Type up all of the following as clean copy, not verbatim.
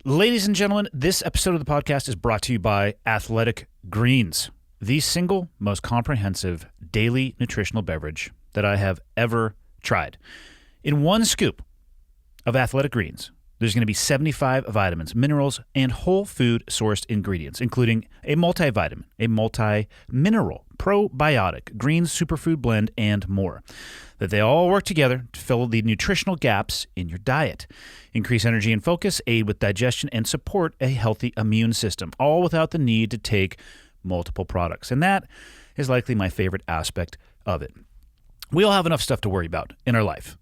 Ladies and gentlemen, this episode of the podcast is brought to you by Athletic Greens, the single most comprehensive daily nutritional beverage that I have ever tried. In one scoop of Athletic Greens, there's going to be 75 vitamins, minerals, and whole food sourced ingredients, including a multivitamin, a multi-mineral, probiotic, greens superfood blend, and more. That they all work together to fill the nutritional gaps in your diet, increase energy and focus, aid with digestion, and support a healthy immune system, all without the need to take multiple products. And that is likely my favorite aspect of it. We all have enough stuff to worry about in our life.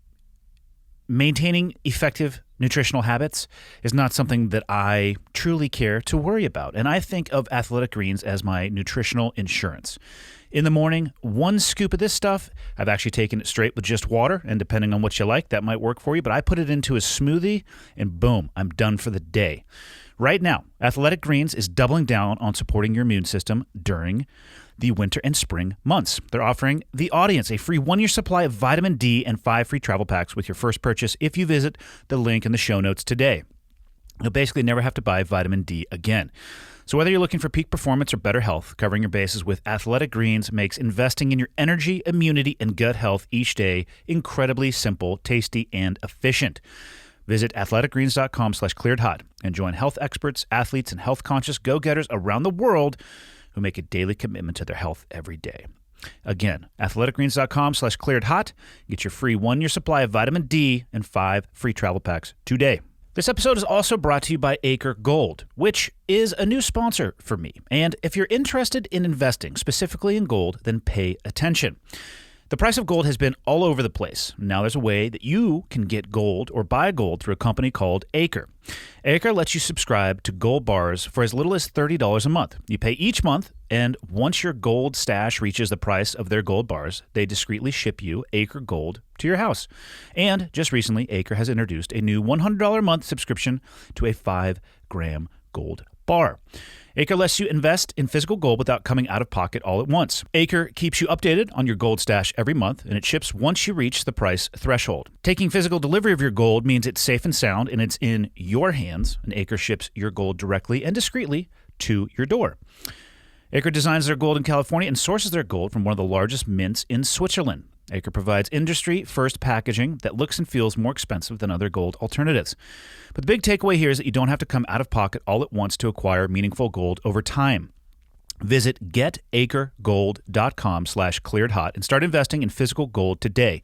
Maintaining effective nutritional habits is not something that I truly care to worry about. And I think of Athletic Greens as my nutritional insurance. In the morning, one scoop of this stuff, I've actually taken it straight with just water, and depending on what you like, that might work for you, but I put it into a smoothie, and boom, I'm done for the day. Right now, Athletic Greens is doubling down on supporting your immune system during the winter and spring months. They're offering the audience a free 1-year supply of vitamin D and 5 free travel packs with your first purchase if you visit the link in the show notes today. You'll basically never have to buy vitamin D again. So whether you're looking for peak performance or better health, covering your bases with Athletic Greens makes investing in your energy, immunity, and gut health each day incredibly simple, tasty, and efficient. Visit athleticgreens.com/clearedhot and join health experts, athletes, and health-conscious go-getters around the world who make a daily commitment to their health every day. Again, athleticgreens.com/clearedhot. Get your free 1-year supply of vitamin D and 5 free travel packs today. This episode is also brought to you by Acre Gold, which is a new sponsor for me. And if you're interested in investing specifically in gold, then pay attention. The price of gold has been all over the place. Now there's a way that you can get gold or buy gold through a company called Acre. Acre lets you subscribe to gold bars for as little as $30 a month. You pay each month, and once your gold stash reaches the price of their gold bars, they discreetly ship you Acre Gold to your house. And just recently, Acre has introduced a new $100 a month subscription to a 5-gram gold bar. Acre lets you invest in physical gold without coming out of pocket all at once. Acre keeps you updated on your gold stash every month, and it ships once you reach the price threshold. Taking physical delivery of your gold means it's safe and sound, and it's in your hands, and Acre ships your gold directly and discreetly to your door. Acre designs their gold in California and sources their gold from one of the largest mints in Switzerland. Acre provides industry-first packaging that looks and feels more expensive than other gold alternatives. But the big takeaway here is that you don't have to come out of pocket all at once to acquire meaningful gold over time. Visit getacregold.com/clearedhot and start investing in physical gold today.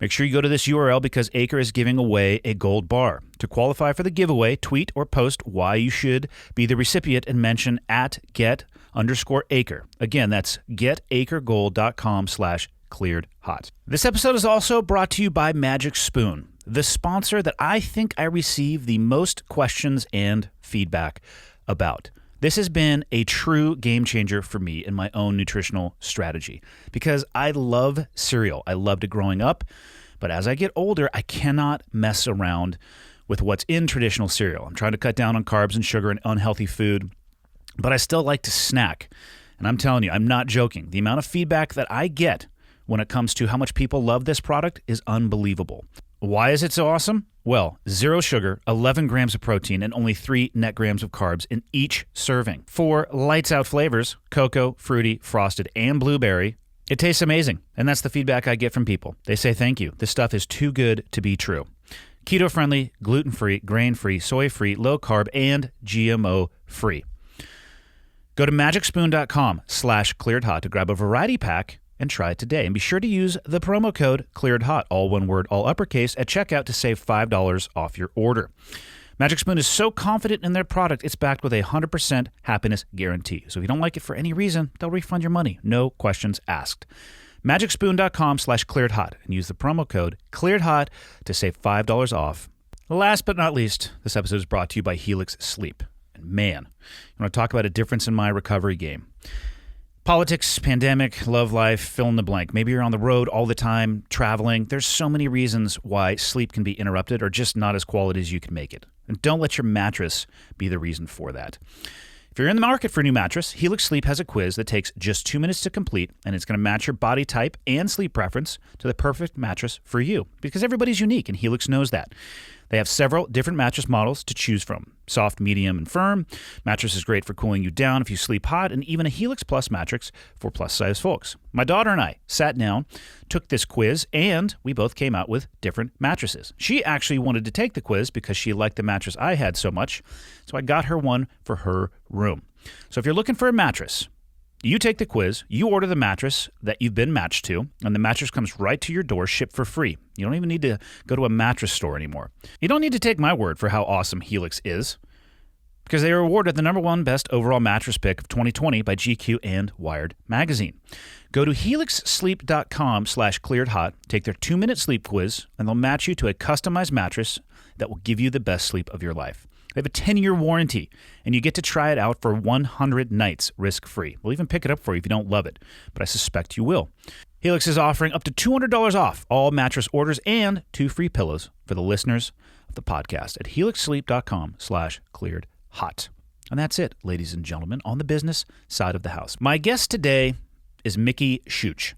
Make sure you go to this URL because Acre is giving away a gold bar. To qualify for the giveaway, tweet or post why you should be the recipient and mention at @get_Acre. Again, that's getacregold.com/clearedhot. This episode is also brought to you by Magic Spoon, the sponsor that I think I receive the most questions and feedback about. This has been a true game changer for me in my own nutritional strategy because I love cereal. I loved it growing up, but as I get older, I cannot mess around with what's in traditional cereal. I'm trying to cut down on carbs and sugar and unhealthy food, but I still like to snack. And I'm telling you, I'm not joking. The amount of feedback that I get when it comes to how much people love this product is unbelievable. Why is it so awesome? Well, 0 sugar, 11 grams of protein, and only 3 net grams of carbs in each serving. 4 lights out flavors, cocoa, fruity, frosted, and blueberry. It tastes amazing, and that's the feedback I get from people. They say, thank you. This stuff is too good to be true. Keto-friendly, gluten-free, grain-free, soy-free, low-carb, and GMO-free. Go to magicspoon.com/clearedhot to grab a variety pack and try it today. And be sure to use the promo code ClearedHot, all one word, all uppercase, at checkout to save $5 off your order. Magic Spoon is so confident in their product, it's backed with a 100% happiness guarantee. So if you don't like it for any reason, they'll refund your money. No questions asked. magicspoon.com/clearedhot and use the promo code ClearedHot to save $5 off. Last but not least, this episode is brought to you by Helix Sleep. And man, you want to talk about a difference in my recovery game. Politics, pandemic, love life, fill in the blank. Maybe you're on the road all the time, traveling. There's so many reasons why sleep can be interrupted or just not as quality as you can make it. And don't let your mattress be the reason for that. If you're in the market for a new mattress, Helix Sleep has a quiz that takes just 2 minutes to complete, and it's going to match your body type and sleep preference to the perfect mattress for you, because everybody's unique, and Helix knows that. They have several different mattress models to choose from. soft, medium, and firm. Mattress is great for cooling you down if you sleep hot, and even a Helix Plus mattress for plus-size folks. My daughter and I sat down, took this quiz, and we both came out with different mattresses. She actually wanted to take the quiz because she liked the mattress I had so much, so I got her one for her room. So if you're looking for a mattress, you take the quiz, you order the mattress that you've been matched to, and the mattress comes right to your door, shipped for free. You don't even need to go to a mattress store anymore. You don't need to take my word for how awesome Helix is, because they were awarded the #1 best overall mattress pick of 2020 by GQ and Wired magazine. Go to helixsleep.com/clearedhot, take their 2-minute sleep quiz, and they'll match you to a customized mattress that will give you the best sleep of your life. They have a 10-year warranty, and you get to try it out for 100 nights risk-free. We'll even pick it up for you if you don't love it, but I suspect you will. Helix is offering up to $200 off all mattress orders and 2 free pillows for the listeners of the podcast at helixsleep.com/clearedhot. And that's it, ladies and gentlemen, on the business side of the house. My guest today is Mickey Schuch.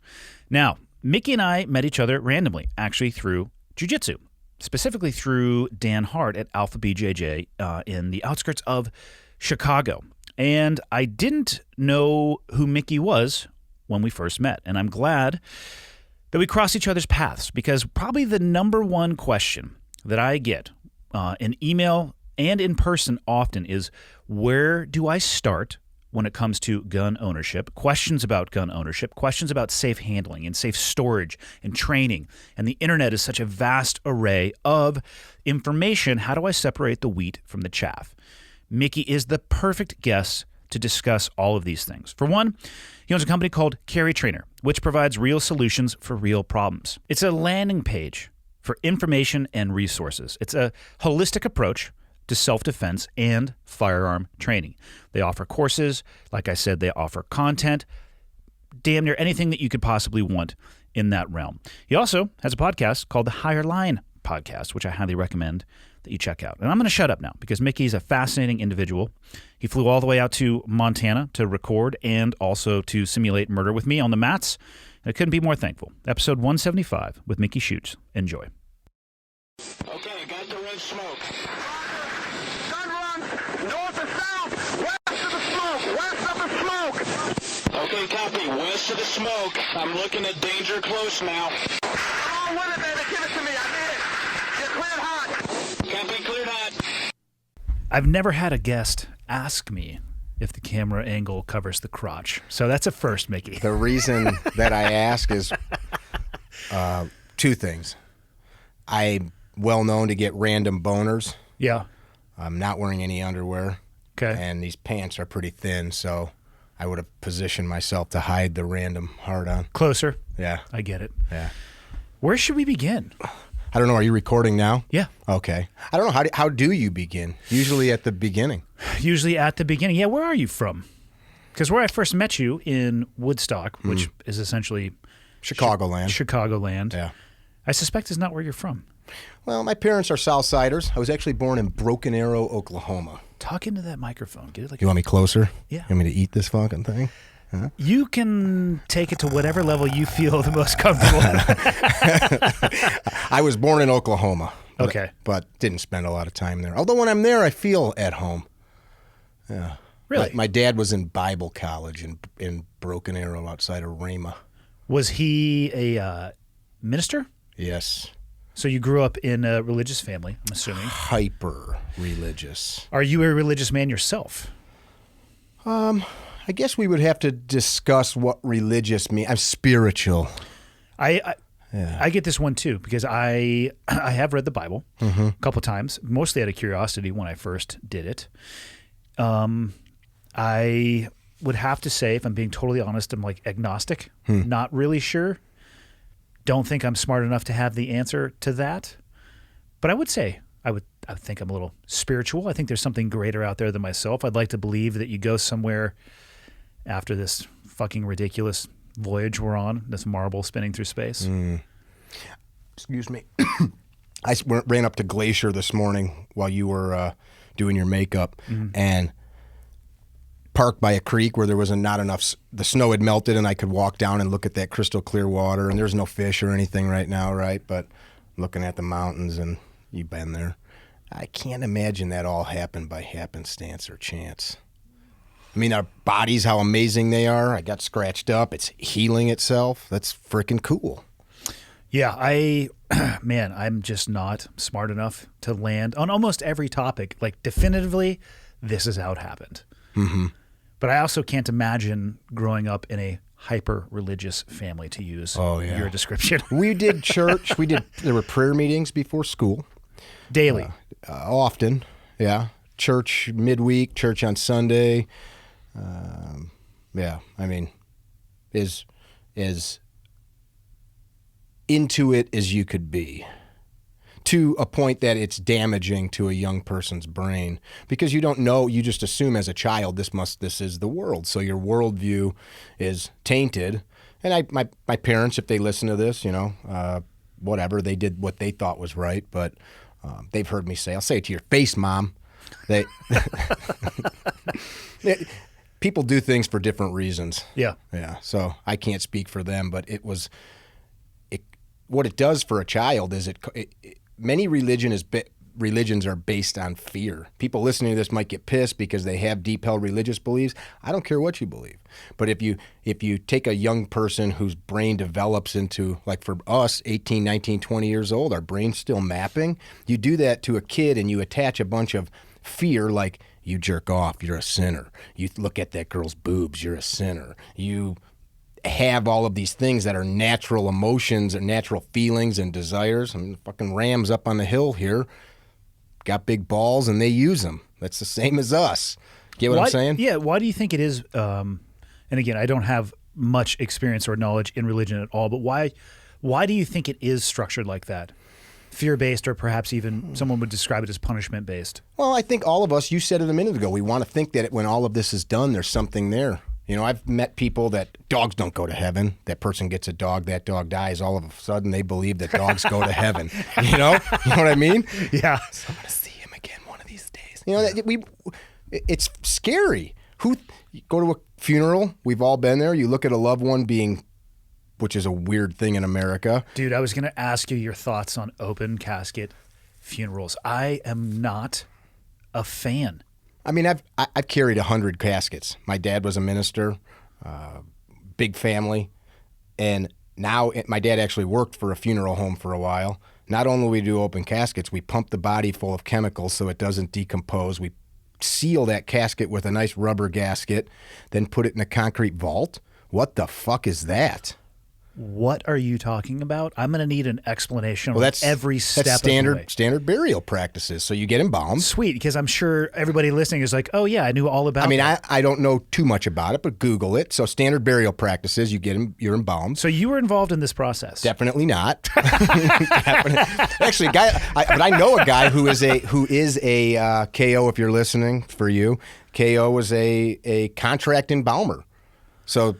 Now, Mickey and I met each other randomly, actually through jiu-jitsu. Specifically through Dan Hart at Alpha BJJ in the outskirts of Chicago. And I didn't know who Mickey was when we first met. And I'm glad that we crossed each other's paths, because probably the #1 question that I get in email and in person often is, where do I start when it comes to gun ownership, questions about gun ownership, questions about safe handling and safe storage and training. And the internet is such a vast array of information. How do I separate the wheat from the chaff? Mickey is the perfect guest to discuss all of these things. For one, he owns a company called Carry Trainer, which provides real solutions for real problems. It's a landing page for information and resources. It's a holistic approach to self-defense and firearm training. They offer courses. Like I said, they offer content, damn near anything that you could possibly want in that realm. He also has a podcast called the Higher Line Podcast, which I highly recommend that you check out. And I'm going to shut up now because Mickey's a fascinating individual. He flew all the way out to Montana to record and also to simulate murder with me on the mats. And I couldn't be more thankful. Episode 175 with Mickey Schuch. Enjoy. Okay, got the red smoke. Gun run, north and south, west of the smoke, west of the smoke. Okay, copy, west of the smoke. I'm looking at danger close now. Come on with it, baby, give it to me, I need it. You're cleared hot. Copy, cleared hot. I've never had a guest ask me if the camera angle covers the crotch. So that's a first, Mickey. The reason that I ask is 2 things. I'm well known to get random boners. Yeah. I'm not wearing any underwear. Okay. And these pants are pretty thin, so I would have positioned myself to hide the random hard-on. Closer. Yeah. I get it. Yeah. Where should we begin? I don't know. Are you recording now? Yeah. Okay. I don't know. How do you begin? Usually at the beginning. Usually at the beginning. Yeah, where are you from? Because where I first met you in Woodstock, which is essentially Chicagoland. Chicagoland. Yeah. I suspect is not where you're from. Well, my parents are Southsiders. I was actually born in Broken Arrow, Oklahoma. Talk into that microphone. Get it like You want me closer? Yeah. You want me to eat this fucking thing? Huh? You can take it to whatever level you feel the most comfortable. I was born in Oklahoma. Okay. But didn't spend a lot of time there. Although when I'm there, I feel at home. Yeah. Really? My dad was in Bible college in Broken Arrow outside of Rhema. Was he a minister? Yes. So you grew up in a religious family, I'm assuming. Hyper religious. Are you a religious man yourself? I guess we would have to discuss what religious means. I'm spiritual. I get this one too because I have read the Bible a couple times, mostly out of curiosity when I first did it. I would have to say, if I'm being totally honest, I'm like agnostic, not really sure. Don't think I'm smart enough to have the answer to that. But I would say I think I'm a little spiritual. I think there's something greater out there than myself. I'd like to believe that you go somewhere after this fucking ridiculous voyage we're on, this marble spinning through space. Excuse me. I ran up to Glacier this morning while you were doing your makeup and parked by a creek where there was not enough, the snow had melted and I could walk down and look at that crystal clear water, and there's no fish or anything right now, right? But looking at the mountains, and you've been there. I can't imagine that all happened by happenstance or chance. I mean, our bodies, how amazing they are. I got scratched up. It's healing itself. That's freaking cool. Yeah, man, I'm just not smart enough to land on almost every topic. Like, definitively, this is how it happened. Mm-hmm. But I also can't imagine growing up in a hyper-religious family, to use your description. We did church. There were prayer meetings before school. Daily. Often, yeah. Church midweek, church on Sunday. Yeah, I mean, as into it as you could be, to a point that it's damaging to a young person's brain, because you don't know, you just assume as a child this is the world, so your worldview is tainted. And my parents, if they listen to this, whatever, they did what they thought was right, but they've heard me say, I'll say it to your face, Mom, people do things for different reasons. Yeah. So I can't speak for them, but what it does for a child is many religions are based on fear. People listening to this might get pissed because they have deep-held religious beliefs. I don't care what you believe. But if you take a young person whose brain develops into, like for us, 18, 19, 20 years old, our brain's still mapping, you do that to a kid and you attach a bunch of fear, like you jerk off, you're a sinner. You look at that girl's boobs, you're a sinner. You have all of these things that are natural emotions and natural feelings and desires. I mean, fucking Rams up on the hill here got big balls and they use them. That's the same as us. Get what I'm saying? Yeah. Why do you think it is? And again, I don't have much experience or knowledge in religion at all, but why do you think it is structured like that? Fear-based, or perhaps even someone would describe it as punishment-based? Well, I think all of us, you said it a minute ago, we want to think that when all of this is done, there's something there. I've met people that dogs don't go to heaven. That person gets a dog, that dog dies. All of a sudden, they believe that dogs go to heaven. You know what I mean? Yeah. So I'm going to see him again one of these days. It's scary. You go to a funeral, we've all been there. You look at a loved one which is a weird thing in America. Dude, I was going to ask you your thoughts on open casket funerals. I am not a fan. I mean, I've carried 100 caskets. My dad was a minister, big family, and now my dad actually worked for a funeral home for a while. Not only do we do open caskets, we pump the body full of chemicals so it doesn't decompose. We seal that casket with a nice rubber gasket, then put it in a concrete vault. What the fuck is that? What are you talking about? I'm going to need an explanation on every step that's of the way. Standard burial practices. So you get embalmed. Sweet, because I'm sure everybody listening is like, oh yeah, I knew all about that. I don't know too much about it, but Google it. So standard burial practices, you're embalmed. So you were involved in this process? Definitely not. Actually, but I know a guy who is a KO. If you're listening, for you, KO was a contract embalmer. So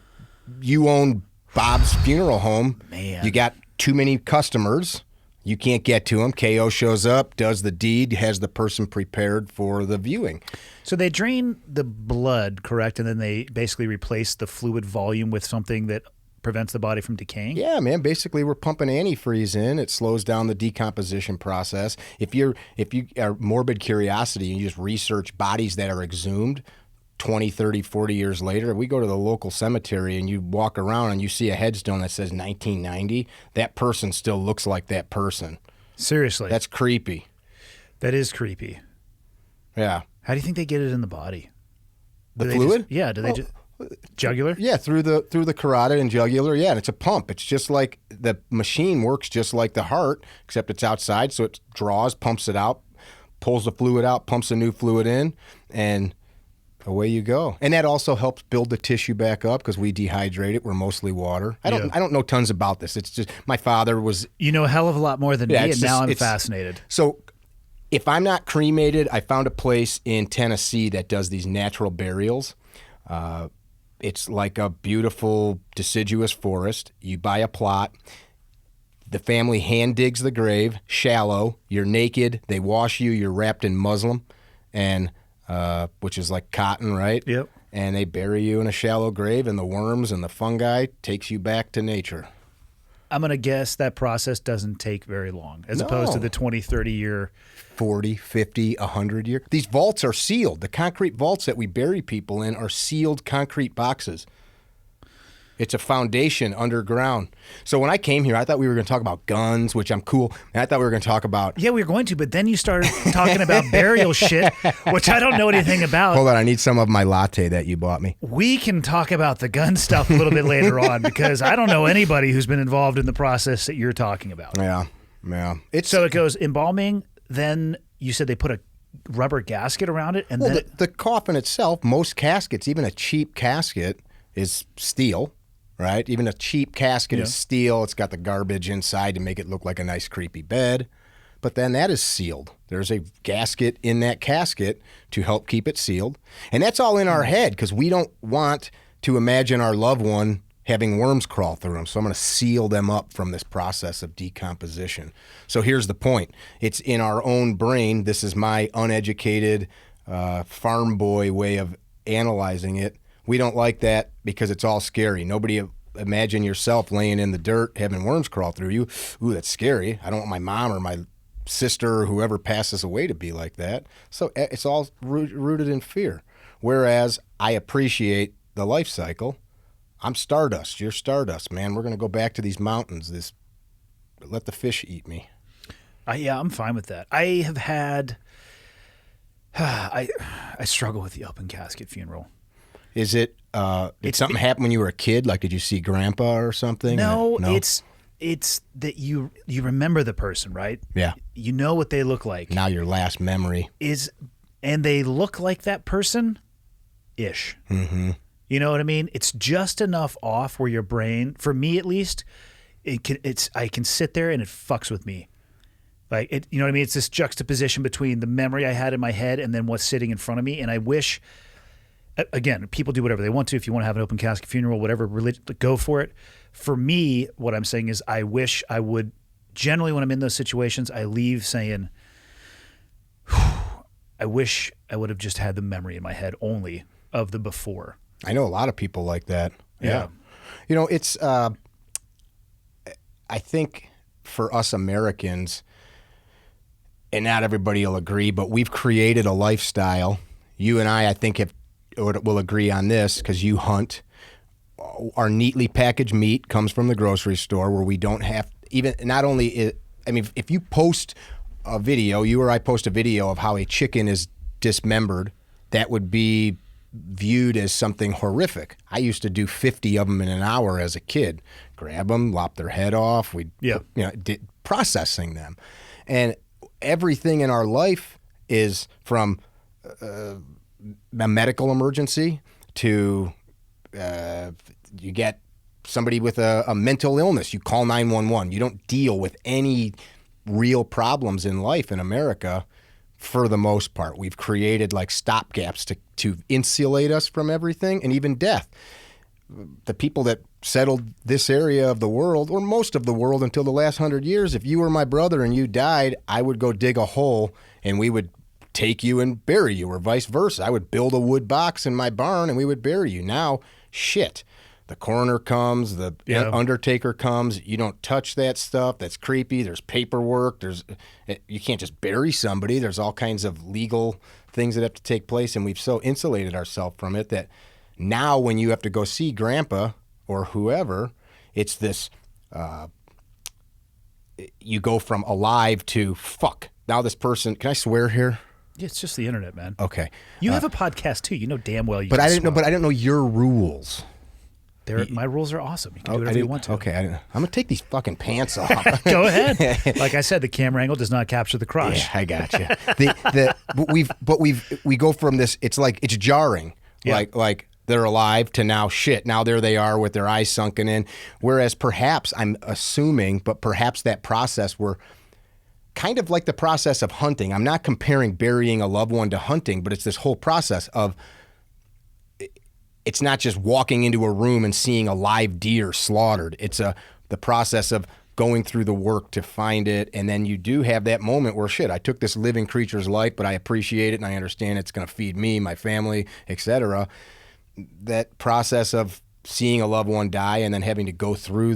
you own Bob's funeral home. Man. You got too many customers. You can't get to them. KO shows up, does the deed, has the person prepared for the viewing. So they drain the blood, correct? And then they basically replace the fluid volume with something that prevents the body from decaying? Yeah, man. Basically, we're pumping antifreeze in. It slows down the decomposition process. If you are morbid curiosity and you just research bodies that are exhumed, 20, 30, 40 years later, we go to the local cemetery and you walk around and you see a headstone that says 1990, that person still looks like that person. Seriously. That's creepy. That is creepy. Yeah. How do you think they get it in the body? The fluid? Do they just jugular? Yeah, through the carotid and jugular. Yeah, and it's a pump. It's just like the machine works just like the heart, except it's outside, so it draws, pumps it out, pulls the fluid out, pumps a new fluid in, and away you go. And that also helps build the tissue back up because we dehydrate it. We're mostly water. I don't know tons about this. It's just my father was. You know a hell of a lot more than me, and now I'm fascinated. So if I'm not cremated, I found a place in Tennessee that does these natural burials. It's like a beautiful deciduous forest. You buy a plot. The family hand digs the grave, shallow. You're naked. They wash you. You're wrapped in muslin, and which is like cotton, right? Yep. And they bury you in a shallow grave, and the worms and the fungi takes you back to nature. I'm going to guess that process doesn't take very long, as opposed to the 20, 30 year. 40, 50, 100 year. These vaults are sealed. The concrete vaults that we bury people in are sealed concrete boxes. It's a foundation underground. So when I came here, I thought we were going to talk about guns, which I'm cool. And I thought we were going to talk about... Yeah, we were going to, but then you started talking about burial shit, which I don't know anything about. Hold on, I need some of my latte that you bought me. We can talk about the gun stuff a little bit later on, because I don't know anybody who's been involved in the process that you're talking about. Yeah. So it goes embalming, then you said they put a rubber gasket around it, and then... the coffin itself, most caskets, even a cheap casket, is steel. Right? Even a cheap casket is steel. It's got the garbage inside to make it look like a nice, creepy bed. But then that is sealed. There's a gasket in that casket to help keep it sealed. And that's all in our head because we don't want to imagine our loved one having worms crawl through them. So I'm going to seal them up from this process of decomposition. So here's the point. It's in our own brain. This is my uneducated farm boy way of analyzing it. We don't like that because it's all scary. Nobody imagine yourself laying in the dirt having worms crawl through you. Ooh, that's scary. I don't want my mom or my sister or whoever passes away to be like that. So it's all rooted in fear. Whereas I appreciate the life cycle. I'm stardust. You're stardust, man. We're going to go back to these mountains. Let the fish eat me. Yeah, I'm fine with that. I have had... I struggle with the open casket funeral. Is it, did something happen when you were a kid? Like, did you see grandpa or something? No, it's that you remember the person, right? Yeah. You know what they look like. Now your last memory. And they look like that person-ish. Mm-hmm. You know what I mean? It's just enough off where your brain, for me at least, I can sit there and it fucks with me. Like, you know what I mean? It's this juxtaposition between the memory I had in my head and then what's sitting in front of me, and I wish... Again, people do whatever they want to. If you want to have an open casket funeral, whatever, go for it. For me, what I'm saying is I wish I would, generally when I'm in those situations, I leave saying, I wish I would have just had the memory in my head only of the before. I know a lot of people like that. Yeah. You know, it's, I think for us Americans, and not everybody will agree, but we've created a lifestyle. You and I think, will agree on this because you hunt. Our neatly packaged meat comes from the grocery store where we don't have even not only I mean if you post a video, you or I post a video of how a chicken is dismembered, that would be viewed as something horrific. I used to do 50 of them in an hour as a kid. Grab them, lop their head off. Processing them. And everything in our life is from a medical emergency to you get somebody with a mental illness, you call 911. You don't deal with any real problems in life in America for the most part. We've created like stopgaps to insulate us from everything and even death. The people that settled this area of the world, or most of the world until the last 100 years, if you were my brother and you died, I would go dig a hole and we would take you and bury you, or vice versa. I would build a wood box in my barn and we would bury you. Now, shit. The coroner comes, the undertaker comes. You don't touch that stuff. That's creepy. There's paperwork. You can't just bury somebody. There's all kinds of legal things that have to take place, and we've so insulated ourselves from it that now when you have to go see grandpa or whoever, it's this, you go from alive to fuck. Now this person, can I swear here? Yeah, it's just the internet, man. Okay. You have a podcast too. You know damn well you But can I didn't know. swear. But I didn't know your rules. My rules are awesome. You can do whatever you want to. Okay, I'm gonna take these fucking pants off. Go ahead. Like I said, the camera angle does not capture the crotch. Yeah, I got you. We go from this. It's like it's jarring. Yeah. Like they're alive to now shit. Now there they are with their eyes sunken in. Whereas perhaps I'm assuming, but perhaps that process were kind of like the process of hunting. I'm not comparing burying a loved one to hunting, but it's this whole process of. It's not just walking into a room and seeing a live deer slaughtered. It's the process of going through the work to find it, and then you do have that moment where, shit, I took this living creature's life, but I appreciate it, and I understand it's going to feed me, my family, etc. That process of seeing a loved one die and then having to go through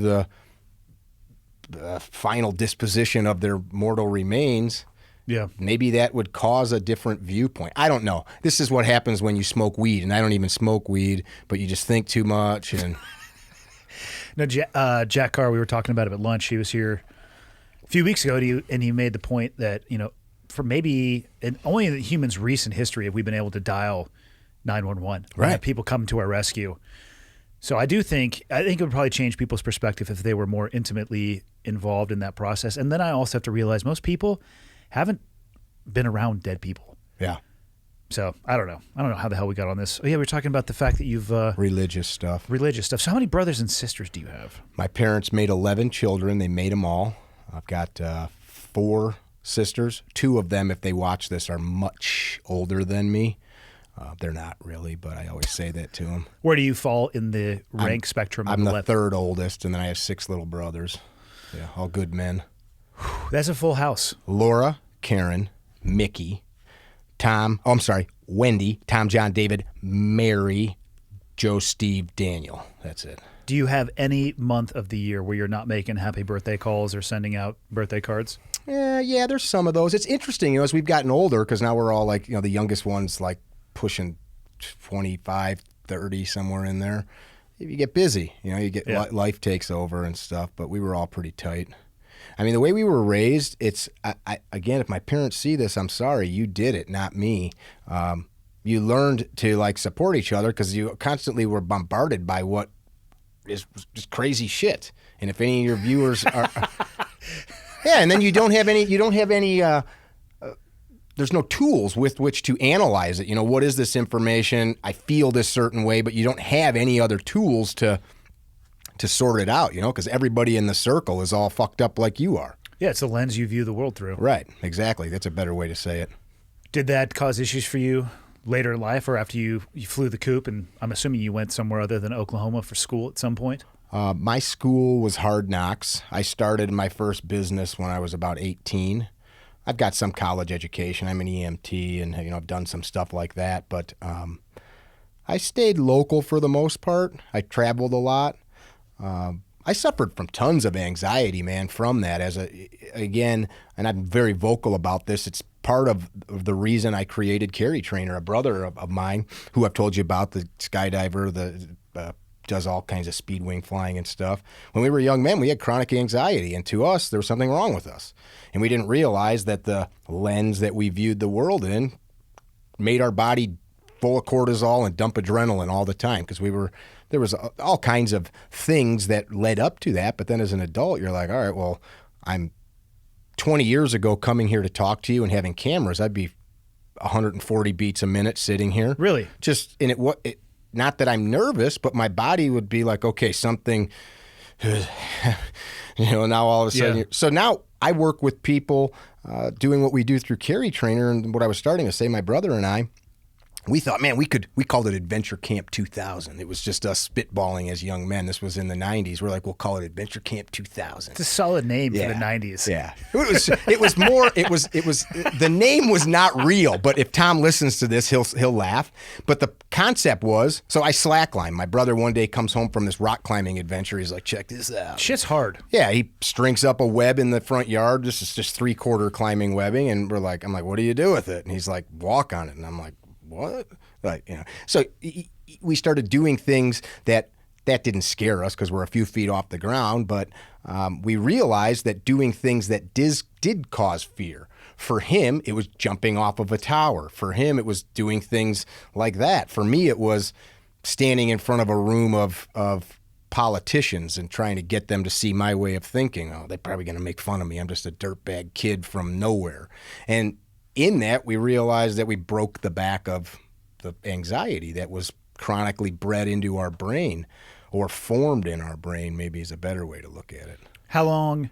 final disposition of their mortal remains, Yeah. maybe that would cause a different viewpoint. I don't know. This is what happens when you smoke weed, and I don't even smoke weed, but you just think too much. And No, Jack Carr, we were talking about it at lunch. He was here a few weeks ago, and he made the point that, for maybe only in humans' recent history have we been able to dial 911. Right. And have people come to our rescue. So I think it would probably change people's perspective if they were more intimately involved in that process. And then I also have to realize most people haven't been around dead people. yeah, So I don't know. I don't know how the hell we got on this. Oh, yeah, we were talking about the fact that you've religious stuff. religious stuff. So how many brothers and sisters do you have? My parents made 11 children. They made them all. I've got 4 sisters. 2 of them, if they watch this, are much older than me. They're not really, but I always say that to them. Where do you fall in the rank spectrum? I'm of the 3rd oldest, and then I have 6 little brothers. Yeah, all good men. That's a full house. Laura, Karen, Mickey, Wendy, Tom, John, David, Mary, Joe, Steve, Daniel. That's it. Do you have any month of the year where you're not making happy birthday calls or sending out birthday cards? Yeah, there's some of those. It's interesting, as we've gotten older, because now we're all like, the youngest one's like pushing 25, 30, somewhere in there. You get busy, you get life takes over and stuff, but we were all pretty tight. I mean, the way we were raised, again, if my parents see this, I'm sorry, you did it, not me. You learned to support each other because you constantly were bombarded by what is just crazy shit. And if any of your viewers are, yeah, and then you don't have any. There's no tools with which to analyze it. What is this information? I feel this certain way, but you don't have any other tools to sort it out, because everybody in the circle is all fucked up like you are. Yeah, it's the lens you view the world through. Right, exactly. That's a better way to say it. Did that cause issues for you later in life or after you flew the coop? And I'm assuming you went somewhere other than Oklahoma for school at some point? My school was Hard Knocks. I started my first business when I was about 18. I've got some college education. I'm an EMT, and I've done some stuff like that. But I stayed local for the most part. I traveled a lot. I suffered from tons of anxiety, man, from that. And I'm very vocal about this. It's part of the reason I created Carry Trainer. A brother of mine, who I've told you about, the skydiver, does all kinds of speed wing flying and stuff. When we were young men, we had chronic anxiety, and to us, there was something wrong with us. And we didn't realize that the lens that we viewed the world in made our body full of cortisol and dump adrenaline all the time, because there was all kinds of things that led up to that. But then as an adult, you're like, all right, well, I'm 20 years ago coming here to talk to you and having cameras, I'd be 140 beats a minute sitting here. Really? Not that I'm nervous, but my body would be like, okay, something, now all of a sudden. Yeah. So now I work with people doing what we do through Carry Trainer. And what I was starting to say, my brother and I, we thought, man, we called it Adventure Camp 2000. It was just us spitballing as young men. This was in the 90s. We're like, we'll call it Adventure Camp 2000. It's a solid name for the 90s. Yeah. The name was not real, but if Tom listens to this, he'll laugh. But the concept was, so I slackline. My brother one day comes home from this rock climbing adventure. He's like, check this out. Shit's hard. Yeah, he strings up a web in the front yard. This is just 3/4 climbing webbing. And I'm like, what do you do with it? And he's like, walk on it. And I'm like, what? So we started doing things that didn't scare us because we're a few feet off the ground, but we realized that doing things that did cause fear. For him, it was jumping off of a tower. For him, it was doing things like that. For me, it was standing in front of a room of politicians and trying to get them to see my way of thinking. Oh, they're probably going to make fun of me. I'm just a dirtbag kid from nowhere. And in that, we realized that we broke the back of the anxiety that was chronically bred into our brain, or formed in our brain, maybe is a better way to look at it. How long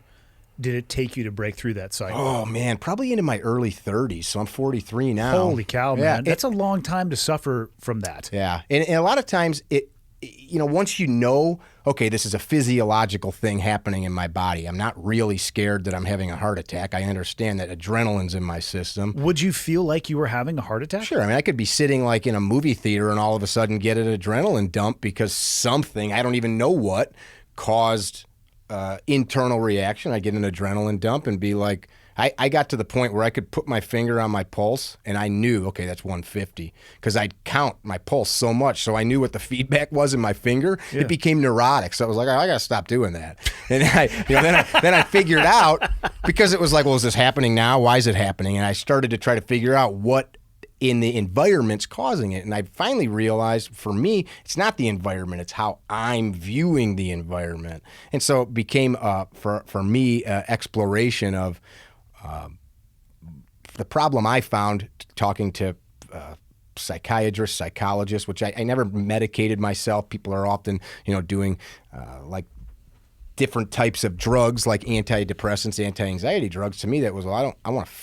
did it take you to break through that cycle? Oh, man, probably into my early 30s. So I'm 43 now. Holy cow, man. That's a long time to suffer from that. Yeah. And a lot of times, once you know, okay, this is a physiological thing happening in my body. I'm not really scared that I'm having a heart attack. I understand that adrenaline's in my system. Would you feel like you were having a heart attack? Sure. I mean, I could be sitting like in a movie theater and all of a sudden get an adrenaline dump because something, I don't even know what, caused internal reaction. I get an adrenaline dump and be like, I got to the point where I could put my finger on my pulse and I knew, okay, that's 150, because I'd count my pulse so much. So I knew what the feedback was in my finger. Yeah. It became neurotic. So I was like, I got to stop doing that. And then I figured out, because it was like, well, is this happening now? Why is it happening? And I started to try to figure out what in the environment's causing it. And I finally realized, for me, it's not the environment, it's how I'm viewing the environment. And so it became, for me, exploration of the problem I found talking to psychiatrists, psychologists, which I never medicated myself. People are often, doing like different types of drugs, like antidepressants, anti-anxiety drugs. To me, that was, I want to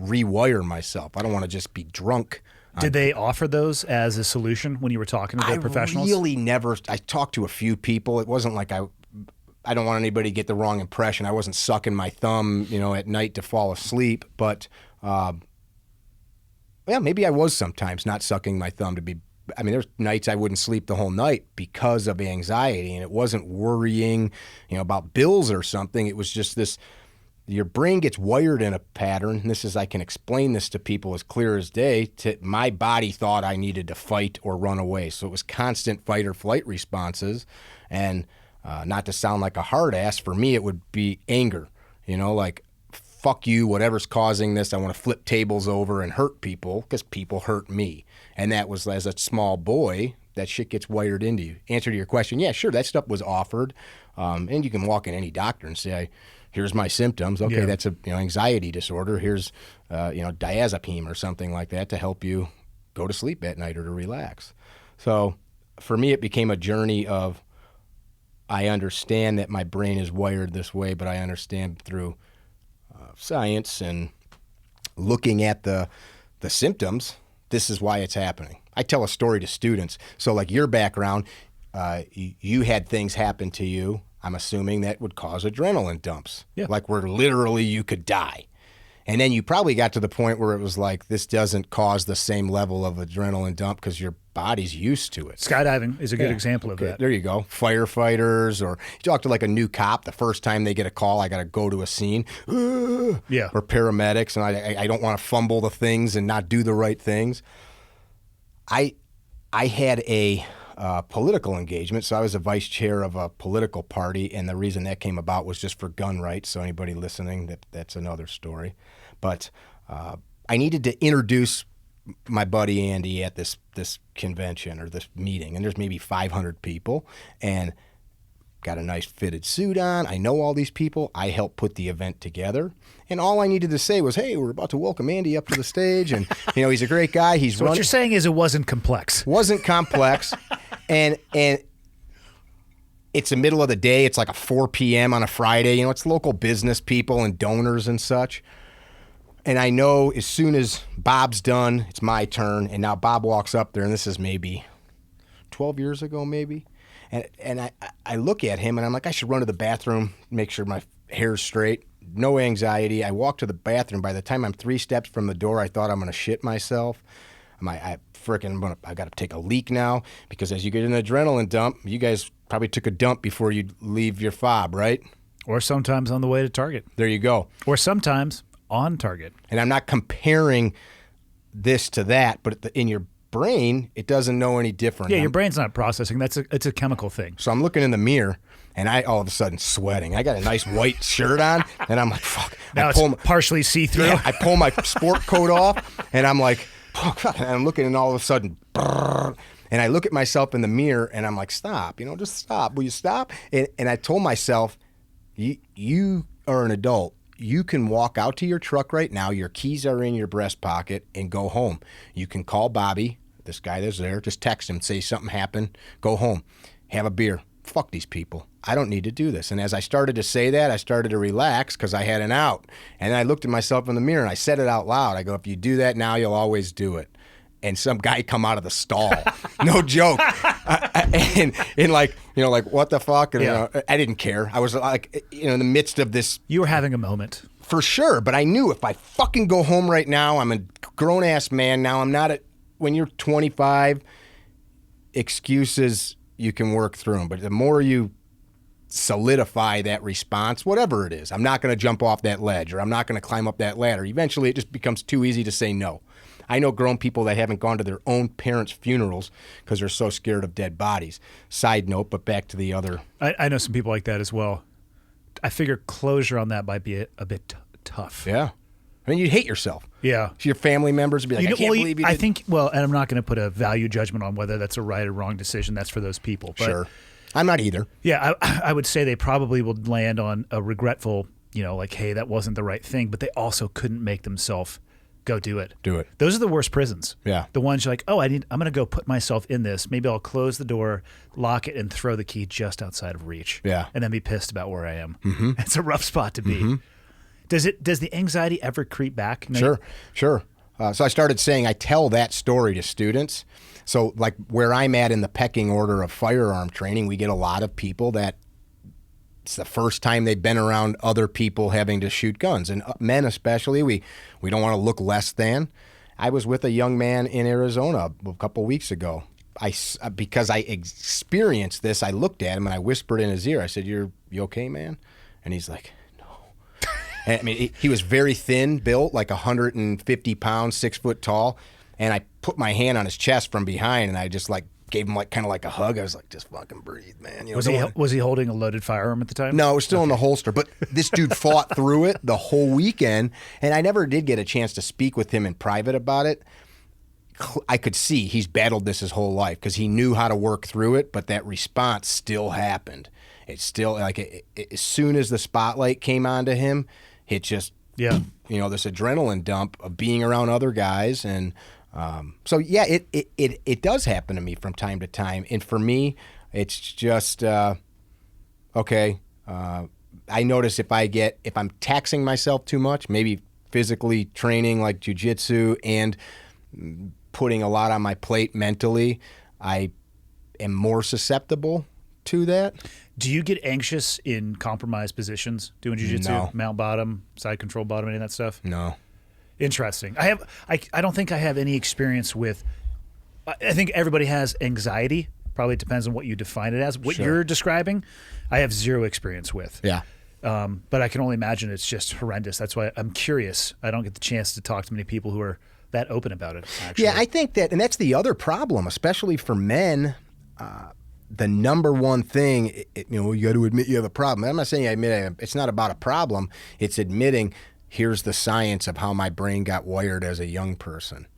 rewire myself. I don't want to just be drunk. Did they offer those as a solution when you were talking to the professionals? I really never. I talked to a few people. It wasn't like I don't want anybody to get the wrong impression. I wasn't sucking my thumb, at night to fall asleep. But, maybe I was sometimes not sucking my thumb to be. I mean, there's nights I wouldn't sleep the whole night because of anxiety, and it wasn't worrying, about bills or something. It was just this. Your brain gets wired in a pattern. I can explain this to people as clear as day. My body thought I needed to fight or run away. So it was constant fight or flight responses. And not to sound like a hard ass, for me, it would be anger. Like, fuck you, whatever's causing this. I want to flip tables over and hurt people because people hurt me. And that was, as a small boy, that shit gets wired into you. Answer to your question, yeah, sure, that stuff was offered. And you can walk in any doctor and say, here's my symptoms. Okay, yeah. That's a anxiety disorder. Here's diazepam or something like that to help you go to sleep at night or to relax. So for me, it became a journey of, I understand that my brain is wired this way, but I understand through science and looking at the symptoms, this is why it's happening. I tell a story to students. So like your background, you had things happen to you, I'm assuming, that would cause adrenaline dumps. Yeah. Like where literally you could die. And then you probably got to the point where it was like, this doesn't cause the same level of adrenaline dump because your body's used to it. Skydiving is a good example of that. There you go. Firefighters, or you talk to like a new cop, the first time they get a call, I got to go to a scene. Yeah. Or paramedics, and I don't want to fumble the things and not do the right things. I had a political engagement, so I was a vice chair of a political party, and the reason that came about was just for gun rights. So anybody listening, that's another story. But I needed to introduce my buddy Andy at this convention or this meeting, and there's maybe 500 people, and got a nice fitted suit on. I know all these people. I helped put the event together. And all I needed to say was, hey, we're about to welcome Andy up to the stage. And, he's a great guy. So what you're saying is it wasn't complex. Wasn't complex. and it's the middle of the day. It's like a 4 p.m. on a Friday. It's local business people and donors and such. And I know as soon as Bob's done, it's my turn. And now Bob walks up there, and this is maybe 12 years ago, maybe. And I look at him, and I'm like, I should run to the bathroom, make sure my hair's straight. No anxiety. I walk to the bathroom. By the time I'm 3 steps from the door, I thought I'm going to shit myself. I got to take a leak now, because as you get an adrenaline dump, you guys probably took a dump before you leave your fob, right? Or sometimes on the way to Target. There you go. Or sometimes on Target. And I'm not comparing this to that, but in your brain, it doesn't know any different. Yeah, your brain's not processing. It's a chemical thing. So I'm looking in the mirror, and I all of a sudden sweating. I got a nice white shirt on, and I'm like, fuck. Now it's partially see-through. Yeah, I pull my sport coat off, and I'm like, fuck. And I'm looking, and all of a sudden, brrr, and I look at myself in the mirror, and I'm like, stop. Just stop. Will you stop? And I told myself, you are an adult. You can walk out to your truck right now. Your keys are in your breast pocket, and go home. You can call Bobby, this guy that's there, just text him, say something happened, go home, have a beer. Fuck these people. I don't need to do this. And as I started to say that, I started to relax because I had an out. And then I looked at myself in the mirror, and I said it out loud. I go, if you do that now, you'll always do it. And some guy come out of the stall. No joke. And like, what the fuck? And, I didn't care. I was like, in the midst of this. You were having a moment. For sure. But I knew if I fucking go home right now, I'm a grown-ass man now. I'm not when you're 25, excuses, you can work through them. But the more you solidify that response, whatever it is. I'm not going to jump off that ledge, or I'm not going to climb up that ladder. Eventually, it just becomes too easy to say no. I know grown people that haven't gone to their own parents' funerals because they're so scared of dead bodies. Side note, but back to the other. I know some people like that as well. I figure closure on that might be a bit tough. Yeah. I mean, you'd hate yourself. Yeah. So your family members would be like, I can't believe you did. I think, and I'm not going to put a value judgment on whether that's a right or wrong decision. That's for those people. But sure. I'm not either. Yeah, I would say they probably would land on a regretful, like, hey, that wasn't the right thing, but they also couldn't make themselves go do it. Do it. Those are the worst prisons. Yeah. The ones you're like, I'm going to go put myself in this. Maybe I'll close the door, lock it, and throw the key just outside of reach. Yeah. And then be pissed about where I am. Mm-hmm. It's a rough spot to be. Mm-hmm. Does the anxiety ever creep back? Sure. So I started saying I tell that story to students. So like where I'm at in the pecking order of firearm training, we get a lot of people that it's the first time they've been around other people having to shoot guns. And men especially, we don't want to look less than. I was with a young man in Arizona a couple weeks ago. Because I experienced this, I looked at him and I whispered in his ear. I said, you okay, man? And he's like, no. And, I mean, he was very thin built, like 150 pounds, 6 foot tall. And I put my hand on his chest from behind, and I just like gave him kind of like a hug. I was like, just fucking breathe, man. Was he holding a loaded firearm at the time? No, it was still in the holster. But this dude fought through it the whole weekend, and I never did get a chance to speak with him in private about it. I could see he's battled this his whole life because he knew how to work through it, but that response still happened. It's still like as soon as the spotlight came onto him, it just this adrenaline dump of being around other guys. And so yeah, it does happen to me from time to time. And for me, it's just okay. I notice if I'm taxing myself too much, maybe physically training like jujitsu and putting a lot on my plate mentally, I am more susceptible to that. Do you get anxious in compromised positions doing jiu-jitsu? No. Mount bottom, side control bottom, any of that stuff? No. Interesting. I don't think I have any experience with. I think everybody has anxiety. Probably depends on what you define it as. What you're describing, I have zero experience with. Yeah. But I can only imagine it's just horrendous. That's why I'm curious. I don't get the chance to talk to many people who are that open about it, actually. Yeah, I think that, and that's the other problem, especially for men. The number one thing, you got to admit you have a problem. I'm not saying it's not about a problem. It's admitting here's the science of how my brain got wired as a young person.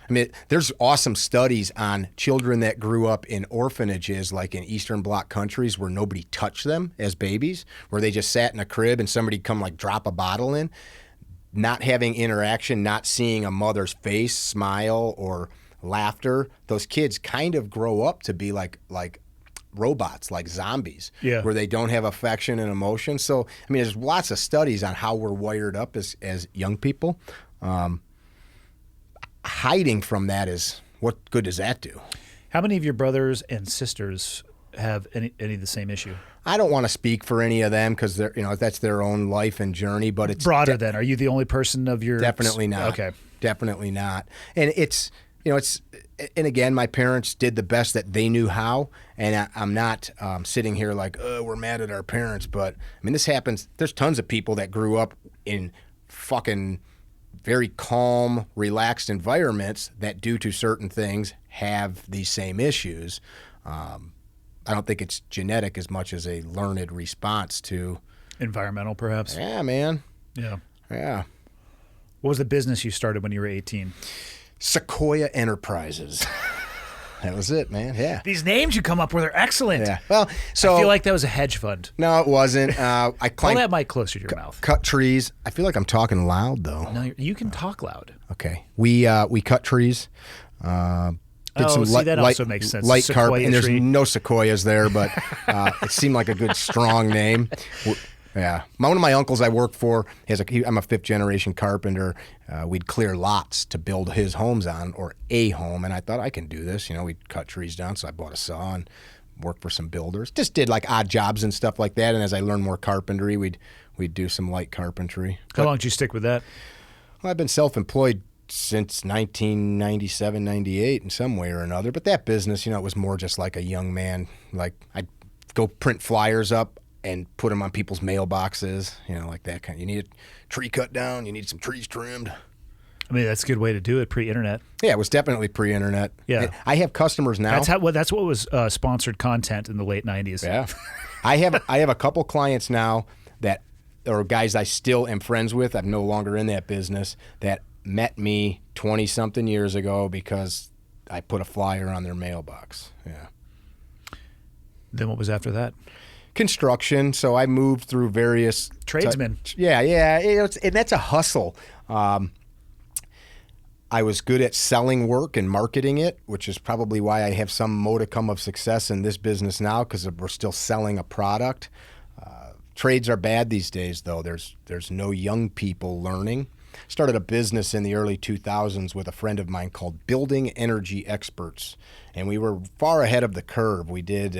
I mean, there's awesome studies on children that grew up in orphanages, like in Eastern Bloc countries where nobody touched them as babies, where they just sat in a crib and somebody come like drop a bottle in. Not having interaction, not seeing a mother's face, smile, or laughter, those kids kind of grow up to be like robots, like zombies, where they don't have affection and emotion. So, I mean, there's lots of studies on how we're wired up as young people. Hiding from that what good does that do? How many of your brothers and sisters have any of the same issue? I don't want to speak for any of them because they're that's their own life and journey. But it's broader. Then, are you the only person of your? Definitely not. Okay, definitely not. And it's and again, my parents did the best that they knew how. And I'm not sitting here like, we're mad at our parents. But I mean, this happens. There's tons of people that grew up in fucking very calm, relaxed environments that, due to certain things, have these same issues. I don't think it's genetic as much as a learned response to environmental, perhaps. Yeah, man. Yeah. What was the business you started when you were 18? Sequoia Enterprises. That was it, man. Yeah. These names you come up with are excellent. Yeah. Well, so I feel like that was a hedge fund. No, it wasn't. I climbed. Pull that mic closer to your mouth. Cut trees. I feel like I'm talking loud though. No, you can talk loud. Okay. We cut trees. That also makes sense. Light carpet, and there's tree. no sequoias there, but it seemed like a good, strong name. Yeah. One of my uncles I work for, I'm a fifth-generation carpenter. We'd clear lots to build his homes on, or a home, and I thought, I can do this. We'd cut trees down, so I bought a saw and worked for some builders. Just did like odd jobs and stuff like that, and as I learned more carpentry, we'd do some light carpentry. How long did you stick with that? Well, I've been self-employed since 1997, 98 in some way or another. But that business, it was more just like a young man. Like I'd go print flyers up and put them on people's mailboxes, like that kind. You need a tree cut down, you need some trees trimmed. I mean, that's a good way to do it pre-internet. Yeah, it was definitely pre-internet. Yeah. I have customers now. That's what was sponsored content in the late 90s. Yeah. I have a couple clients now that are guys I still am friends with. I'm no longer in that business, that met me 20-something years ago because I put a flyer on their mailbox. Yeah. Then what was after that? Construction. So I moved through various Tradesmen. Yeah. And that's a hustle. I was good at selling work and marketing it, which is probably why I have some modicum of success in this business now, because we're still selling a product. Trades are bad these days, though. There's no young people learning. Started a business in the early 2000s with a friend of mine called Building Energy Experts, and we were far ahead of the curve. We did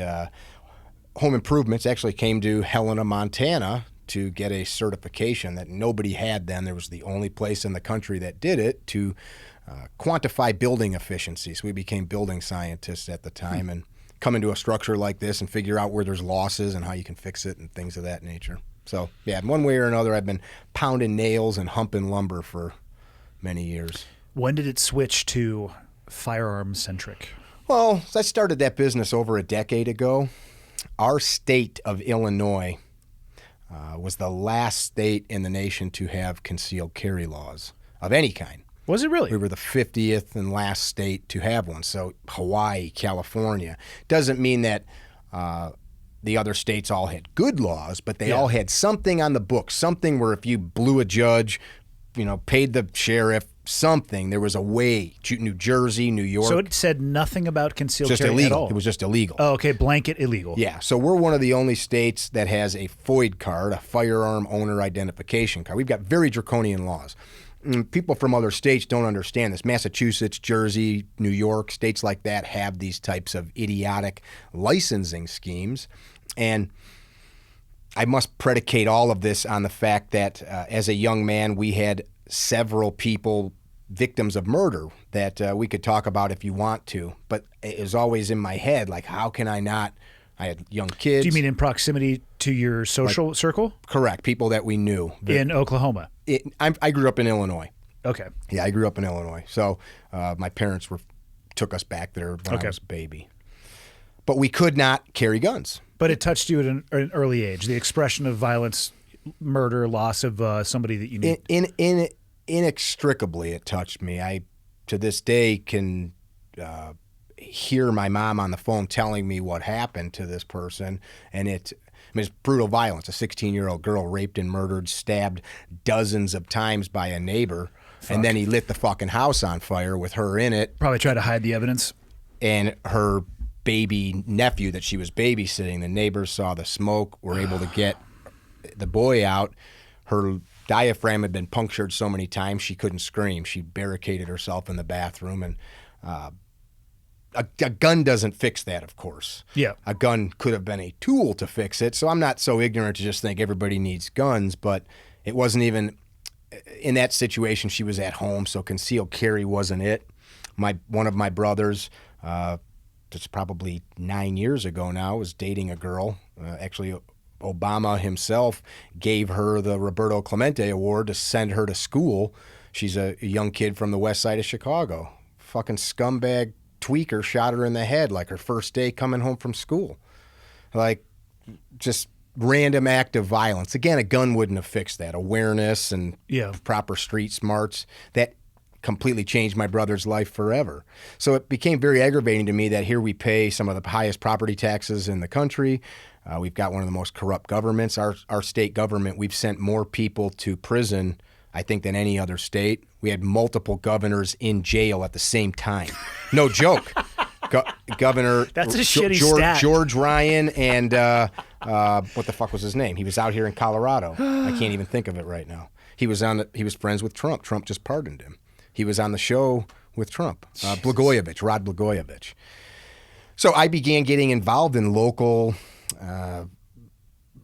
home improvements. Actually came to Helena, Montana to get a certification that nobody had then. There was the only place in the country that did it to quantify building efficiency. So we became building scientists at the time and come into a structure like this and figure out where there's losses and how you can fix it and things of that nature. So, yeah, in one way or another, I've been pounding nails and humping lumber for many years. When did it switch to firearm-centric? Well, I started that business over a decade ago. Our state of Illinois was the last state in the nation to have concealed carry laws of any kind. Was it really? We were the 50th and last state to have one. So Hawaii, California. Doesn't mean that the other states all had good laws, but they all had something on the books, something where if you blew a judge, paid the sheriff, something, there was a way. New Jersey, New York. So it said nothing about concealed just carry illegal. at all? It was just illegal. Oh, okay, blanket illegal. Yeah, so we're one of the only states that has a FOID card, a firearm owner identification card. We've got very draconian laws. People from other states don't understand this. Massachusetts, Jersey, New York, states like that have these types of idiotic licensing schemes. And I must predicate all of this on the fact that as a young man, we had several people, victims of murder, that we could talk about if you want to. But it was always in my head, like, how can I not? I had young kids. Do you mean in proximity to your social circle? Correct. People that we knew. In Oklahoma? I grew up in Illinois. Okay. Yeah, I grew up in Illinois. So my parents took us back there when I was a baby. But we could not carry guns. But it touched you at an early age, the expression of violence, murder, loss of somebody that you knew. Inextricably, it touched me. I, to this day, can hear my mom on the phone telling me what happened to this person, and it's brutal violence. A 16-year-old girl raped and murdered, stabbed dozens of times by a neighbor, and then he lit the fucking house on fire with her in it. Probably tried to hide the evidence. And her baby nephew that she was babysitting, the neighbors saw the smoke, were able to get the boy out. Her diaphragm had been punctured so many times she couldn't scream. She barricaded herself in the bathroom, and a gun doesn't fix that, of course. Yeah. A gun could have been a tool to fix it, so I'm not so ignorant to just think everybody needs guns, but it wasn't even, in that situation, she was at home, so concealed carry wasn't it. One of my brothers, that's probably 9 years ago now, was dating a girl. Actually, Obama himself gave her the Roberto Clemente Award to send her to school. She's a young kid from the west side of Chicago. Fucking scumbag tweaker shot her in the head like her first day coming home from school. Like, just random act of violence. Again, a gun wouldn't have fixed that. Awareness and proper street smarts, that completely changed my brother's life forever. So it became very aggravating to me that here we pay some of the highest property taxes in the country. We've got one of the most corrupt governments. Our state government, we've sent more people to prison, I think, than any other state. We had multiple governors in jail at the same time. No joke. Governor That's a shitty stat. George Ryan and what the fuck was his name? He was out here in Colorado. I can't even think of it right now. He was friends with Trump. Trump just pardoned him. He was on the show with Trump. Rod Blagojevich. So I began getting involved in local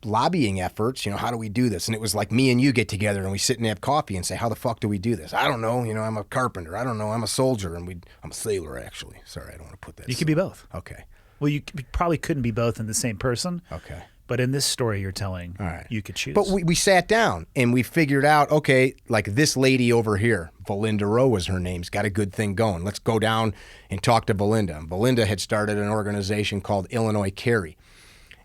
lobbying efforts. How do we do this? And it was like me and you get together and we sit and have coffee and say, how the fuck do we do this? I don't know. I'm a carpenter. I don't know. I'm a soldier. And I'm a sailor, actually. Sorry, I don't want to put that. You could be both. Okay. Well, you probably couldn't be both in the same person. Okay. But in this story you're telling, All right. you could choose. But we sat down and we figured out, okay, like this lady over here, Valinda Rowe was her name, has got a good thing going. Let's go down and talk to Valinda. And Valinda had started an organization called Illinois Carry.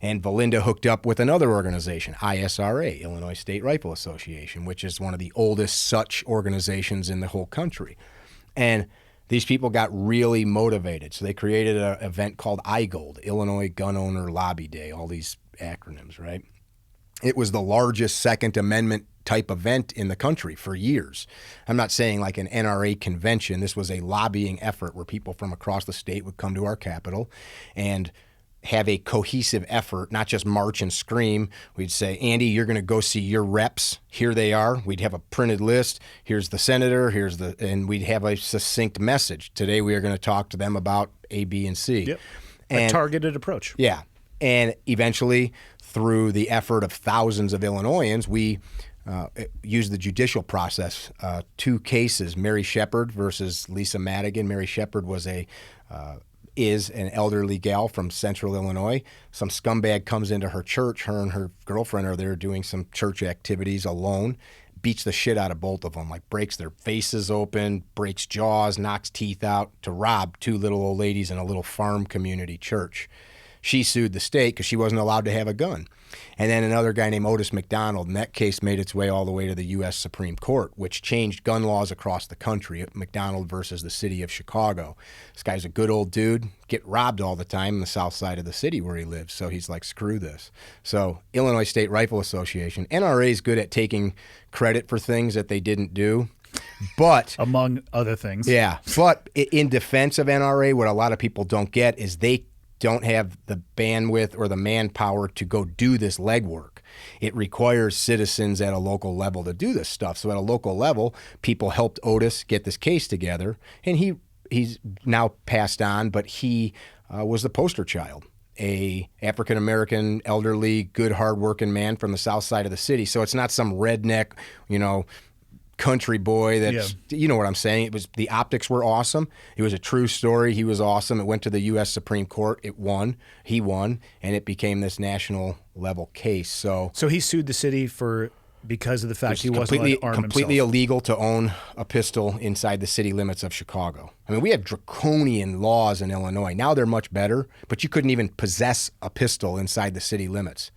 And Valinda hooked up with another organization, ISRA, Illinois State Rifle Association, which is one of the oldest such organizations in the whole country. And these people got really motivated. So they created an event called iGold, Illinois Gun Owner Lobby Day, all these acronyms, right? It was the largest Second Amendment type event in the country for years. I'm not saying like an NRA convention. This was a lobbying effort where people from across the state would come to our capital and have a cohesive effort, not just march and scream. We'd say, Andy, you're going to go see your reps. Here they are. We'd have a printed list. Here's the senator. And we'd have a succinct message. Today we are going to talk to them about A, B, and C. Yep. A targeted approach. Yeah. And eventually, through the effort of thousands of Illinoisans, we used the judicial process. 2 cases, Mary Shepard versus Lisa Madigan. Mary Shepard was is an elderly gal from central Illinois. Some scumbag comes into her church. Her and her girlfriend are there doing some church activities alone. Beats the shit out of both of them, like breaks their faces open, breaks jaws, knocks teeth out to rob 2 little old ladies in a little farm community church. She sued the state because she wasn't allowed to have a gun. And then another guy named Otis McDonald, and that case made its way all the way to the U.S. Supreme Court, which changed gun laws across the country. McDonald versus the city of Chicago. This guy's a good old dude, get robbed all the time in the south side of the city where he lives. So he's like, screw this. So Illinois State Rifle Association, NRA is good at taking credit for things that they didn't do. But among other things. Yeah. But in defense of NRA, what a lot of people don't get is they don't have the bandwidth or the manpower to go do this legwork. It requires citizens at a local level to do this stuff. So at a local level, people helped Otis get this case together, and he's now passed on, but he was the poster child, a African-American, elderly, good, hard-working man from the south side of the city. So it's not some redneck, country boy that's, you know what I'm saying? The optics were awesome. It was a true story. He was awesome. It went to the U.S. Supreme Court. It won. He won, and it became this national level case. So he sued the city because of the fact he wasn't allowed to arm completely himself. Illegal to own a pistol inside the city limits of Chicago. I mean, we have draconian laws in Illinois. Now they're much better, but you couldn't even possess a pistol inside the city limits.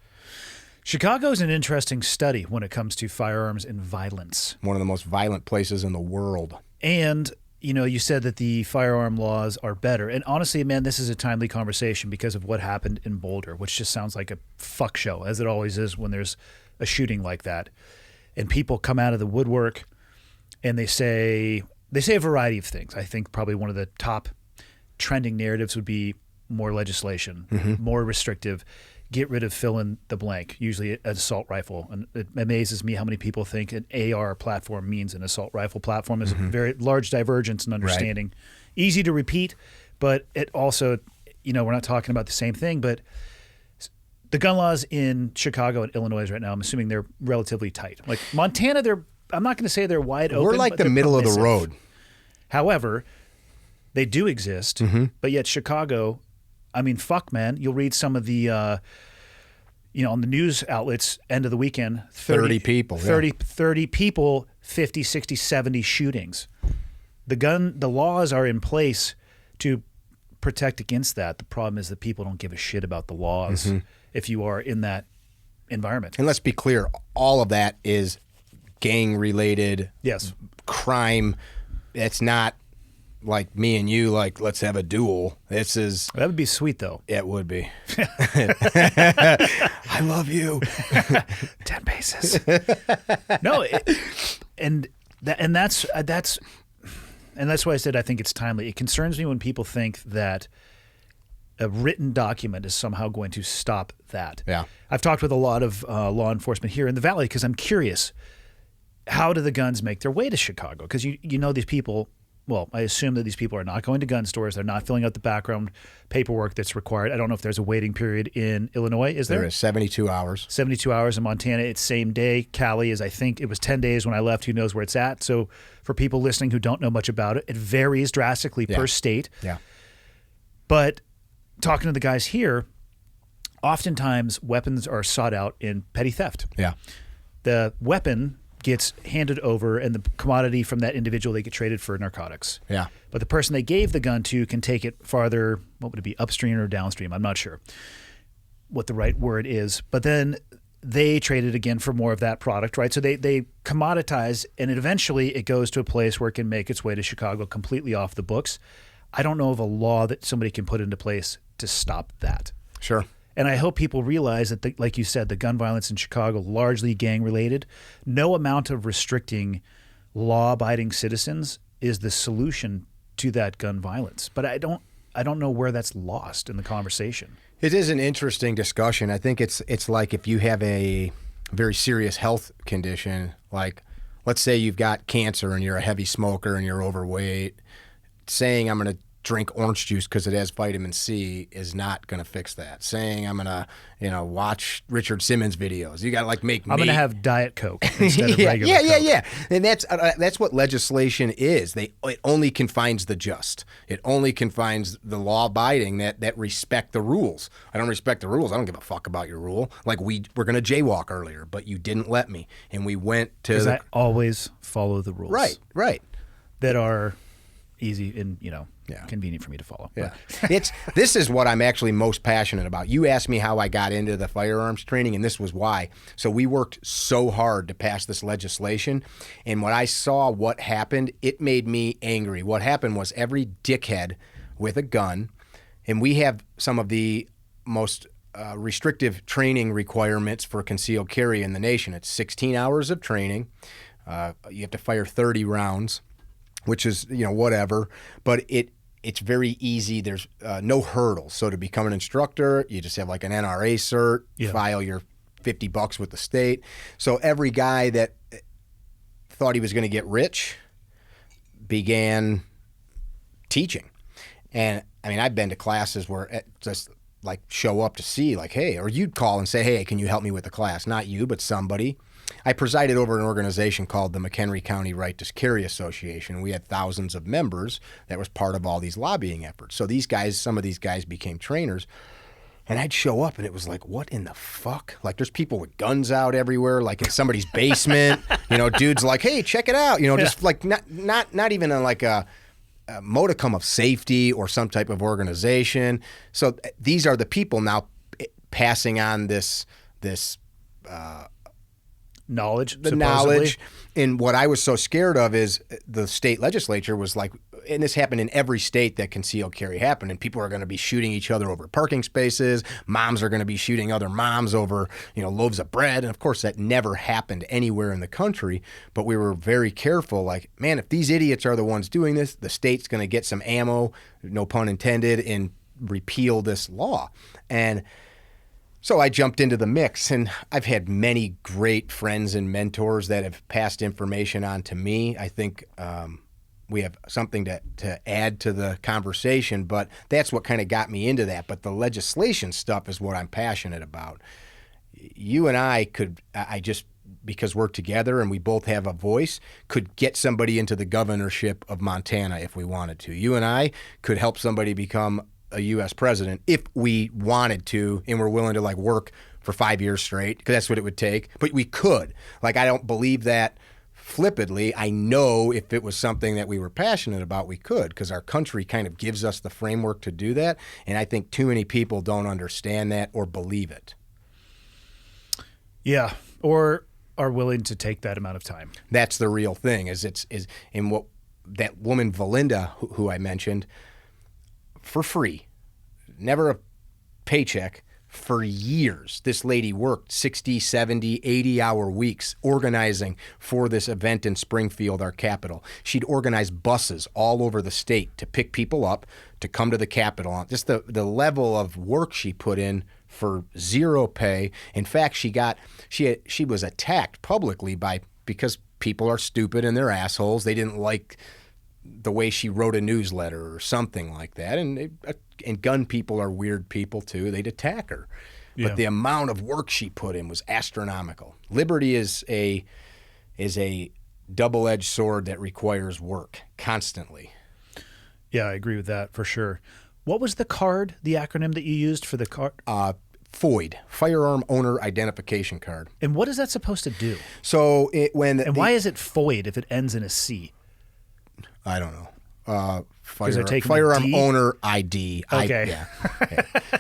Chicago is an interesting study when it comes to firearms and violence. One of the most violent places in the world. And, you said that the firearm laws are better. And honestly, man, this is a timely conversation because of what happened in Boulder, which just sounds like a fuck show, as it always is when there's a shooting like that. And people come out of the woodwork and they say a variety of things. I think probably one of the top trending narratives would be more legislation, more restrictive. Get rid of fill in the blank, usually an assault rifle. And it amazes me how many people think an AR platform means an assault rifle platform. There's a very large divergence in understanding. Right. Easy to repeat, but it also, we're not talking about the same thing, but the gun laws in Chicago and Illinois right now, I'm assuming they're relatively tight. Like Montana, I'm not going to say they're wide open. We're like the middle of the road. However, they do exist, but yet Chicago, I mean, fuck, man. You'll read some of the, on the news outlets, end of the weekend, 30 people. 30 people, 50, 60, 70 shootings. The laws are in place to protect against that. The problem is that people don't give a shit about the laws if you are in that environment. And let's be clear, all of that is gang-related crime. It's not like me and you, like, let's have a duel. This is... That would be sweet, though. It would be. I love you. 10 paces. No, that's why I said I think it's timely. It concerns me when people think that a written document is somehow going to stop that. Yeah. I've talked with a lot of law enforcement here in the Valley because I'm curious, how do the guns make their way to Chicago? Because you know these people... Well, I assume that these people are not going to gun stores. They're not filling out the background paperwork that's required. I don't know if there's a waiting period in Illinois. Is there? There is 72 hours. 72 hours in Montana. It's same day. Cali is, I think, it was 10 days when I left. Who knows where it's at? So for people listening who don't know much about it, it varies drastically per state. Yeah. But talking to the guys here, oftentimes weapons are sought out in petty theft. Yeah. The weapon gets handed over, and the commodity from that individual, they get traded for narcotics. Yeah. But the person they gave the gun to can take it farther, what would it be, upstream or downstream? I'm not sure what the right word is. But then they trade it again for more of that product, right? So they commoditize, and eventually it goes to a place where it can make its way to Chicago completely off the books. I don't know of a law that somebody can put into place to stop that. Sure. And I hope people realize that, like you said, the gun violence in Chicago, largely gang-related. No amount of restricting law-abiding citizens is the solution to that gun violence. But I don't know where that's lost in the conversation. It is an interesting discussion. I think it's like if you have a very serious health condition, like let's say you've got cancer and you're a heavy smoker and you're overweight, saying I'm going to drink orange juice because it has vitamin C is not going to fix that. Saying I'm going to, watch Richard Simmons videos. You got to I'm going to have Diet Coke instead of regular Coke. Yeah. And that's what legislation is. It only confines the just. It only confines the law-abiding that respect the rules. I don't respect the rules. I don't give a fuck about your rule. Like we were going to jaywalk earlier, but you didn't let me, and we went to. Because I always follow the rules. Right. That are easy and convenient for me to follow. Yeah, this is what I'm actually most passionate about. You asked me how I got into the firearms training, and this was why. So we worked so hard to pass this legislation, and when I saw what happened, it made me angry. What happened was every dickhead with a gun, and we have some of the most restrictive training requirements for concealed carry in the nation. It's 16 hours of training. You have to fire 30 rounds, which is, whatever, but it's very easy. There's no hurdles. So to become an instructor, you just have like an NRA cert, file your $50 with the state. So every guy that thought he was going to get rich began teaching. And I mean, I've been to classes where it just like show up to see like, hey, or you'd call and say, hey, can you help me with the class? Not you, but somebody. I presided over an organization called the McHenry County Right to Carry Association. We had thousands of members that was part of all these lobbying efforts. So some of these guys became trainers. And I'd show up and it was like, what in the fuck? Like there's people with guns out everywhere, like in somebody's basement. Dudes like, hey, check it out. Just like not even on like a modicum of safety or some type of organization. So these are the people now passing on this knowledge, supposedly. Knowledge. And what I was so scared of is the state legislature was like, and this happened in every state that concealed carry happened, and people are going to be shooting each other over parking spaces. Moms are going to be shooting other moms over, loaves of bread. And of course, that never happened anywhere in the country. But we were very careful. Like, man, if these idiots are the ones doing this, the state's going to get some ammo, no pun intended, and repeal this law. And so I jumped into the mix, and I've had many great friends and mentors that have passed information on to me. I think we have something to add to the conversation, but that's what kind of got me into that. But the legislation stuff is what I'm passionate about. You and I just because we're together and we both have a voice, could get somebody into the governorship of Montana if we wanted to. You and I could help somebody become a U.S. president if we wanted to, and we're willing to like work for 5 years straight, because that's what it would take. But we could. Like, I don't believe that flippantly. I know if it was something that we were passionate about, we could, because our country kind of gives us the framework to do that. And I think too many people don't understand that or believe it. Yeah, or are willing to take that amount of time. That's the real thing. Is in what that woman Valinda, who I mentioned, for free, never a paycheck, for years. This lady worked 60, 70, 80-hour weeks organizing for this event in Springfield, our capital. She'd organize buses all over the state to pick people up to come to the Capitol. Just the level of work she put in for zero pay. In fact, she was attacked publicly because people are stupid and they're assholes. They didn't like the way she wrote a newsletter or something like that. And gun people are weird people too. They'd attack her. Yeah. But the amount of work she put in was astronomical. Liberty is a double-edged sword that requires work constantly. Yeah, I agree with that for sure. What was the acronym that you used for the card? FOID, Firearm Owner Identification Card. And what is that supposed to do? So why is it FOID if it ends in a C? I don't know. they're taking Firearm a D? Owner ID. Okay. Yeah.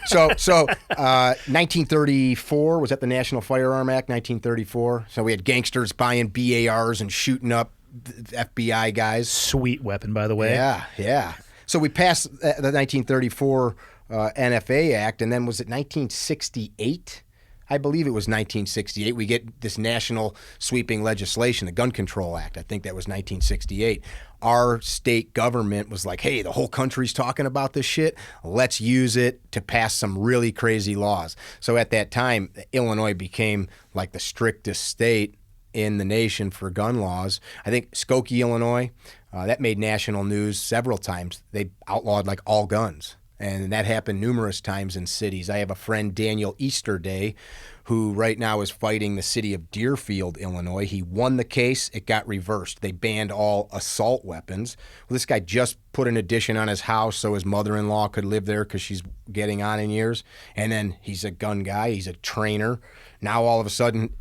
So 1934, was that the National Firearm Act, 1934? So we had gangsters buying BARs and shooting up FBI guys. Sweet weapon, by the way. Yeah. So we passed the 1934 NFA Act, and then was it 1968? I believe it was 1968. We get this national sweeping legislation, the Gun Control Act. I think that was 1968. Our state government was like, hey, the whole country's talking about this shit. Let's use it to pass some really crazy laws. So at that time, Illinois became like the strictest state in the nation for gun laws. I think Skokie, Illinois, that made national news several times. They outlawed like all guns. And that happened numerous times in cities. I have a friend, Daniel Easterday, who right now is fighting the city of Deerfield, Illinois. He won the case. It got reversed. They banned all assault weapons. Well, this guy just put an addition on his house so his mother-in-law could live there because she's getting on in years. And then he's a gun guy. He's a trainer. Now all of a sudden,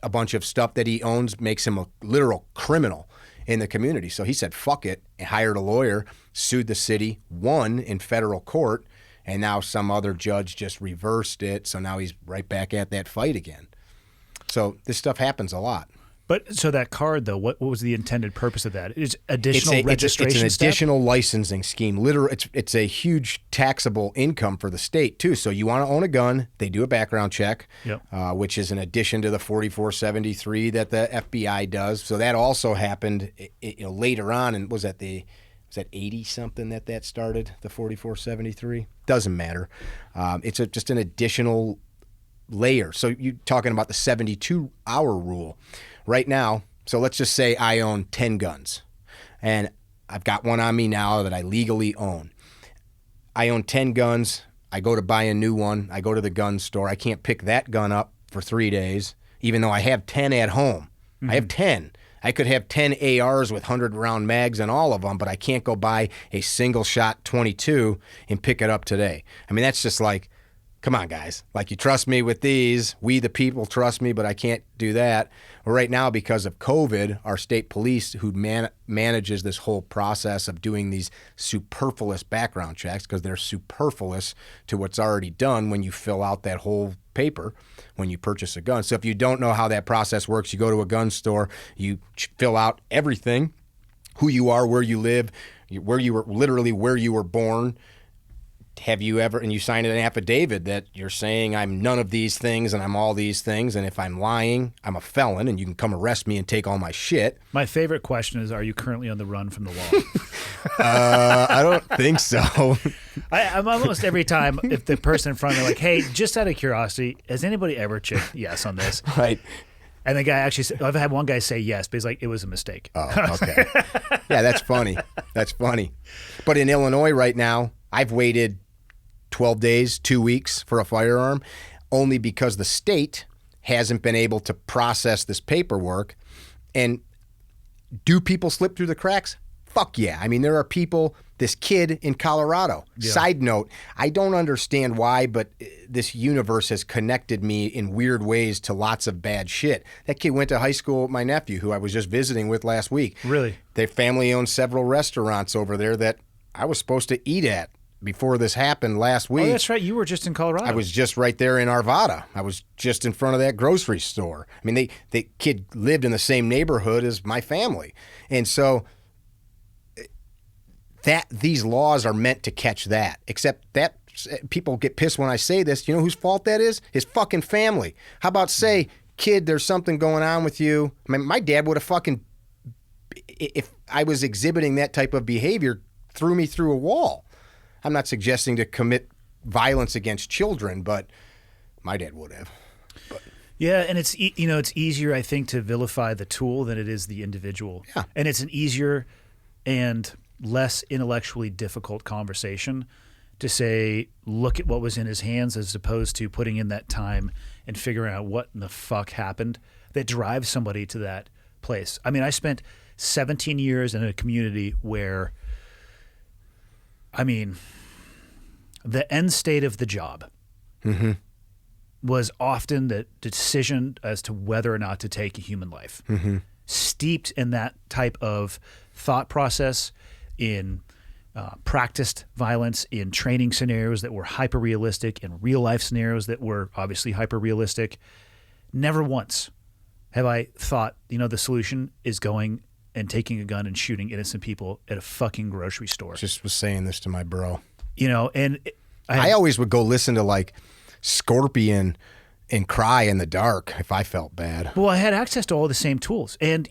a bunch of stuff that he owns makes him a literal criminal in the community. So he said, fuck it, and hired a lawyer, sued the city, won in federal court, and now some other judge just reversed it. So now he's right back at that fight again. So this stuff happens a lot. But so that card, though, what was the intended purpose of that? Is additional registration? It's an additional licensing scheme. Literally, it's a huge taxable income for the state too. So you want to own a gun, they do a background check, which is an addition to the 4473 that the FBI does. So that also happened later on, and was that 80 something that started the 4473? Doesn't matter. It's just an additional layer. So you're talking about the 72-hour rule. Right now, so let's just say I own 10 guns, and I've got one on me now that I legally own. I own 10 guns. I go to buy a new one. I go to the gun store. I can't pick that gun up for 3 days, even though I have 10 at home. Mm-hmm. I have 10. I could have 10 ARs with 100-round mags in all of them, but I can't go buy a single-shot 22 and pick it up today. I mean, that's just like, come on, guys. Like, you trust me with these. We, the people, trust me, but I can't do that. Well, right now, because of COVID, our state police, who manages this whole process of doing these superfluous background checks, because they're superfluous to what's already done when you fill out that whole paper when you purchase a gun. So if you don't know how that process works, you go to a gun store, you fill out everything, who you are, where you live, where you were born. Have you ever, and you sign an affidavit that you're saying I'm none of these things and I'm all these things, and if I'm lying, I'm a felon and you can come arrest me and take all my shit. My favorite question is, are you currently on the run from the law? I don't think so. I'm almost every time, if the person in front of me like, hey, just out of curiosity, has anybody ever checked yes on this? Right. And the guy actually said, I've had one guy say yes, but he's like, it was a mistake. Oh, okay. Yeah, that's funny. That's funny. But in Illinois right now, I've waited 12 days, 2 weeks for a firearm, only because the state hasn't been able to process this paperwork. And do people slip through the cracks? Fuck yeah. I mean, there are people, this kid in Colorado. Yeah. Side note, I don't understand why, but this universe has connected me in weird ways to lots of bad shit. That kid went to high school with my nephew, who I was just visiting with last week. Really? Their family owns several restaurants over there that I was supposed to eat at before this happened last week. Oh, that's right. You were just in Colorado. I was just right there in Arvada. I was just in front of that grocery store. I mean, the kid lived in the same neighborhood as my family. And so these laws are meant to catch that, except that people get pissed when I say this. You know whose fault that is? His fucking family. How about say, kid, there's something going on with you. I mean, my dad would have fucking, if I was exhibiting that type of behavior, threw me through a wall. I'm not suggesting to commit violence against children, but my dad would have. But. Yeah, and it's easier, I think, to vilify the tool than it is the individual. Yeah. And it's an easier and less intellectually difficult conversation to say, look at what was in his hands, as opposed to putting in that time and figuring out what in the fuck happened that drives somebody to that place. I mean, I spent 17 years in a community where, I mean, the end state of the job was often the decision as to whether or not to take a human life. Steeped in that type of thought process, in practiced violence, in training scenarios that were hyper-realistic, in real-life scenarios that were obviously hyper-realistic. Never once have I thought, the solution is going and taking a gun and shooting innocent people at a fucking grocery store. Just was saying this to my bro. And I always would go listen to like Scorpion and cry in the dark if I felt bad. Well, I had access to all the same tools, and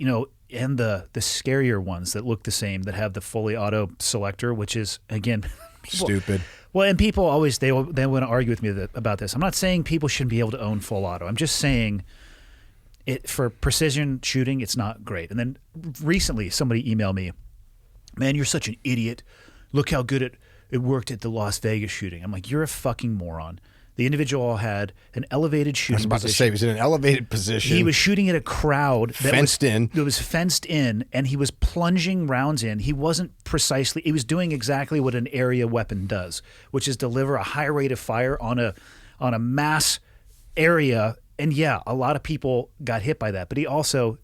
and the scarier ones that look the same, that have the fully auto selector, which is again stupid. Well, and people always they want to argue with me about this. I'm not saying people shouldn't be able to own full auto. I'm just saying for precision shooting, it's not great. And then recently, somebody emailed me, "Man, you're such an idiot. Look how good it worked at the Las Vegas shooting." I'm like, "You're a fucking moron." The individual had an elevated shooting position. I was about to say, he was in an elevated position. He was shooting at a crowd that was fenced in, and he was plunging rounds in. He wasn't precisely – he was doing exactly what an area weapon does, which is deliver a high rate of fire on a mass area. And, yeah, a lot of people got hit by that, but he also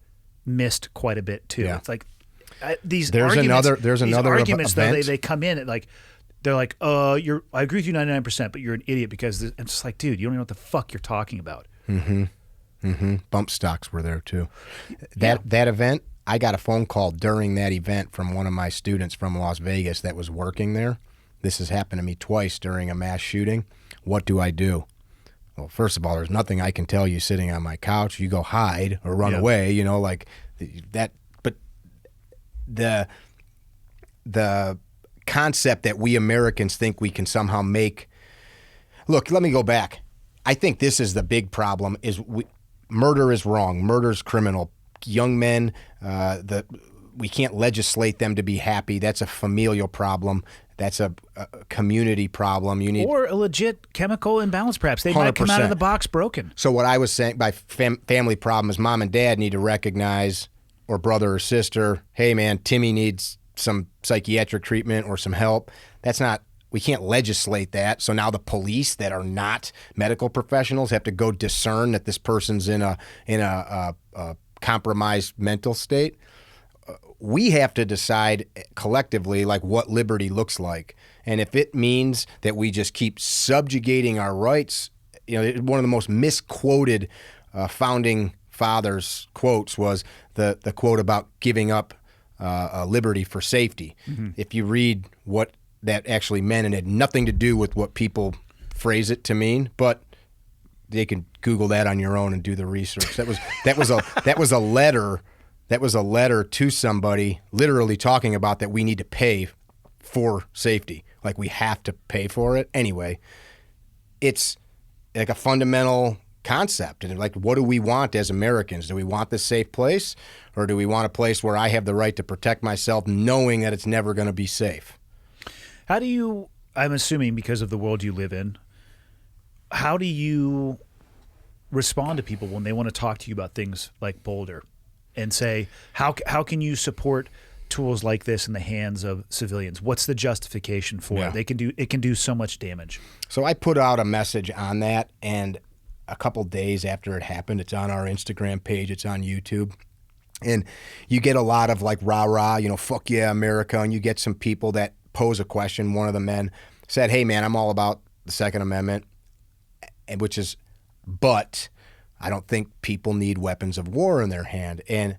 missed quite a bit too. Yeah. It's like these there's arguments – there's another arguments, event. though, they come in at like – they're like, I agree with you 99%, but you're an idiot because I'm just like, dude, you don't even know what the fuck you're talking about. Bump stocks were there too. That event, I got a phone call during that event from one of my students from Las Vegas that was working there. This has happened to me twice during a mass shooting. What do I do? Well, first of all, there's nothing I can tell you sitting on my couch. You go hide or run away, like that. But the concept that we Americans think we can somehow make. Look, let me go back. I think this is the big problem: is murder is wrong. Murder's criminal. Young men, we can't legislate them to be happy. That's a familial problem. That's a community problem. You need or a legit chemical imbalance. Perhaps they might come out of the box broken. So what I was saying by family problem is mom and dad need to recognize, or brother or sister, hey man, Timmy needs some psychiatric treatment or some help. We can't legislate that. So now the police that are not medical professionals have to go discern that this person's in a compromised mental state. We have to decide collectively like what liberty looks like. And if it means that we just keep subjugating our rights, one of the most misquoted founding fathers quotes was the quote about giving up liberty for safety. If you read what that actually meant, and it had nothing to do with what people phrase it to mean, but they can Google that on your own and do the research. That was a letter to somebody, literally talking about that we need to pay for safety, like we have to pay for it anyway. It's like a fundamental concept. And like, what do we want as Americans? Do we want this safe place, or do we want a place where I have the right to protect myself knowing that it's never going to be safe? How do you, I'm assuming because of the world you live in, how do you respond to people when they want to talk to you about things like Boulder and say, how can you support tools like this in the hands of civilians? What's the justification for it? It can do so much damage. So I put out a message on that, and a couple days after it happened, it's on our Instagram page, it's on YouTube. And you get a lot of like rah-rah, fuck yeah, America. And you get some people that pose a question. One of the men said, hey man, I'm all about the Second Amendment, but I don't think people need weapons of war in their hand. And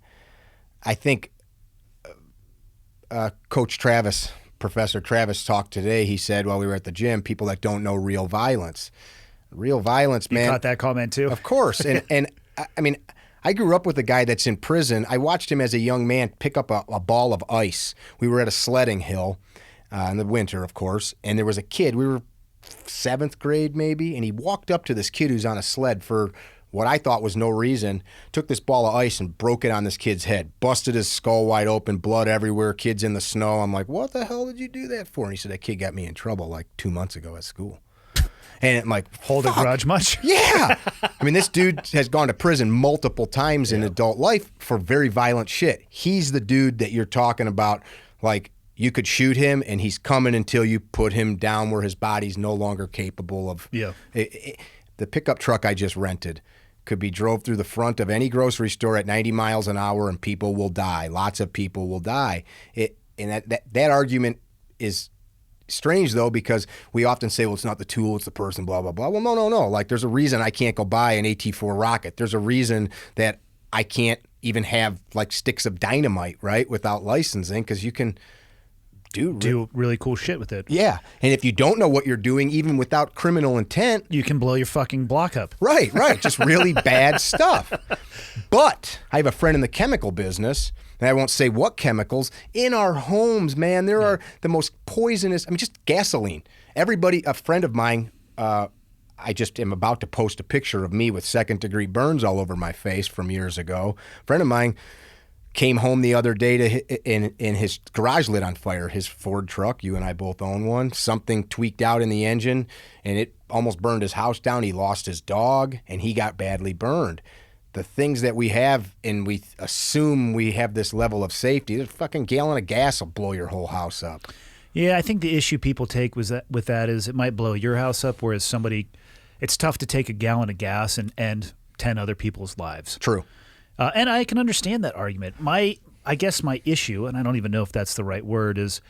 I think Coach Travis, Professor Travis talked today. He said while we were at the gym, people that don't know real violence, man. You caught that comment too? Of course. And I mean, I grew up with a guy that's in prison. I watched him as a young man pick up a ball of ice. We were at a sledding hill in the winter, of course, and there was a kid. We were 7th grade maybe, and he walked up to this kid who's on a sled for what I thought was no reason, took this ball of ice and broke it on this kid's head, busted his skull wide open, blood everywhere, kids in the snow. I'm like, what the hell did you do that for? And he said, that kid got me in trouble like 2 months ago at school. And I'm like, hold a grudge much? Yeah. I mean, this dude has gone to prison multiple times in adult life for very violent shit. He's the dude that you're talking about, like, you could shoot him and he's coming until you put him down where his body's no longer capable of. Yeah. the pickup truck I just rented could be drove through the front of any grocery store at 90 miles an hour and people will die. Lots of people will die. And that argument is strange, though, because we often say, well, it's not the tool, it's the person, blah, blah, blah. Well, no. Like, there's a reason I can't go buy an AT-4 rocket. There's a reason that I can't even have, like, sticks of dynamite, right, without licensing, because you can do really cool shit with it. Yeah. And if you don't know what you're doing, even without criminal intent, you can blow your fucking block up. Right. Just really bad stuff. But I have a friend in the chemical business, and I won't say what chemicals, in our homes, man. There are the most poisonous, just gasoline. A friend of mine, I just am about to post a picture of me with second-degree burns all over my face from years ago. A friend of mine came home the other day in his garage lit on fire. His Ford truck, you and I both own one. Something tweaked out in the engine, and it almost burned his house down. He lost his dog, and he got badly burned. The things that we have, and we assume we have this level of safety, a fucking gallon of gas will blow your whole house up. Yeah, I think the issue people take with that is it might blow your house up, whereas it's tough to take a gallon of gas and end 10 other people's lives. True. And I can understand that argument. I guess my issue, and I don't even know if that's the right word, is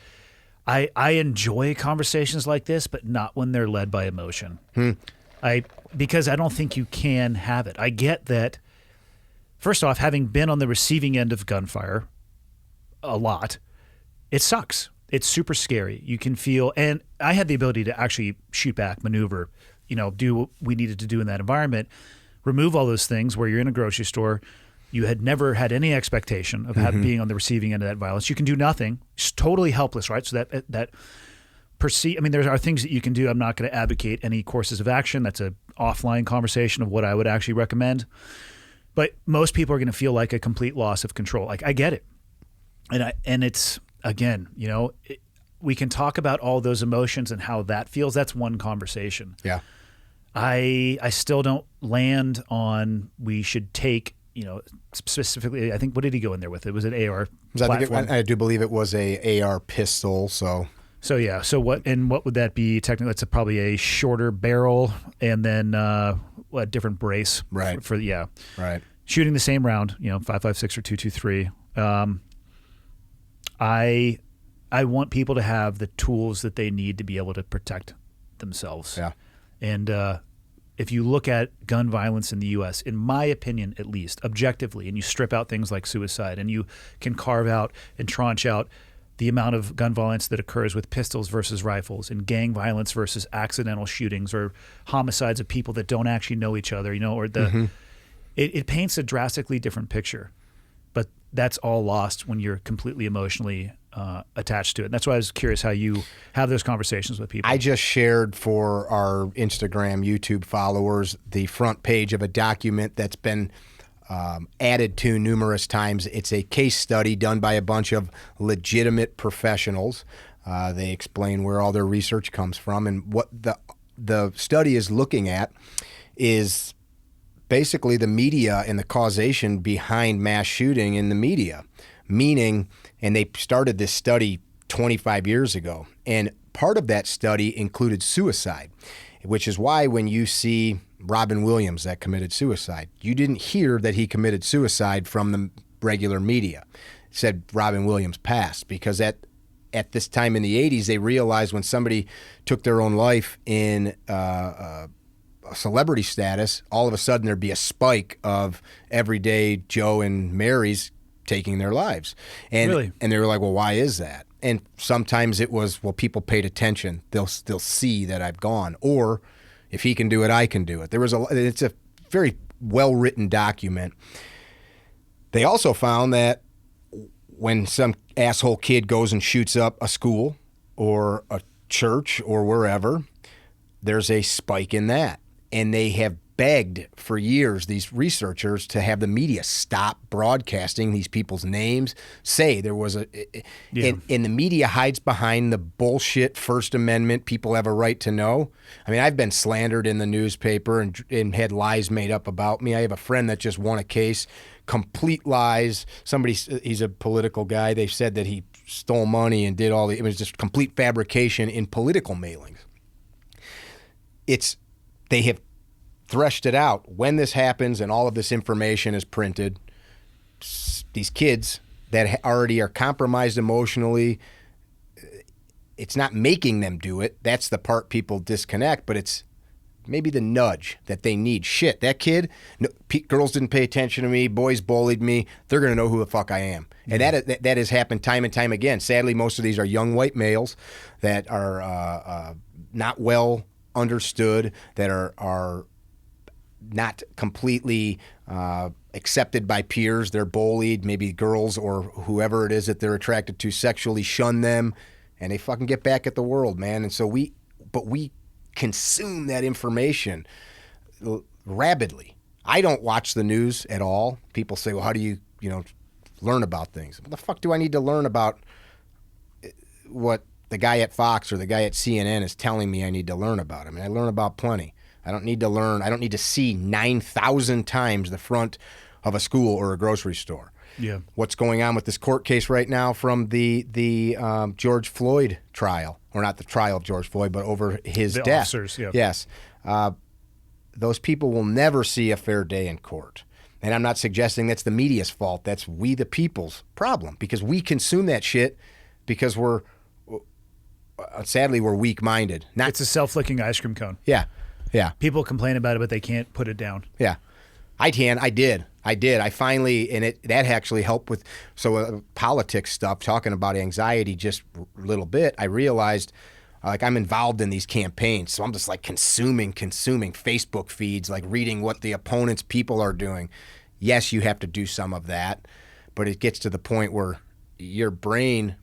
I enjoy conversations like this, but not when they're led by emotion. Because I don't think you can have it. I get that, first off, having been on the receiving end of gunfire a lot, it sucks. It's super scary. You can feel, and I had the ability to actually shoot back, maneuver, do what we needed to do in that environment, remove all those things where you're in a grocery store. You had never had any expectation of being on the receiving end of that violence. You can do nothing. It's totally helpless, right? So there are things that you can do. I'm not going to advocate any courses of action. That's an offline conversation of what I would actually recommend. But most people are going to feel like a complete loss of control. Like, I get it. And it's, again, we can talk about all those emotions and how that feels. That's one conversation. Yeah. I still don't land on we should take, specifically, I think, what did he go in there with? It was an AR platform. I do believe it was a AR pistol. So yeah. So what would that be? Technically, it's probably a shorter barrel and then a different brace. Right. Right. Shooting the same round, 5.56 or 2.23. I want people to have the tools that they need to be able to protect themselves. Yeah. And if you look at gun violence in the U.S., in my opinion, at least, objectively, and you strip out things like suicide, and you can carve out and tranche out the amount of gun violence that occurs with pistols versus rifles, and gang violence versus accidental shootings, or homicides of people that don't actually know each other, or it paints a drastically different picture. But that's all lost when you're completely emotionally attached to it. And that's why I was curious how you have those conversations with people. I just shared for our Instagram, YouTube followers, the front page of a document that's been added to numerous times. It's a case study done by a bunch of legitimate professionals. They explain where all their research comes from. And what the study is looking at is basically the media and the causation behind mass shooting in the media. Meaning, and they started this study 25 years ago, and part of that study included suicide, which is why when you see Robin Williams that committed suicide, you didn't hear that he committed suicide from the regular media. It said Robin Williams passed, because at this time in the 80s, they realized when somebody took their own life in a celebrity status, all of a sudden there'd be a spike of everyday Joe and Mary's taking their lives. And really? And they were like, well, why is that? And sometimes it was, well, people paid attention. They'll see that I've gone. Or if he can do it, I can do it. It's a very well-written document. They also found that when some asshole kid goes and shoots up a school or a church or wherever, there's a spike in that. And they have begged for years, these researchers, to have the media stop broadcasting these people's names, say there was and the media hides behind the bullshit First Amendment, people have a right to know. I mean, I've been slandered in the newspaper and had lies made up about me. I have a friend that just won a case, complete lies. He's a political guy. They said that he stole money and did it was just complete fabrication in political mailings. They have threshed it out. When this happens and all of this information is printed, these kids that already are compromised emotionally, it's not making them do it. That's the part people disconnect, but it's maybe the nudge that they need. Shit, that kid, girls didn't pay attention to me, boys bullied me, they're going to know who the fuck I am. And that has happened time and time again. Sadly, most of these are young white males that are not well understood, that are not completely accepted by peers. They're bullied, maybe girls or whoever it is that they're attracted to sexually shun them, and they fucking get back at the world, man. And so we consume that information rabidly. I don't watch the news at all. People say, well, how do you learn about things? What the fuck do I need to learn about what the guy at Fox or the guy at CNN is telling me I need to learn about? I mean, I learn about plenty. I don't need to see 9,000 times the front of a school or a grocery store. Yeah. What's going on with this court case right now from the George Floyd trial, or not the trial of George Floyd, but over his death. Officers, yeah. Yes. Those people will never see a fair day in court. And I'm not suggesting that's the media's fault. That's we the people's problem, because we consume that shit because sadly, we're weak-minded. It's a self-licking ice cream cone. Yeah. Yeah. People complain about it, but they can't put it down. Yeah. I did. I finally, and that actually helped with politics stuff, talking about anxiety just a little bit. I realized I'm involved in these campaigns, so I'm just like consuming Facebook feeds, like reading what the opponent's people are doing. Yes, you have to do some of that, but it gets to the point where your brain,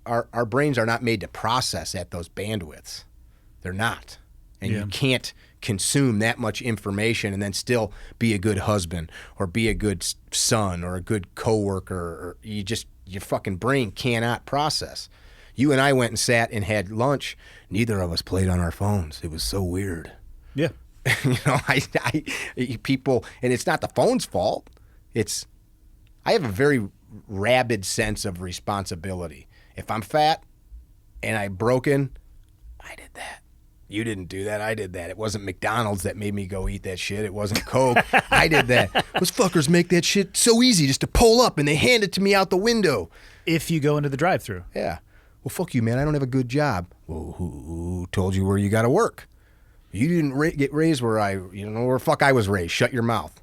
our brains are not made to process at those bandwidths. They're not. And you can't consume that much information and then still be a good husband or be a good son or a good coworker. Or your fucking brain cannot process. You and I went and sat and had lunch. Neither of us played on our phones. It was so weird. Yeah. People, and it's not the phone's fault. I have a very rabid sense of responsibility. If I'm fat and I'm broken, I did that. You didn't do that. I did that. It wasn't McDonald's that made me go eat that shit. It wasn't Coke. I did that. Those fuckers make that shit so easy just to pull up and they hand it to me out the window. If you go into the drive-thru. Yeah. Well, fuck you, man. I don't have a good job. Well, who told you where you got to work? You didn't get raised where where fuck I was raised. Shut your mouth.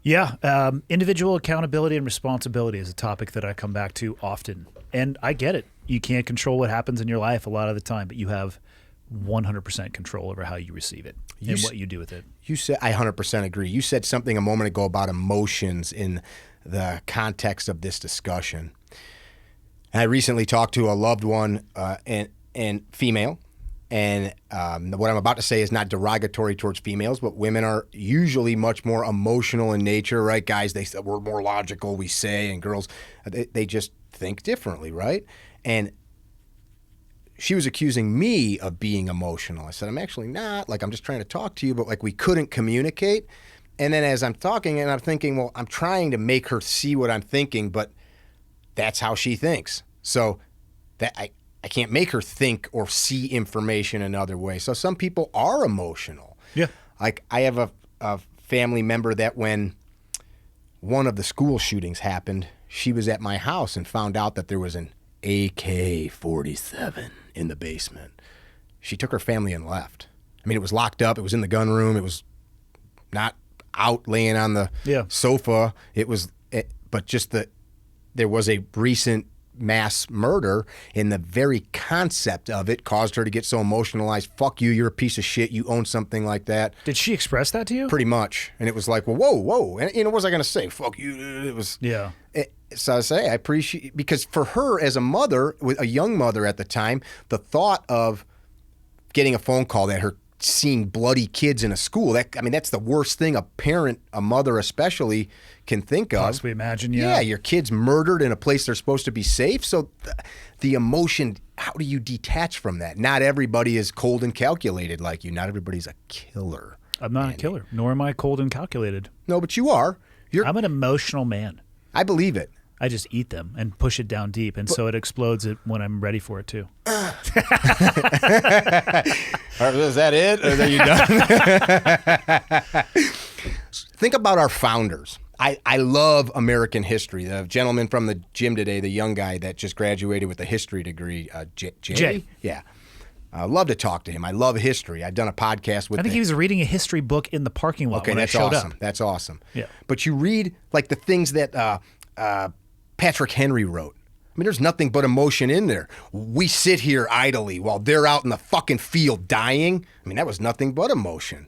Yeah. Individual accountability and responsibility is a topic that I come back to often. And I get it. You can't control what happens in your life a lot of the time, but you have 100% control over how you receive it and what you do with it. I 100% agree. You said something a moment ago about emotions in the context of this discussion. And I recently talked to a loved one and female, and what I'm about to say is not derogatory towards females, but women are usually much more emotional in nature, right? Guys, we're more logical, we say, and girls, they just think differently, right? And she was accusing me of being emotional. I said, I'm actually not. I'm just trying to talk to you, but we couldn't communicate. And then as I'm talking and I'm thinking, well, I'm trying to make her see what I'm thinking, but that's how she thinks. So that I can't make her think or see information another way. So some people are emotional. Yeah. I have a family member that when one of the school shootings happened, she was at my house and found out that there was an AK-47 in the basement. She took her family and left. I mean, it was locked up. It was in the gun room. It was not out laying on the sofa. There was a recent mass murder, and the very concept of it caused her to get so emotionalized. Fuck you, you're a piece of shit. You own something like that. Did she express that to you? Pretty much. And it was like, well, whoa. And what was I going to say? Fuck you. It was... Yeah. So I say I appreciate, because for her as a mother, with a young mother at the time, the thought of getting a phone call that her seeing bloody kids in a school, that's the worst thing a parent, a mother especially, can think of. Possibly imagine, Yeah, your kid's murdered in a place they're supposed to be safe. So the emotion, how do you detach from that? Not everybody is cold and calculated like you. Not everybody's a killer. I'm not a killer, nor am I cold and calculated. No, but you are. I'm an emotional man. I believe it. I just eat them and push it down deep, and so it explodes when I'm ready for it too. Is that it? Or are you done? Think about our founders. I love American history. The gentleman from the gym today, the young guy that just graduated with a history degree, Jay? Yeah. I love to talk to him. I love history. I've done a podcast with him. I think he was reading a history book in the parking lot when I showed up. That's awesome. Yeah. But you read like the things that Patrick Henry wrote. I mean, there's nothing but emotion in there. We sit here idly while they're out in the fucking field dying. I mean, that was nothing but emotion,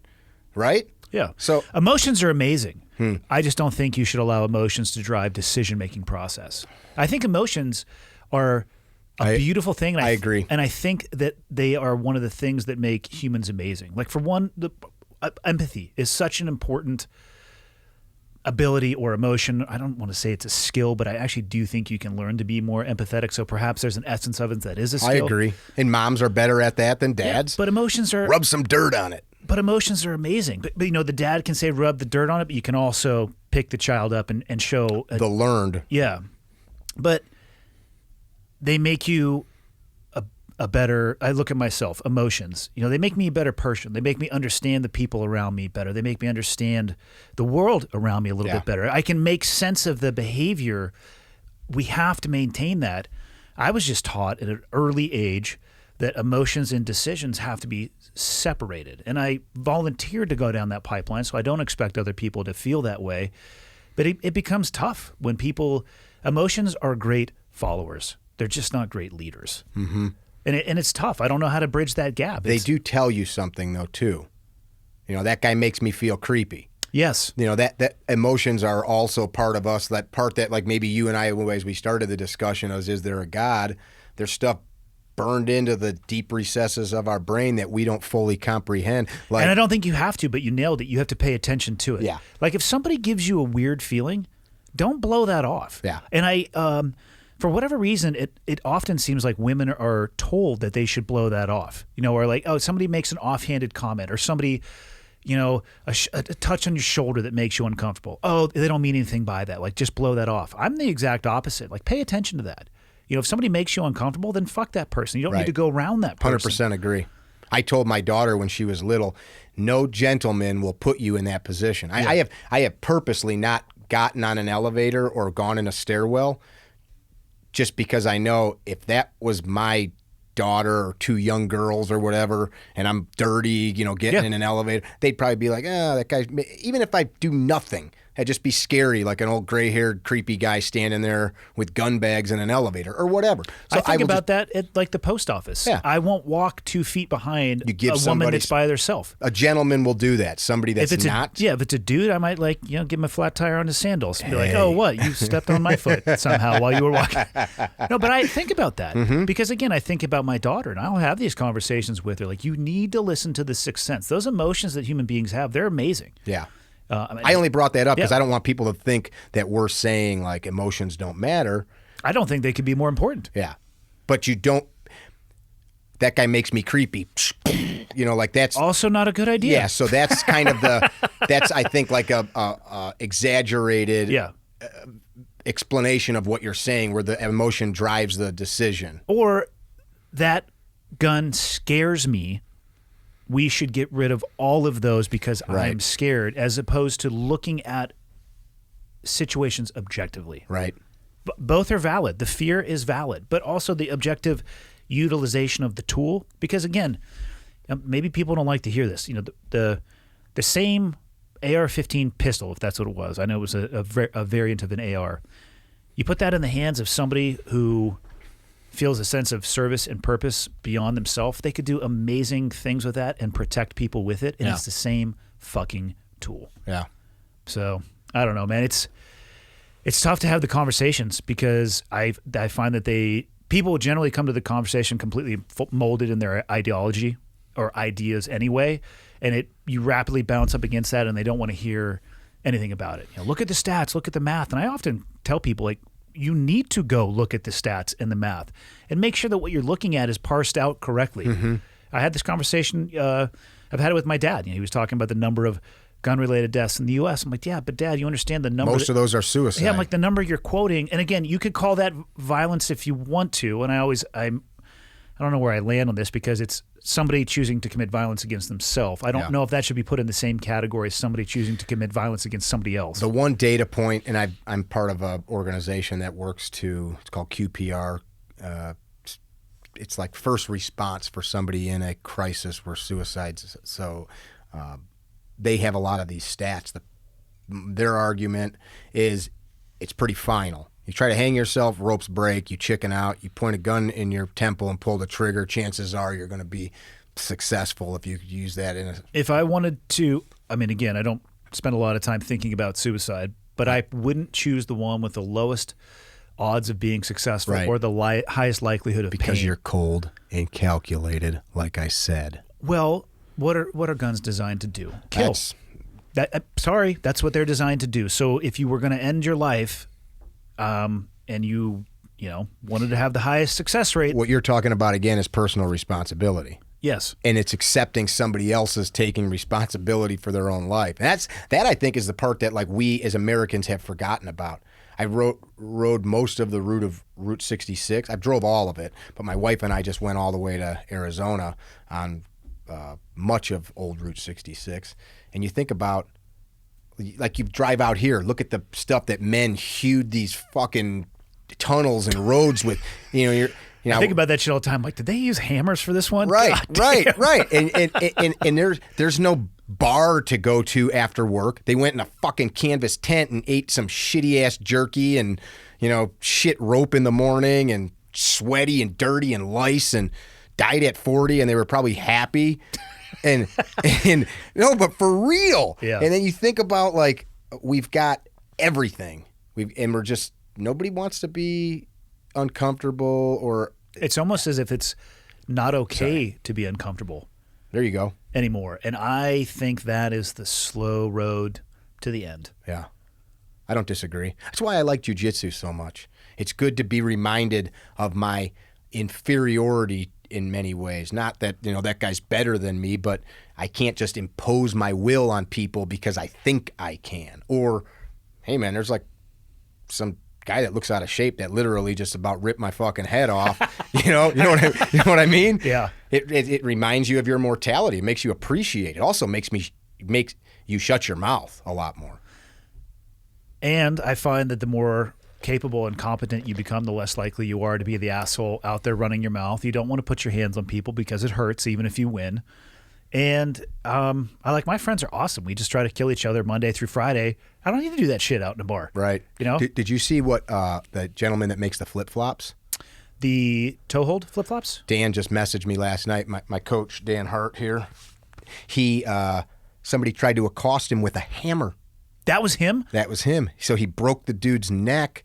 right? Yeah. So emotions are amazing. I just don't think you should allow emotions to drive decision-making process. I think emotions are a beautiful thing. And I agree. And I think that they are one of the things that make humans amazing. Like for one, empathy is such an important ability or emotion. I don't want to say it's a skill, but I actually do think you can learn to be more empathetic. So perhaps there's an essence of it that is a skill. I agree. And moms are better at that than dads. Yeah, but emotions are... Rub some dirt on it. But emotions are amazing. But you know, the dad can say rub the dirt on it, but you can also pick the child up and show... the learned. Yeah. But they make you a better... I look at myself, emotions. You know, they make me a better person. They make me understand the people around me better. They make me understand the world around me a little bit better. I can make sense of the behavior. We have to maintain that. I was just taught at an early age that emotions and decisions have to be separated. And I volunteered to go down that pipeline, so I don't expect other people to feel that way. But it becomes tough when people... Emotions are great followers. They're just not great leaders. Mm-hmm. And it's tough. I don't know how to bridge that gap. They do tell you something, though, too. You know, that guy makes me feel creepy. Yes. You know, that emotions are also part of us. That part that, like, maybe you and I, as we started the discussion, is there a God? There's stuff burned into the deep recesses of our brain that we don't fully comprehend. Like, and I don't think you have to, but you nailed it. You have to pay attention to it. Yeah. Like if somebody gives you a weird feeling, don't blow that off. Yeah. And I, for whatever reason, it often seems like women are told that they should blow that off. You know, or like, oh, somebody makes an offhanded comment, or somebody, you know, a touch on your shoulder that makes you uncomfortable. Oh, they don't mean anything by that. Like, just blow that off. I'm the exact opposite. Like, pay attention to that. You know, if somebody makes you uncomfortable, then fuck that person. You don't need to go around that person. 100% agree. I told my daughter when she was little, no gentleman will put you in that position. Yeah. I have purposely not gotten on an elevator or gone in a stairwell just because I know if that was my daughter or two young girls or whatever, and I'm dirty, you know, getting in an elevator, they'd probably be like, oh, that guy, even if I do nothing, I'd just be scary, like an old gray-haired, creepy guy standing there with gun bags in an elevator or whatever. So I think about that at like the post office. Yeah. I won't walk 2 feet behind a woman that's by herself. A gentleman will do that. Somebody that's not. If it's a dude, I might give him a flat tire on his sandals. Be like, oh, what? You stepped on my foot somehow while you were walking. No, but I think about that because, again, I think about my daughter, and I'll have these conversations with her. Like, you need to listen to the sixth sense. Those emotions that human beings have, they're amazing. Yeah. I only brought that up because I don't want people to think that we're saying like emotions don't matter. I don't think they could be more important. Yeah. But you don't, that guy makes me creepy. You know, like that's also not a good idea. Yeah. So that's kind of that's I think like a exaggerated explanation of what you're saying where the emotion drives the decision. Or that gun scares me. We should get rid of all of those because I'm scared, as opposed to looking at situations objectively. Right. Both are valid. The fear is valid, but also the objective utilization of the tool. Because again, maybe people don't like to hear this. You know, the same AR-15 pistol, if that's what it was. I know it was a variant of an AR. You put that in the hands of somebody who feels a sense of service and purpose beyond themselves, they could do amazing things with that and protect people with it. And it's the same fucking tool. Yeah. So I don't know, man. It's tough to have the conversations because I find that people generally come to the conversation completely molded in their ideology or ideas anyway, and you rapidly bounce up against that, and they don't want to hear anything about it. You know, look at the stats, look at the math, and I often tell people like, you need to go look at the stats and the math and make sure that what you're looking at is parsed out correctly. I had this conversation, I've had it with my dad. You know, he was talking about the number of gun-related deaths in the U.S. I'm like, yeah, but Dad, you understand the number. Most of those are suicide. Yeah, I'm like, the number you're quoting, and again, you could call that violence if you want to, and I don't know where I land on this because it's somebody choosing to commit violence against themselves. I don't know if that should be put in the same category as somebody choosing to commit violence against somebody else. The one data point, and I'm part of an organization that works it's called QPR. It's like first response for somebody in a crisis where suicides. So they have a lot of these stats. Their argument is it's pretty final. You try to hang yourself, ropes break, you chicken out, you point a gun in your temple and pull the trigger, chances are you're going to be successful if you use that in a... If I wanted to, I mean, again, I don't spend a lot of time thinking about suicide, but I wouldn't choose the one with the lowest odds of being successful or the highest liklikelihood of pain. Because you're cold and calculated, like I said. Well, what are guns designed to do? Kill. That's what they're designed to do. So if you were going to end your life... and you wanted to have the highest success rate. What you're talking about again is personal responsibility. Yes. And it's accepting somebody else's taking responsibility for their own life. And that I think is the part that like we as Americans have forgotten about. I rode most of the route of Route 66. I drove all of it, but my wife and I just went all the way to Arizona on much of old Route 66. And you think about, like you drive out here, look at the stuff that men hewed these fucking tunnels and roads with. I think about that shit all the time. Like, did they use hammers for this one? Right. And there's no bar to go to after work. They went in a fucking canvas tent and ate some shitty ass jerky and shit rope in the morning and sweaty and dirty and lice and died at 40 and they were probably happy. And no, but for real. Yeah. And then you think about like we've got everything. We're just nobody wants to be uncomfortable or it's almost as if it's not okay to be uncomfortable. There you go. Anymore. And I think that is the slow road to the end. Yeah. I don't disagree. That's why I like jiu-jitsu so much. It's good to be reminded of my inferiority in many ways. Not that, that guy's better than me, but I can't just impose my will on people because I think I can. Or, hey man, there's like some guy that looks out of shape that literally just about ripped my fucking head off. you know what I mean? Yeah. It reminds you of your mortality. It makes you appreciate it. It also makes you shut your mouth a lot more. And I find that the more capable and competent you become, the less likely you are to be the asshole out there running your mouth. You don't want to put your hands on people because it hurts, even if you win. And my friends are awesome. We just try to kill each other Monday through Friday. I don't need to do that shit out in a bar. Right. Did you see what the gentleman that makes the flip-flops? The toe hold flip-flops? Dan just messaged me last night. My coach, Dan Hart here. Somebody tried to accost him with a hammer. That was him? That was him. So he broke the dude's neck.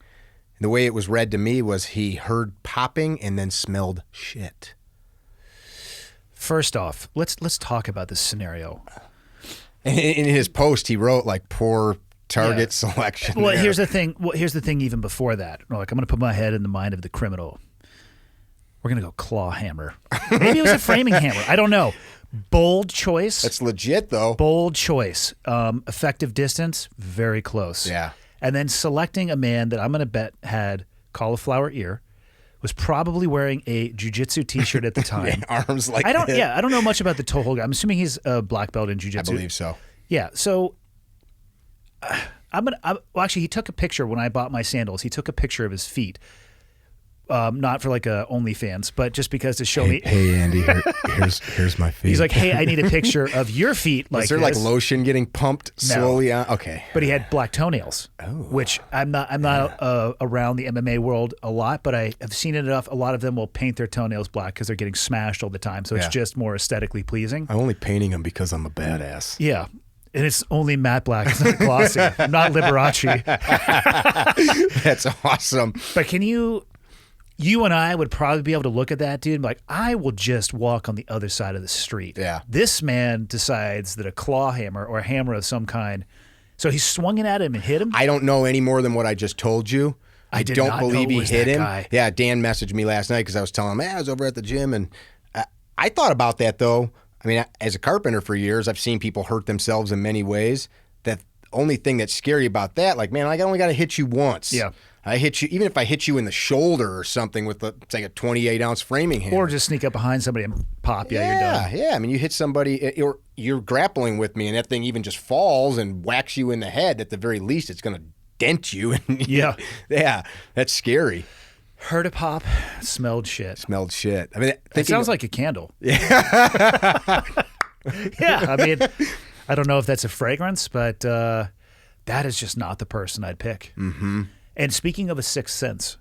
The way it was read to me was he heard popping and then smelled shit. First off, let's talk about this scenario. In his post, he wrote like poor target selection. Well, here's the thing. Even before that, like I'm going to put my head in the mind of the criminal. We're going to go claw hammer. Maybe it was a framing hammer. I don't know. Bold choice. That's legit though. Bold choice. Effective distance, very close. Yeah. And then selecting a man that I'm going to bet had cauliflower ear, was probably wearing a jiu-jitsu t-shirt at the time. Arms like I don't know much about the toe hold guy. I'm assuming he's a black belt in jiu-jitsu. I believe so. Yeah. So actually he took a picture when I bought my sandals. He took a picture of his feet. Not for like a OnlyFans, but just because to show me. Hey Andy, here's my feet. He's like, hey, I need a picture of your feet. Like, is there like lotion getting pumped slowly on? Okay, but he had black toenails, which I'm not around the MMA world a lot, but I have seen it enough. A lot of them will paint their toenails black because they're getting smashed all the time, so it's just more aesthetically pleasing. I'm only painting them because I'm a badass. Yeah. And it's only matte black. It's not glossy. Not Liberace. That's awesome. But can you and I would probably be able to look at that dude and be like, I will just walk on the other side of the street. Yeah. This man decides that a claw hammer or a hammer of some kind, so he swung it at him and hit him? I don't know any more than what I just told you. I don't believe he hit him. Guy. Yeah, Dan messaged me last night because I was telling him, I was over at the gym. And I thought about that, though. I mean, as a carpenter for years, I've seen people hurt themselves in many ways. That only thing that's scary about that, like, man, I only got to hit you once. Yeah. I hit you, even if I hit you in the shoulder or something with it's like a 28-ounce framing hammer. Or just sneak up behind somebody and pop. Yeah, you're done. Yeah. I mean, you hit somebody, or you're grappling with me, and that thing even just falls and whacks you in the head. At the very least, it's going to dent you. And Yeah. Yeah, that's scary. Heard a pop, smelled shit. Smelled shit. I mean, It sounds like a candle. Yeah. Yeah, I mean, I don't know if that's a fragrance, but that is just not the person I'd pick. Mm-hmm. And speaking of a sixth sense,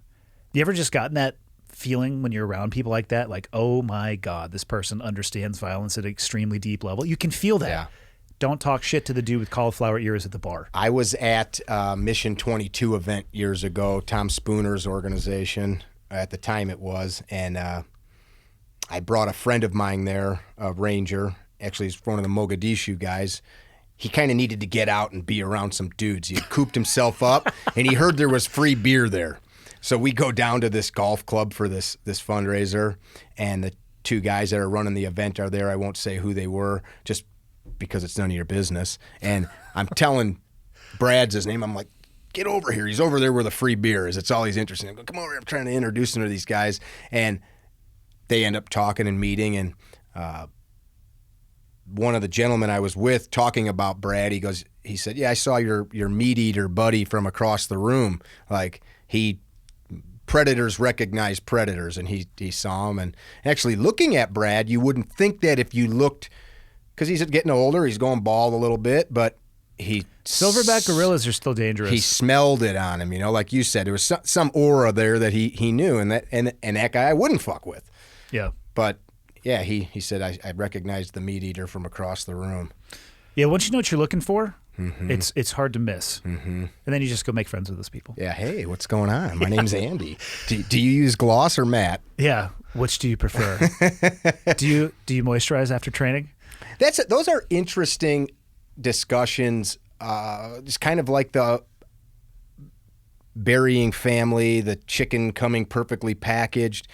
you ever just gotten that feeling when you're around people like that? Like, oh my God, this person understands violence at an extremely deep level. You can feel that. Yeah. Don't talk shit to the dude with cauliflower ears at the bar. I was at Mission 22 event years ago, Tom Spooner's organization. At the time it was. And I brought a friend of mine there, a ranger. Actually, he's one of the Mogadishu guys. He kind of needed to get out and be around some dudes. He had cooped himself up, and he heard there was free beer there. So we go down to this golf club for this fundraiser, and the two guys that are running the event are there. I won't say who they were, just because it's none of your business. And I'm telling Brad's his name. I'm like, get over here. He's over there where the free beer is. It's all he's interested in. I go, come over here. I'm trying to introduce him to these guys. And they end up talking and meeting, and one of the gentlemen I was with talking about Brad, he said, yeah, I saw your meat eater buddy from across the room. Like, predators recognize predators, and he saw him. And actually looking at Brad, you wouldn't think that if you looked, because he's getting older, he's going bald a little bit, but Silverback gorillas are still dangerous. He smelled it on him, like you said. There was some aura there that he knew, and that guy I wouldn't fuck with. Yeah. But yeah, he said, I recognized the meat eater from across the room. Yeah, once you know what you're looking for, Mm-hmm. it's hard to miss. Mm-hmm. And then you just go make friends with those people. Yeah, hey, what's going on? My name's Andy. Do you use gloss or matte? Yeah, which do you prefer? do you moisturize after training? Those are interesting discussions. It's kind of like the burying family, the chicken coming perfectly packaged.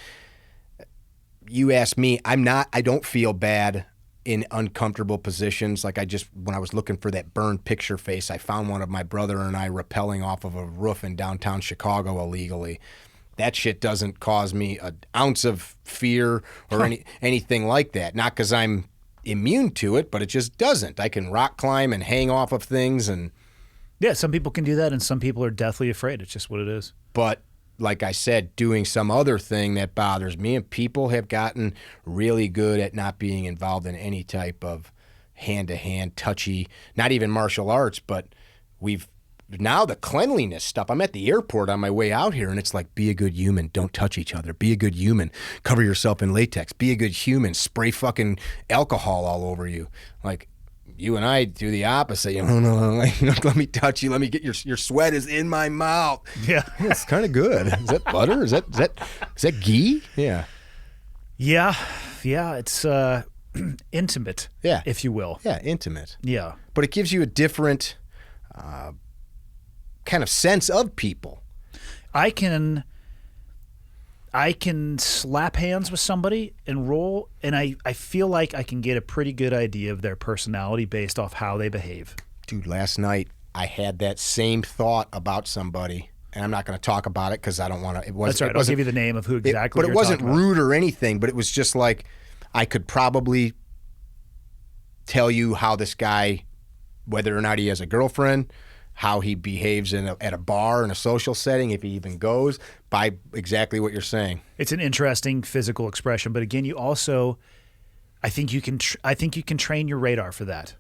You ask me, I don't feel bad in uncomfortable positions. Like when I was looking for that burned picture face, I found one of my brother and I rappelling off of a roof in downtown Chicago illegally. That shit doesn't cause me an ounce of fear or anything like that. Not because I'm immune to it, but it just doesn't. I can rock climb and hang off of things. And yeah, some people can do that, and some people are deathly afraid. It's just what it is. But like I said, doing some other thing that bothers me, and people have gotten really good at not being involved in any type of hand-to-hand, touchy, not even martial arts, but now the cleanliness stuff. I'm at the airport on my way out here, and it's like, be a good human, don't touch each other. Be a good human, cover yourself in latex. Be a good human, spray fucking alcohol all over you. Like, you and I do the opposite. No, let me touch you. Let me get your sweat is in my mouth. Yeah, it's kind of good. Is that butter? Is that ghee? Yeah. Yeah. It's intimate. Yeah, if you will. Yeah, intimate. Yeah, but it gives you a different kind of sense of people. I can slap hands with somebody and roll, and I feel like I can get a pretty good idea of their personality based off how they behave. Dude, last night I had that same thought about somebody, and I'm not going to talk about it because I don't want to. That's right. I'll give you the name of who exactly. But it wasn't rude or anything. But it was just like I could probably tell you how this guy, whether or not he has a girlfriend, how he behaves at a bar in a social setting, if he even goes, by exactly what you're saying. It's an interesting physical expression, but again, you also, I think you can train your radar for that.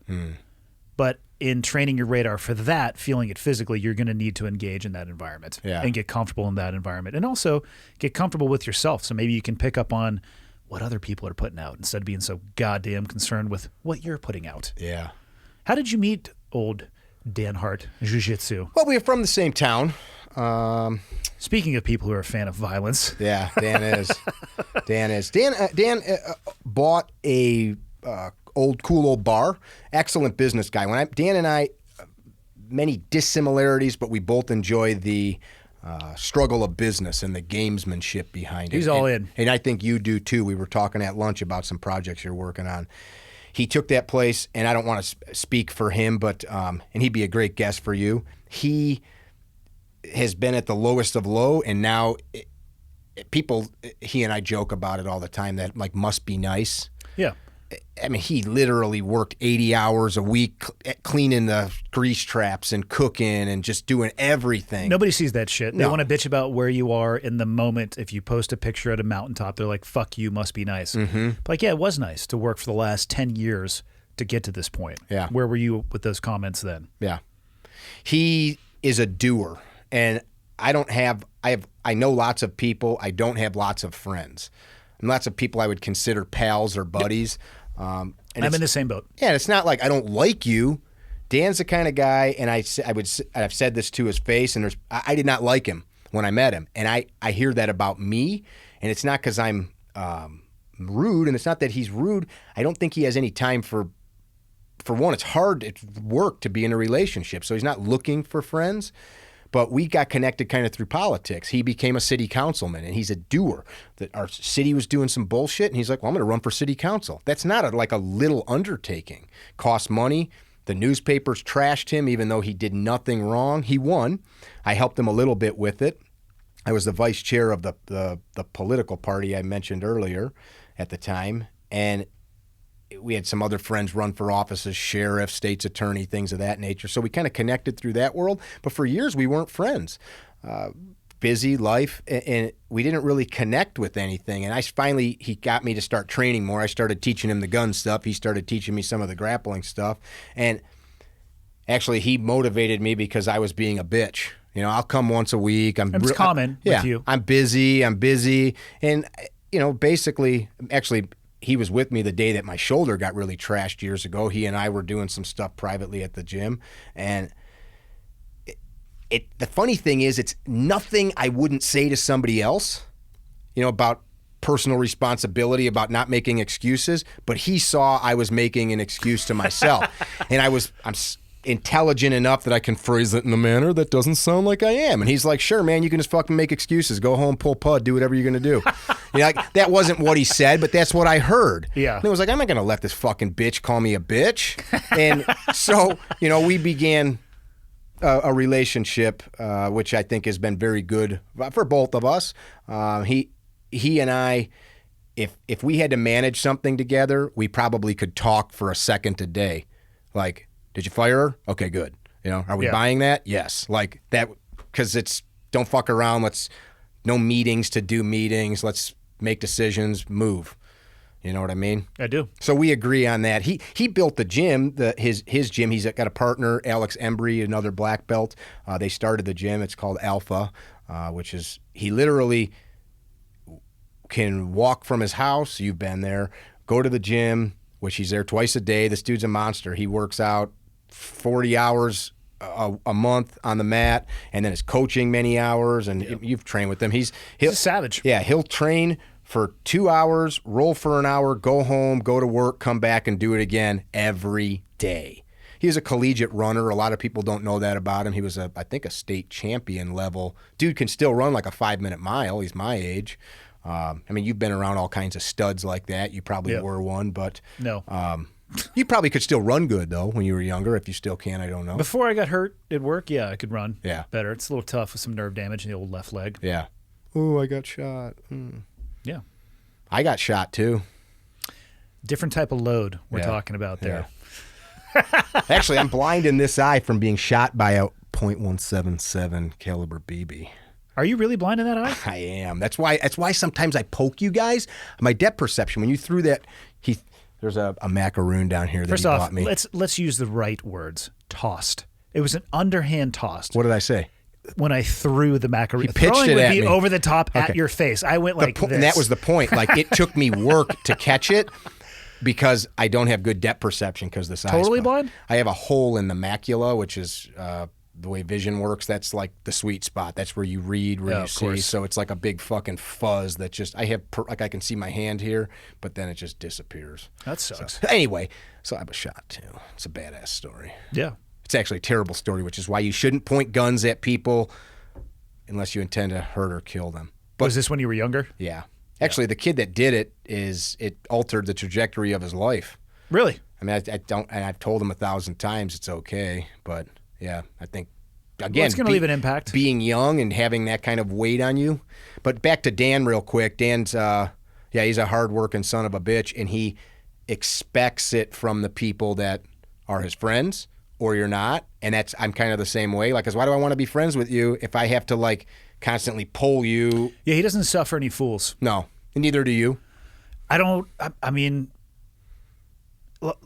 But in training your radar for that, feeling it physically, you're going to need to engage in that environment and get comfortable in that environment, and also get comfortable with yourself. So maybe you can pick up on what other people are putting out instead of being so goddamn concerned with what you're putting out. Yeah. How did you meet old Dan Hart, Jiu-Jitsu? Well, we are from the same town. Speaking of people who are a fan of violence. Yeah, Dan is. Dan bought a cool old bar. Excellent business guy. Dan and I, many dissimilarities, but we both enjoy the struggle of business and the gamesmanship behind it. He's all in. And I think you do too. We were talking at lunch about some projects you're working on. he took that place, and I don't want to speak for him, but and he'd be a great guest for you. He has been at the lowest of low, and now he and I joke about it all the time, that like must be nice. Yeah. I mean, he literally worked 80 hours a week cleaning the grease traps and cooking and just doing everything. Nobody sees that shit. They No. want to bitch about where you are in the moment. If you post a picture at a mountaintop, they're like, fuck you, must be nice. Mm-hmm. But like, yeah, it was nice to work for the last 10 years to get to this point. Yeah. Where were you with those comments then? Yeah. He is a doer, and I know lots of people. I don't have lots of friends. And lots of people I would consider pals or buddies. And I'm in the same boat. Yeah, and it's not like I don't like you. Dan's the kind of guy, and I've said this to his face, and I did not like him when I met him, and I hear that about me, and it's not because I'm rude, and it's not that he's rude. I don't think he has any time for one. It's hard, it's work to be in a relationship, so he's not looking for friends. But we got connected kind of through politics. He became a city councilman, and he's a doer. That our city was doing some bullshit, and he's like, well, I'm going to run for city council. That's not like a little undertaking. Cost money. The newspapers trashed him, even though he did nothing wrong. He won. I helped him a little bit with it. I was the vice chair of the political party I mentioned earlier at the time, and we had some other friends run for office as sheriff, state's attorney, things of that nature. So we kind of connected through that world. But for years, we weren't friends. Busy life, and we didn't really connect with anything. And he got me to start training more. I started teaching him the gun stuff. He started teaching me some of the grappling stuff. And actually, he motivated me because I was being a bitch. You know, I'll come once a week. It's common with you. I'm busy. And, basically, actually, he was with me the day that my shoulder got really trashed years ago. He and I were doing some stuff privately at the gym. And the funny thing is, it's nothing I wouldn't say to somebody else, about personal responsibility, about not making excuses. But he saw I was making an excuse to myself. And I'm intelligent enough that I can phrase it in a manner that doesn't sound like I am. And he's like, sure, man, you can just fucking make excuses. Go home, pull pud, do whatever you're going to do. That wasn't what he said, but that's what I heard. Yeah. And it was like, I'm not going to let this fucking bitch call me a bitch. And so, we began a relationship, which I think has been very good for both of us. He and I, if we had to manage something together, we probably could talk for a second a day. Like, did you fire her? Okay, good. Are we buying that? Yes. Like that, because it's don't fuck around. No meetings to do meetings. Let's make decisions, move. You know what I mean? I do. So we agree on that. He built the gym, his gym. He's got a partner, Alex Embry, another black belt. They started the gym. It's called Alpha, which is he literally can walk from his house. You've been there. Go to the gym, which he's there twice a day. This dude's a monster. He works out 40 hours a month on the mat, and then is coaching many hours. And you've trained with him. He's a savage. Yeah, he'll train for 2 hours, roll for an hour, go home, go to work, come back, and do it again every day. He was a collegiate runner. A lot of people don't know that about him. He was, I think, a state champion level. Dude can still run like a 5-minute mile. He's my age. You've been around all kinds of studs like that. You probably were one, but no. You probably could still run good, though, when you were younger. If you still can, I don't know. Before I got hurt at work, I could run better. It's a little tough with some nerve damage in the old left leg. Yeah. Ooh, I got shot. Yeah. I got shot, too. Different type of load we're talking about there. Yeah. Actually, I'm blind in this eye from being shot by a .177 caliber BB. Are you really blind in that eye? I am. That's why sometimes I poke you guys. My depth perception, when you threw that, there's a macaroon down here that First he off, bought me. let's use the right words. Tossed. It was an underhand tossed. What did I say? When I threw the macaroon. He pitched Throwing it would at be me. over the top at your face. I went like this. And that was the point. Like, it took me work to catch it because I don't have good depth perception because this eye's Totally blind? I have a hole in the macula, which is the way vision works. That's like the sweet spot. That's where you read, where you see. Course. So it's like a big fucking fuzz that just, I can see my hand here, but then it just disappears. That sucks. So, anyway, so I was shot too. It's a badass story. Yeah. It's actually a terrible story, which is why you shouldn't point guns at people unless you intend to hurt or kill them. But, was this when you were younger? Yeah. Actually, the kid that did it altered the trajectory of his life. Really? I mean, I don't, and I've told him 1,000 times it's okay, but yeah, I think again, it's going to leave an impact. Being young and having that kind of weight on you. But back to Dan real quick. Dan's, he's a hardworking son of a bitch, and he expects it from the people that are his friends, or you're not. And I'm kind of the same way. Like, 'cause why do I want to be friends with you if I have to like constantly pull you? Yeah, he doesn't suffer any fools. No, and neither do you. I mean,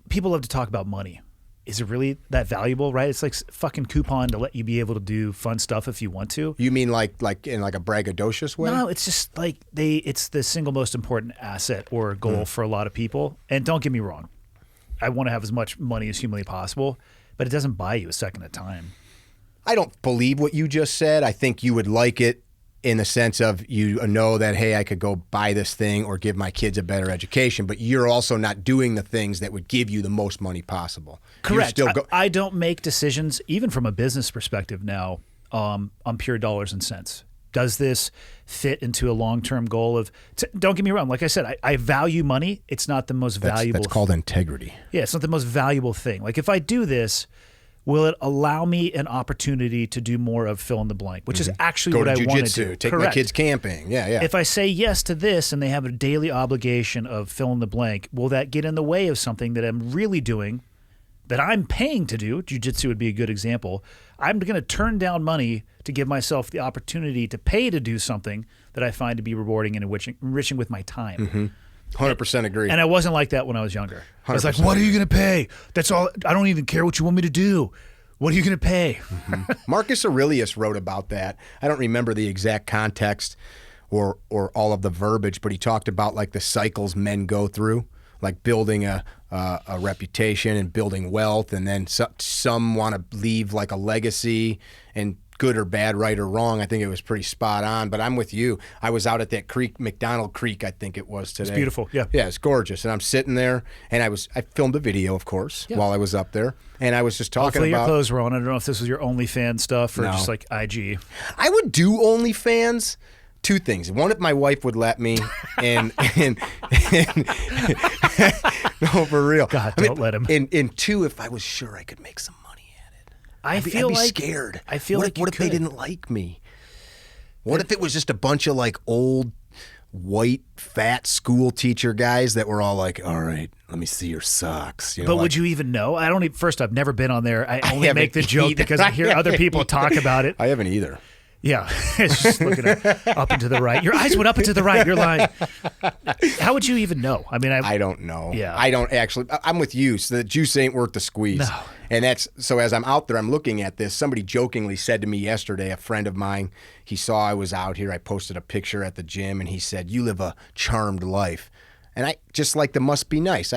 people love to talk about money. Is it really that valuable, right? It's like fucking coupon to let you be able to do fun stuff if you want to. You mean like in like a braggadocious way? No, it's just like it's the single most important asset or goal for a lot of people. And don't get me wrong, I want to have as much money as humanly possible, but it doesn't buy you a second at a time. I don't believe what you just said. I think you would like it in the sense of you know that, hey, I could go buy this thing or give my kids a better education, but you're also not doing the things that would give you the most money possible. Correct. I don't make decisions, even from a business perspective now, on pure dollars and cents. Does this fit into a long-term goal of, don't get me wrong, like I said, I value money. It's not the most valuable. That's called integrity. Yeah, it's not the most valuable thing. Like if I do this, will it allow me an opportunity to do more of fill in the blank, which is actually what I want to Jitsu, do. take Correct. my kids camping. Yeah. If I say yes to this and they have a daily obligation of fill in the blank, will that get in the way of something that I'm really doing, that I'm paying to do? Jiu-jitsu would be a good example. I'm going to turn down money to give myself the opportunity to pay to do something that I find to be rewarding and enriching with my time. 100% agree. And I wasn't like that when I was younger. 100% I was like, what are you going to pay? That's all. I don't even care what you want me to do. What are you going to pay? Marcus Aurelius wrote about that. I don't remember the exact context or all of the verbiage, but he talked about like the cycles men go through, like building a reputation and building wealth, and then some want to leave like a legacy, and good or bad, right or wrong. I think it was pretty spot on, but I'm with you. I was out at that creek, McDonald Creek, I think it was today. It's beautiful, yeah. Yeah, it's gorgeous. And I'm sitting there, and I filmed a video, of course, while I was up there, and I was just talking Hopefully about... your clothes were on. I don't know if this was your OnlyFans stuff or just like IG. I would do OnlyFans. Two things. One, if my wife would let me, and no, for real. God, don't let him. And two, if I was sure I could make some money at it. I'd be scared. I feel what like what if they didn't like me? What if it was just a bunch of like old white fat school teacher guys that were all like, all right, let me see your socks. You know, But like, would you even know? I don't. First, I've never been on there. I only make the joke either. because I hear other people talk about it. I haven't either. Yeah, it's just looking up and to the right. Your eyes went up and to the right. You're lying. How would you even know? I mean, I don't know. Yeah. I don't actually. I'm with you. So the juice ain't worth the squeeze. No. And that's so. As I'm out there, I'm looking at this. Somebody jokingly said to me yesterday, a friend of mine, he saw I was out here. I posted a picture at the gym, and he said, "You live a charmed life." And I just like the must be nice.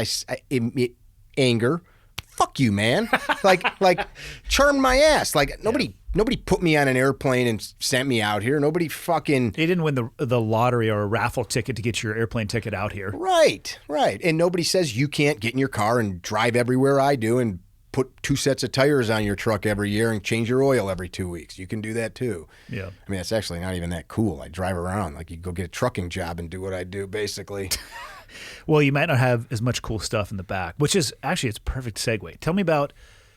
Anger. Fuck you, man. like charmed my ass. Like nobody put me on an airplane and sent me out here. Nobody fucking... He didn't win the lottery or a raffle ticket to get your airplane ticket out here. Right. And nobody says you can't get in your car and drive everywhere I do and put 2 sets of tires on your truck every year and change your oil every 2 weeks. You can do that too. Yeah. I mean, that's actually not even that cool. I drive around like you go get a trucking job and do what I do, basically. Well, you might not have as much cool stuff in the back, which is actually it's a perfect segue. Tell me about,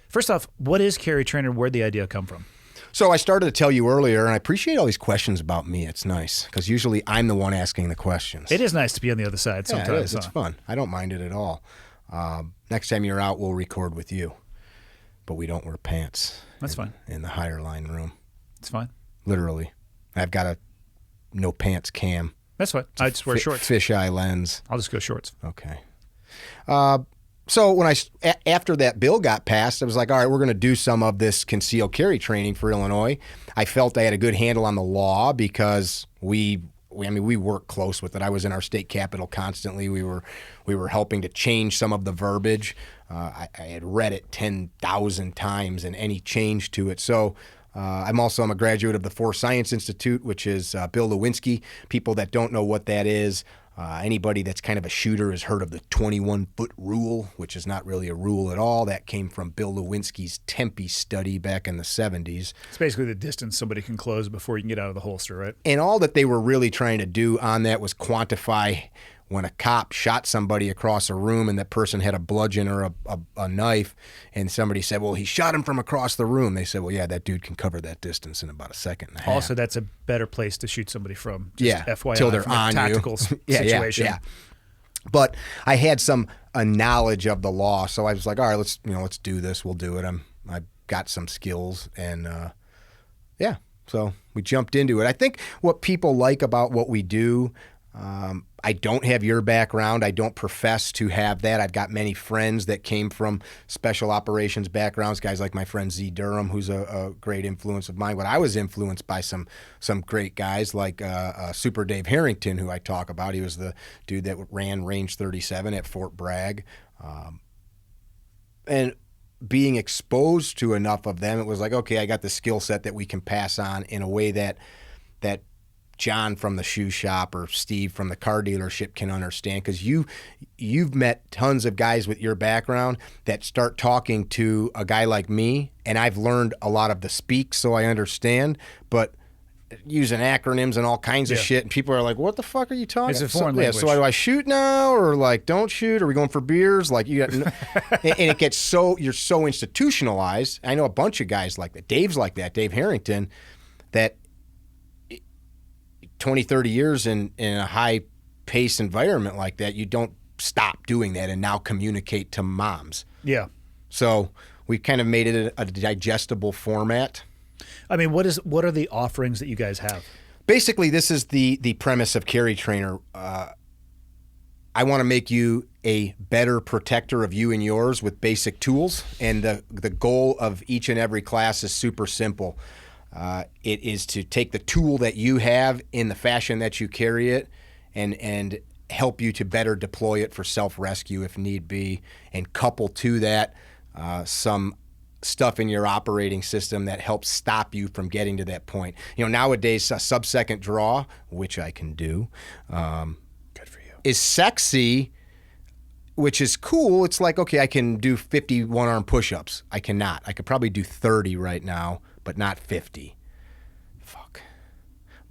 first off, what is Carry Trainer? Where'd the idea come from? So I started to tell you earlier, and I appreciate all these questions about me. It's nice because usually I'm the one asking the questions. It is nice to be on the other side sometimes. Yeah, it is. It's fun. I don't mind it at all. Next time you're out, we'll record with you, but we don't wear pants. That's fine. In the higher line room. It's fine. Literally. I've got a no pants cam. That's fine. I just wear shorts. Fisheye lens. I'll just go shorts. Okay. So when after that bill got passed, I was like, all right, we're going to do some of this concealed carry training for Illinois. I felt I had a good handle on the law because we work close with it. I was in our state capitol constantly. We were helping to change some of the verbiage. I had read it 10,000 times and any change to it. So I'm a graduate of the Force Science Institute, which is Bill Lewinsky. People that don't know what that is, anybody that's kind of a shooter has heard of the 21-foot rule, which is not really a rule at all. That came from Bill Lewinsky's Tempe study back in the 70s. It's basically the distance somebody can close before you can get out of the holster, right? And all that they were really trying to do on that was quantify when a cop shot somebody across a room and that person had a bludgeon or a knife, and somebody said, well, he shot him from across the room. They said, well, yeah, that dude can cover that distance in about a second and a half. Also, that's a better place to shoot somebody from. Just FYI, till they're from on a tactical you. situation. Yeah. But I had a knowledge of the law, so I was like, all right, let's do this. We'll do it. I've got some skills, and so we jumped into it. I think what people like about what we do, I don't have your background. I don't profess to have that. I've got many friends that came from special operations backgrounds, guys like my friend Z Durham, who's a great influence of mine. But I was influenced by some great guys like Super Dave Harrington, who I talk about. He was the dude that ran Range 37 at Fort Bragg. And being exposed to enough of them, it was like, okay, I got the skill set that we can pass on in a way that John from the shoe shop or Steve from the car dealership can understand, because you've met tons of guys with your background that start talking to a guy like me, and I've learned a lot of the speak, so I understand, but using acronyms and all kinds of shit, and people are like, what the fuck are you talking about? It's a foreign language. So do I shoot now, or like don't shoot? Are we going for beers? Like you got, and it gets you're so institutionalized. I know a bunch of guys like that. Dave's like that, Dave Harrington, that 20, 30 years in a high-paced environment like that, you don't stop doing that and now communicate to moms. Yeah. So we kind of made it a digestible format. I mean, what are the offerings that you guys have? Basically, this is the premise of Carry Trainer. I want to make you a better protector of you and yours with basic tools, and the goal of each and every class is super simple. It is to take the tool that you have in the fashion that you carry it and help you to better deploy it for self-rescue if need be, and couple to that some stuff in your operating system that helps stop you from getting to that point. You know, nowadays, a sub-second draw, which I can do, good for you, is sexy, which is cool. It's like, okay, I can do 50 one-arm push-ups. I cannot. I could probably do 30 right now, but not 50. Fuck.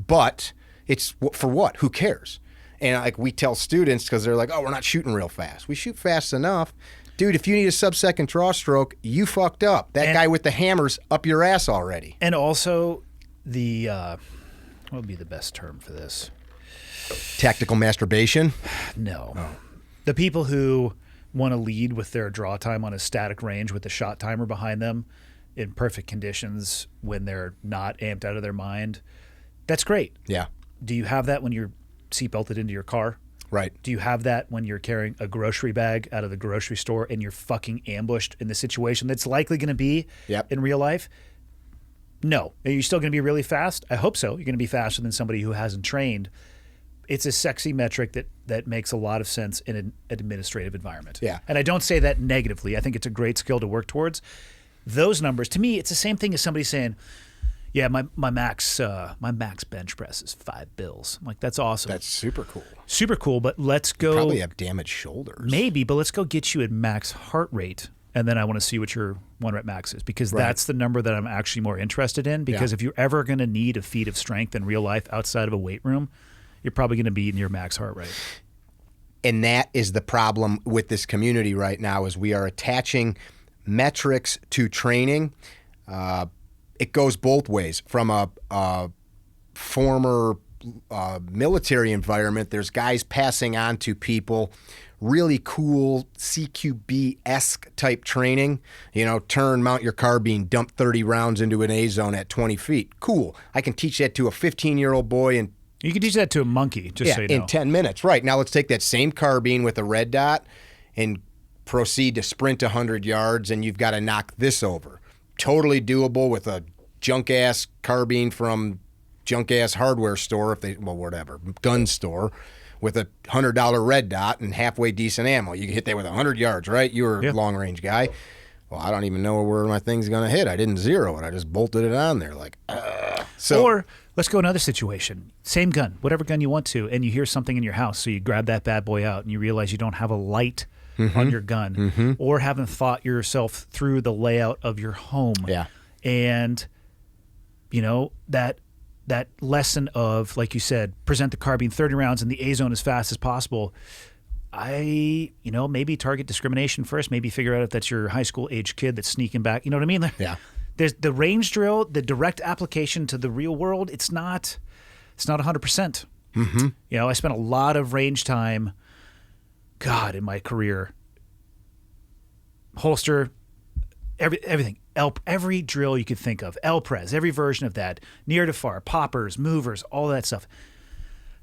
But it's for what? Who cares? And like we tell students, because they're like, oh, we're not shooting real fast. We shoot fast enough. Dude, if you need a sub-second draw stroke, you fucked up. That guy with the hammer's up your ass already. And also what would be the best term for this? Tactical masturbation? No. Oh. The people who want to lead with their draw time on a static range with a shot timer behind them in perfect conditions when they're not amped out of their mind, that's great. Yeah. Do you have that when you're seatbelted into your car? Right. Do you have that when you're carrying a grocery bag out of the grocery store and you're fucking ambushed in the situation that's likely going to be in real life? No. Are you still going to be really fast? I hope so. You're going to be faster than somebody who hasn't trained. It's a sexy metric that makes a lot of sense in an administrative environment. Yeah. And I don't say that negatively. I think it's a great skill to work towards. Those numbers, to me, it's the same thing as somebody saying, yeah, my max bench press is 5 bills. I'm like, that's awesome. That's super cool. Super cool, but let's go. You probably have damaged shoulders. Maybe, but let's go get you at max heart rate, and then I want to see what your 1 rep max is, because that's the number that I'm actually more interested in, because if you're ever going to need a feat of strength in real life outside of a weight room, you're probably going to be in your max heart rate. And that is the problem with this community right now, is we are attaching metrics to training. It goes both ways. From a former military environment, there's guys passing on to people really cool CQB-esque type training. You know, turn, mount your carbine, dump 30 rounds into an A-zone at 20 feet. Cool. I can teach that to a 15-year-old boy in You can teach that to a monkey, just so you know. In 10 minutes. Right. Now let's take that same carbine with a red dot and proceed to sprint 100 yards, and you've got to knock this over. Totally doable with a junk-ass carbine from junk-ass hardware store, gun store, with a $100 red dot and halfway decent ammo. You can hit that with 100 yards, right? You were a long-range guy. Well, I don't even know where my thing's going to hit. I didn't zero it. I just bolted it on there. Or let's go another situation. Same gun, whatever gun you want to, and you hear something in your house, so you grab that bad boy out and you realize you don't have a light on your gun, or haven't thought yourself through the layout of your home. Yeah. And, you know, that that lesson of, like you said, present the carbine 30 rounds in the A zone as fast as possible. Maybe target discrimination first. Maybe figure out if that's your high school age kid that's sneaking back. You know what I mean? Yeah. There's the range drill, the direct application to the real world. It's not 100%. Mm-hmm. I spent a lot of range time, in my career. Holster, everything. Every drill you could think of. L-Pres, every version of that. Near to far, poppers, movers, all that stuff.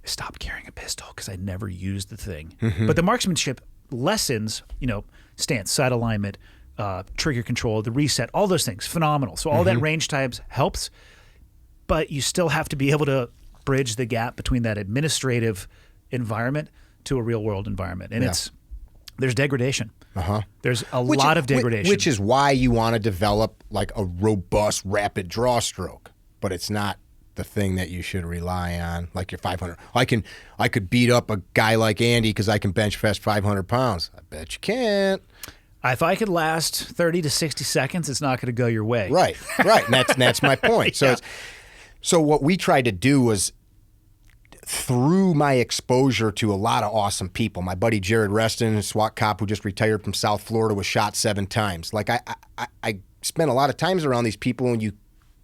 I stopped carrying a pistol because I never used the thing. Mm-hmm. But the marksmanship lessons, stance, sight alignment, trigger control, the reset, all those things, phenomenal. So all that range times helps, but you still have to be able to bridge the gap between that administrative environment to a real world environment. And there's degradation. There's a lot of degradation. Which is why you want to develop like a robust, rapid draw stroke, but it's not the thing that you should rely on, like your 500. I could beat up a guy like Andy because I can bench press 500 pounds. I bet you can't. If I could last 30 to 60 seconds, it's not going to go your way. Right. And that's my point. So, so what we tried to do was, through my exposure to a lot of awesome people, my buddy Jared Reston, a SWAT cop who just retired from South Florida, was shot 7 times. Like I spent a lot of times around these people, and you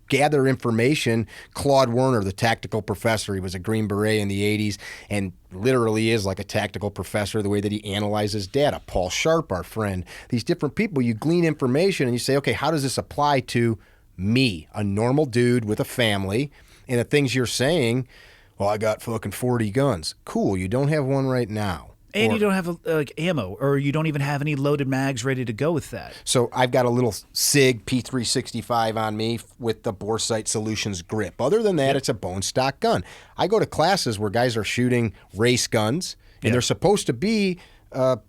gather information. Claude Werner, the tactical professor, he was a Green Beret in the 80s and literally is like a tactical professor the way that he analyzes data. Paul Sharp, our friend. These different people, you glean information and you say, okay, how does this apply to me, a normal dude with a family? And the things you're saying, well, I got fucking 40 guns. Cool, you don't have one right now. And you don't have ammo, or you don't even have any loaded mags ready to go with that. So I've got a little SIG P365 on me with the Boresight Solutions grip. Other than that, it's a bone stock gun. I go to classes where guys are shooting race guns, and they're supposed to be a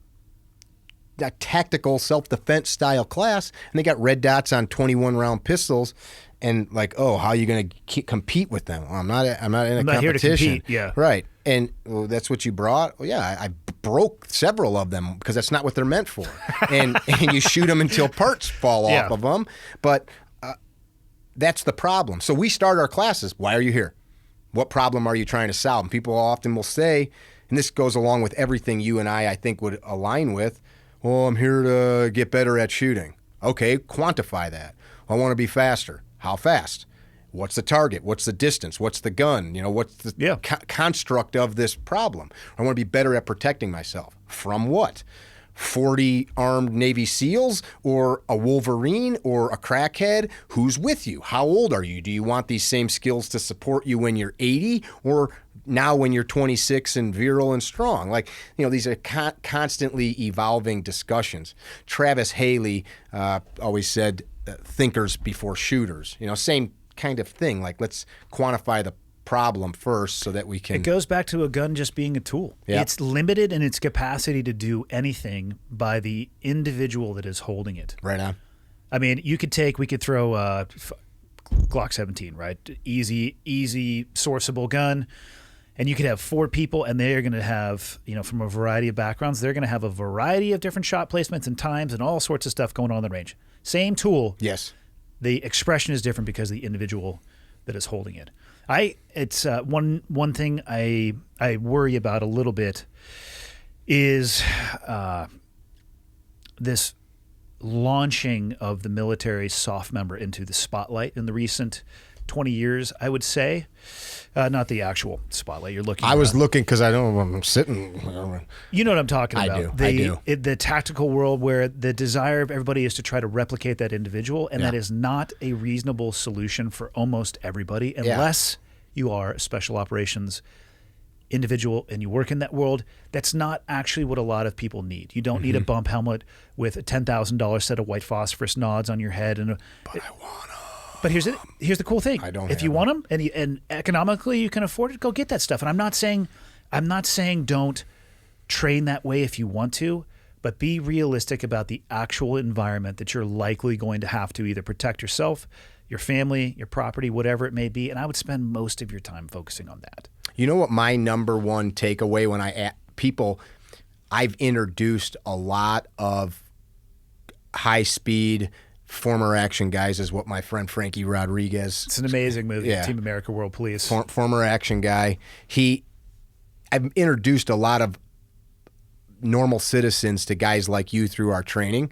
tactical self-defense style class, and they got red dots on 21-round pistols. And like, how are you going to compete with them? Well, I'm not in a competition. Here to compete, yeah. Right. And that's what you brought? Well, yeah, I broke several of them because that's not what they're meant for. And you shoot them until parts fall off of them. But that's the problem. So we start our classes. Why are you here? What problem are you trying to solve? And people often will say, and this goes along with everything you and I think would align with, well, I'm here to get better at shooting. Okay, quantify that. I want to be faster. How fast? What's the target? What's the distance? What's the gun? What's the construct of this problem? I want to be better at protecting myself. From what? 40 armed Navy SEALs or a Wolverine or a crackhead? Who's with you? How old are you? Do you want these same skills to support you when you're 80 or now when you're 26 and virile and strong? Like, these are constantly evolving discussions. Travis Haley always said, thinkers before shooters. Same kind of thing. Like, let's quantify the problem first so that we can... It goes back to a gun just being a tool. Yep. It's limited in its capacity to do anything by the individual that is holding it. Right on. I mean, we could throw Glock 17, right? Easy, sourceable gun. And you could have 4 people, and they're going to have, from a variety of backgrounds, they're going to have a variety of different shot placements and times and all sorts of stuff going on in the range. Same tool. Yes. The expression is different because of the individual that is holding it. It's one thing I worry about a little bit is this launching of the military soft member into the spotlight in the recent 20 years, I would say. Not the actual spotlight you're looking at. I was looking because I know I'm sitting. You know what I'm talking about. I do. The tactical world where the desire of everybody is to try to replicate that individual, and that is not a reasonable solution for almost everybody unless you are a special operations individual and you work in that world. That's not actually what a lot of people need. You don't need a bump helmet with a $10,000 set of white phosphorus nods on your head. But I want them. But here's the cool thing. I don't. If you want them and economically you can afford it, go get that stuff. And I'm not saying don't train that way if you want to, but be realistic about the actual environment that you're likely going to have to either protect yourself, your family, your property, whatever it may be. And I would spend most of your time focusing on that. You know what my number one takeaway when I've introduced a lot of high speed Former Action Guys is what my friend Frankie Rodriguez. It's an amazing movie, Yeah. Team America World Police. Former Action Guy. I've introduced a lot of normal citizens to guys like you through our training.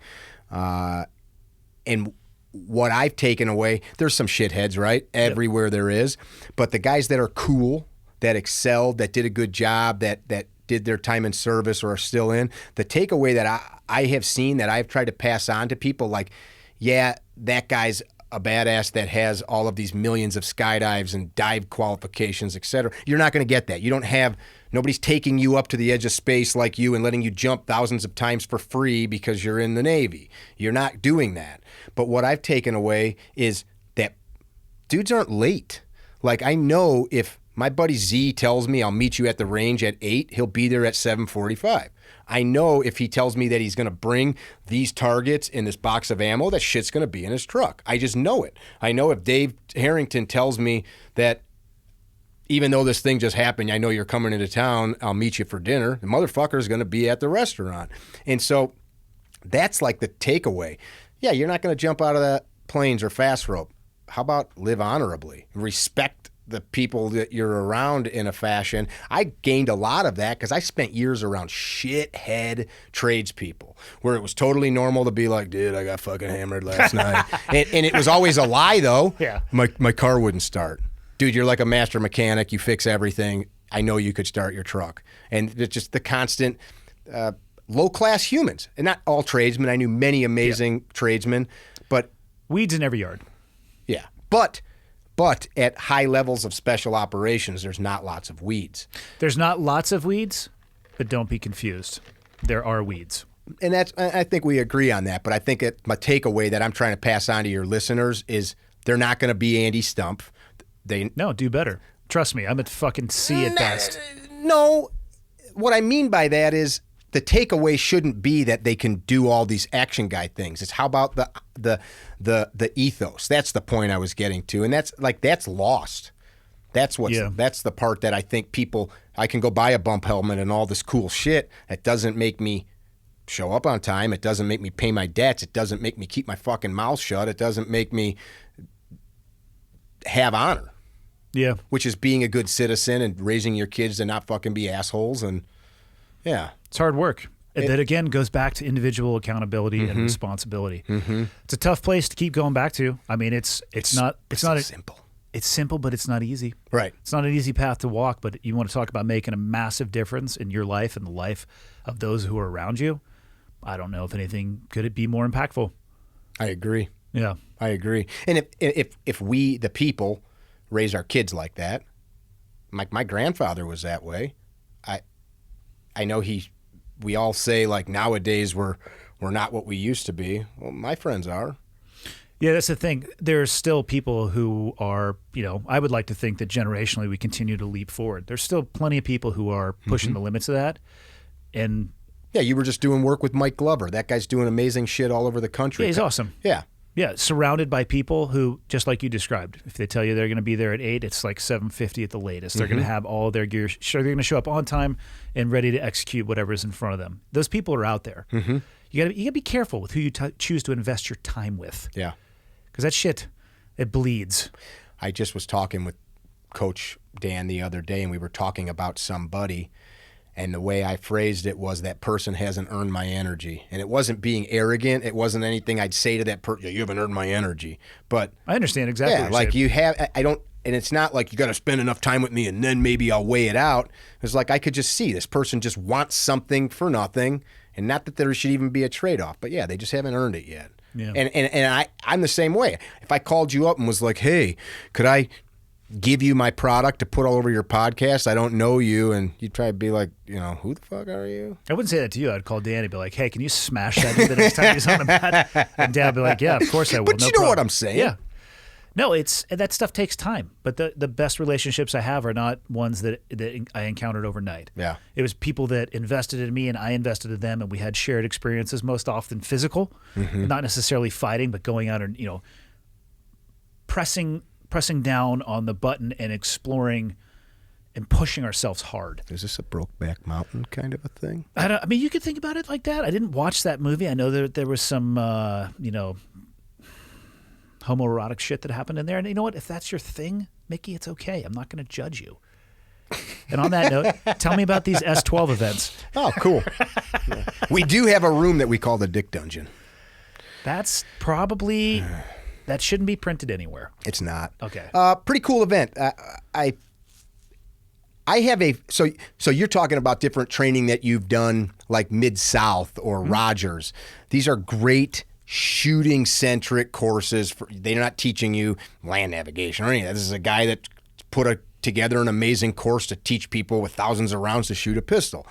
And what I've taken away, there's some shitheads, right? Everywhere there is. But the guys that are cool, that excelled, that did a good job, that did their time in service or are still in, the takeaway that I have seen that I've tried to pass on to people, like, yeah, that guy's a badass that has all of these millions of skydives and dive qualifications, et cetera. You're not going to get that. You don't have, nobody's taking you up to the edge of space like you and letting you jump thousands of times for free because you're in the Navy. You're not doing that. But what I've taken away is that dudes aren't late. Like, I know if my buddy Z tells me I'll meet you at the range at 8, he'll be there at 7:45. I know if he tells me that he's going to bring these targets in this box of ammo, that shit's going to be in his truck. I just know it. I know if Dave Harrington tells me that even though this thing just happened, I know you're coming into town, I'll meet you for dinner, the motherfucker's going to be at the restaurant. And so that's like the takeaway. Yeah, you're not going to jump out of the planes or fast rope. How about live honorably? Respect the people that you're around in a fashion. I gained a lot of that because I spent years around shithead tradespeople where it was totally normal to be like, dude, I got fucking hammered last night. And it was always a lie, though. Yeah. My car wouldn't start. Dude, you're like a master mechanic. You fix everything. I know you could start your truck. And it's just the constant low-class humans. And not all tradesmen. I knew many amazing tradesmen. But Weeds in every yard. yeah. But at high levels of special operations, there's not lots of weeds. There's not lots of weeds, but don't be confused. There are weeds. And I think we agree on that. But I think my takeaway that I'm trying to pass on to your listeners is they're not going to be Andy Stump. No, do better. Trust me, I'm at fucking C at best. No, what I mean by that is the takeaway shouldn't be that they can do all these action guy things. It's how about the ethos? That's the point I was getting to, and that's lost. That's the part that I think people. I can go buy a bump helmet and all this cool shit. That doesn't make me show up on time. It doesn't make me pay my debts. It doesn't make me keep my fucking mouth shut. It doesn't make me have honor. Yeah. Which is being a good citizen and raising your kids to not fucking be assholes. And yeah. It's hard work. That, again, goes back to individual accountability and responsibility. Mm-hmm. It's a tough place to keep going back to. I mean, it's not simple. It's simple, but it's not easy. Right. It's not an easy path to walk, but you want to talk about making a massive difference in your life and the life of those who are around you. I don't know if anything could it be more impactful. I agree. Yeah. I agree. And if we, the people, raise our kids like that, like my grandfather was that way. I know we all say like nowadays we're not what we used to be. Well, my friends are. Yeah, that's the thing. There's still people who are, I would like to think that generationally we continue to leap forward. There's still plenty of people who are pushing the limits of that. And yeah, you were just doing work with Mike Glover. That guy's doing amazing shit all over the country. Yeah, he's awesome. Yeah. Yeah, surrounded by people who, just like you described, if they tell you they're going to be there at 8, it's like 7:50 at the latest. They're going to have all their gear. Sure, they're going to show up on time and ready to execute whatever is in front of them. Those people are out there. Mm-hmm. You got to be careful with who you choose to invest your time with. Yeah. Because that shit, it bleeds. I just was talking with Coach Dan the other day, and we were talking about somebody. And the way I phrased it was that person hasn't earned my energy. And it wasn't being arrogant. It wasn't anything I'd say to that person, yeah, you haven't earned my energy. But I understand exactly what you're like saying. you have, I don't, and it's not like you got to spend enough time with me and then maybe I'll weigh it out. It's like I could just see this person just wants something for nothing. And not that there should even be a trade-off. But yeah, they just haven't earned it yet. Yeah. And I'm the same way. If I called you up and was like, hey, could I give you my product to put all over your podcast? I don't know you, and you'd probably be like, who the fuck are you? I wouldn't say that to you. I'd call Danny and be like, hey, can you smash that dude the next time he's on the mat? And Dad would be like, yeah, of course I will. But no you know problem. what I'm saying. Yeah. No, that stuff takes time. But the best relationships I have are not ones that I encountered overnight. Yeah. It was people that invested in me and I invested in them, and we had shared experiences, most often physical, not necessarily fighting, but going out and, pressing down on the button and exploring and pushing ourselves hard. Is this a Brokeback Mountain kind of a thing? I mean, you could think about it like that. I didn't watch that movie. I know there was some, homoerotic shit that happened in there. And you know what? If that's your thing, Mickey, it's okay. I'm not going to judge you. And on that note, tell me about these S12 events. Oh, cool. Yeah. We do have a room that we call the Dick Dungeon. That's probably, that shouldn't be printed anywhere. It's not. Okay. Pretty cool event. I have so you're talking about different training that you've done like Mid-South or Rogers. These are great shooting-centric courses. They're not teaching you land navigation or anything. This is a guy that put together an amazing course to teach people with thousands of rounds to shoot a pistol.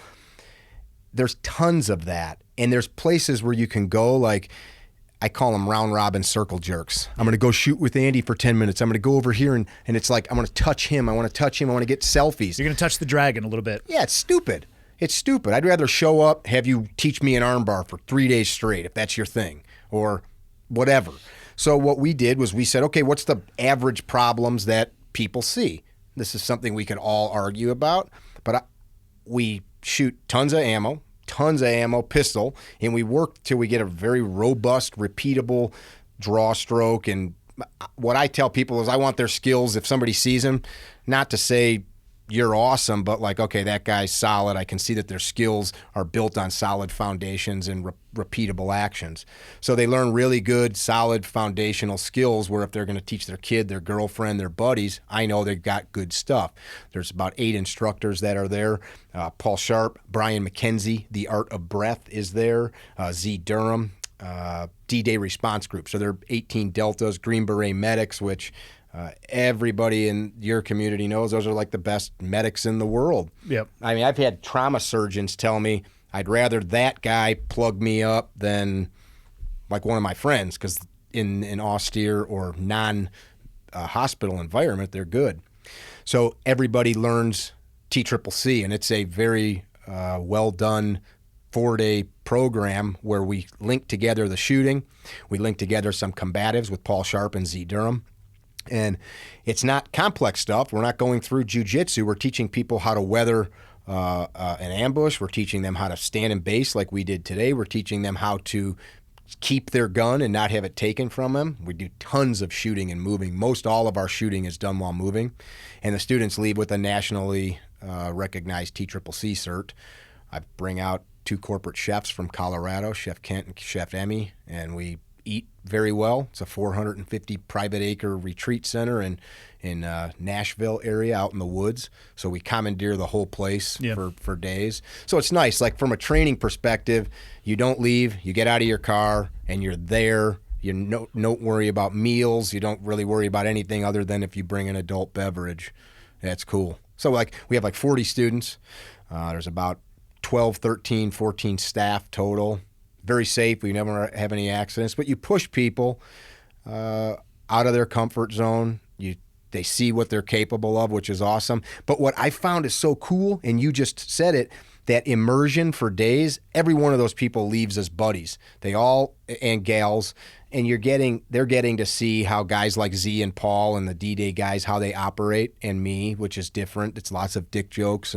There's tons of that. And there's places where you can go, like, I call them round robin circle jerks. I'm going to go shoot with Andy for 10 minutes. I'm going to go over here and it's like, I'm going to touch him. I want to touch him. I want to get selfies. You're going to touch the dragon a little bit. Yeah, it's stupid. It's stupid. I'd rather show up, have you teach me an armbar for 3 days straight, if that's your thing, or whatever. So what we did was we said, okay, what's the average problems that people see? This is something we can all argue about, but we shoot tons of ammo, pistol, and we work till we get a very robust, repeatable draw stroke. And what I tell people is I want their skills, if somebody sees them, not to say you're awesome, but like, okay, that guy's solid. I can see that their skills are built on solid foundations and repeatable actions. So they learn really good, solid foundational skills where if they're going to teach their kid, their girlfriend, their buddies, I know they've got good stuff. There's about 8 instructors that are there. Paul Sharp, Brian McKenzie, The Art of Breath is there. Z Durham, D-Day Response Group. So they're 18 Deltas, Green Beret medics, which everybody in your community knows those are like the best medics in the world. Yep. I mean, I've had trauma surgeons tell me I'd rather that guy plug me up than like one of my friends, because in an austere or non-hospital environment, they're good. So everybody learns TCCC, and it's a very well-done 4-day program where we link together the shooting. We link together some combatives with Paul Sharp and Z Durham. And it's not complex stuff. We're not going through jujitsu. We're teaching people how to weather an ambush. We're teaching them how to stand in base like we did today. We're teaching them how to keep their gun and not have it taken from them. We do tons of shooting and moving. Most all of our shooting is done while moving. And the students leave with a nationally recognized TCCC cert. I bring out 2 corporate chefs from Colorado, Chef Kent and Chef Emmy, and we eat very well. It's a 450 private acre retreat center in Nashville area out in the woods. So we commandeer the whole place for days. So it's nice. Like from a training perspective, you don't leave, you get out of your car and you're there. You don't worry about meals. You don't really worry about anything other than if you bring an adult beverage. That's cool. So like we have like 40 students. There's about 12, 13, 14 staff total. Very safe. We never have any accidents. But you push people out of their comfort zone. They see what they're capable of, which is awesome. But what I found is so cool, and you just said it, that immersion for days, every one of those people leaves as buddies. They all, and gals, and they're getting to see how guys like Z and Paul and the D-Day guys, how they operate, and me, which is different. It's lots of dick jokes,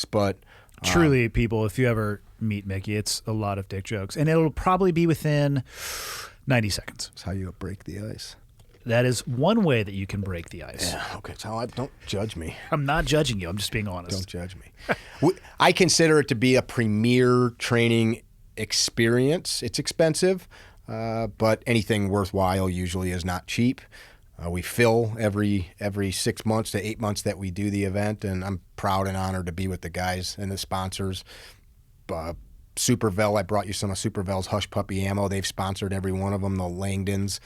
but... Truly, people, if you ever meet Mickey, it's a lot of dick jokes. And it'll probably be within 90 seconds. That's how you break the ice. That is one way that you can break the ice. Yeah, okay. So don't judge me. I'm not judging you. I'm just being honest. Don't judge me. I consider it to be a premier training experience. It's expensive, but anything worthwhile usually is not cheap. We fill every 6 months to 8 months that we do the event, and I'm proud and honored to be with the guys and the sponsors. Supervel, I brought you some of Supervel's Hush Puppy ammo. They've sponsored every one of them. The Langdons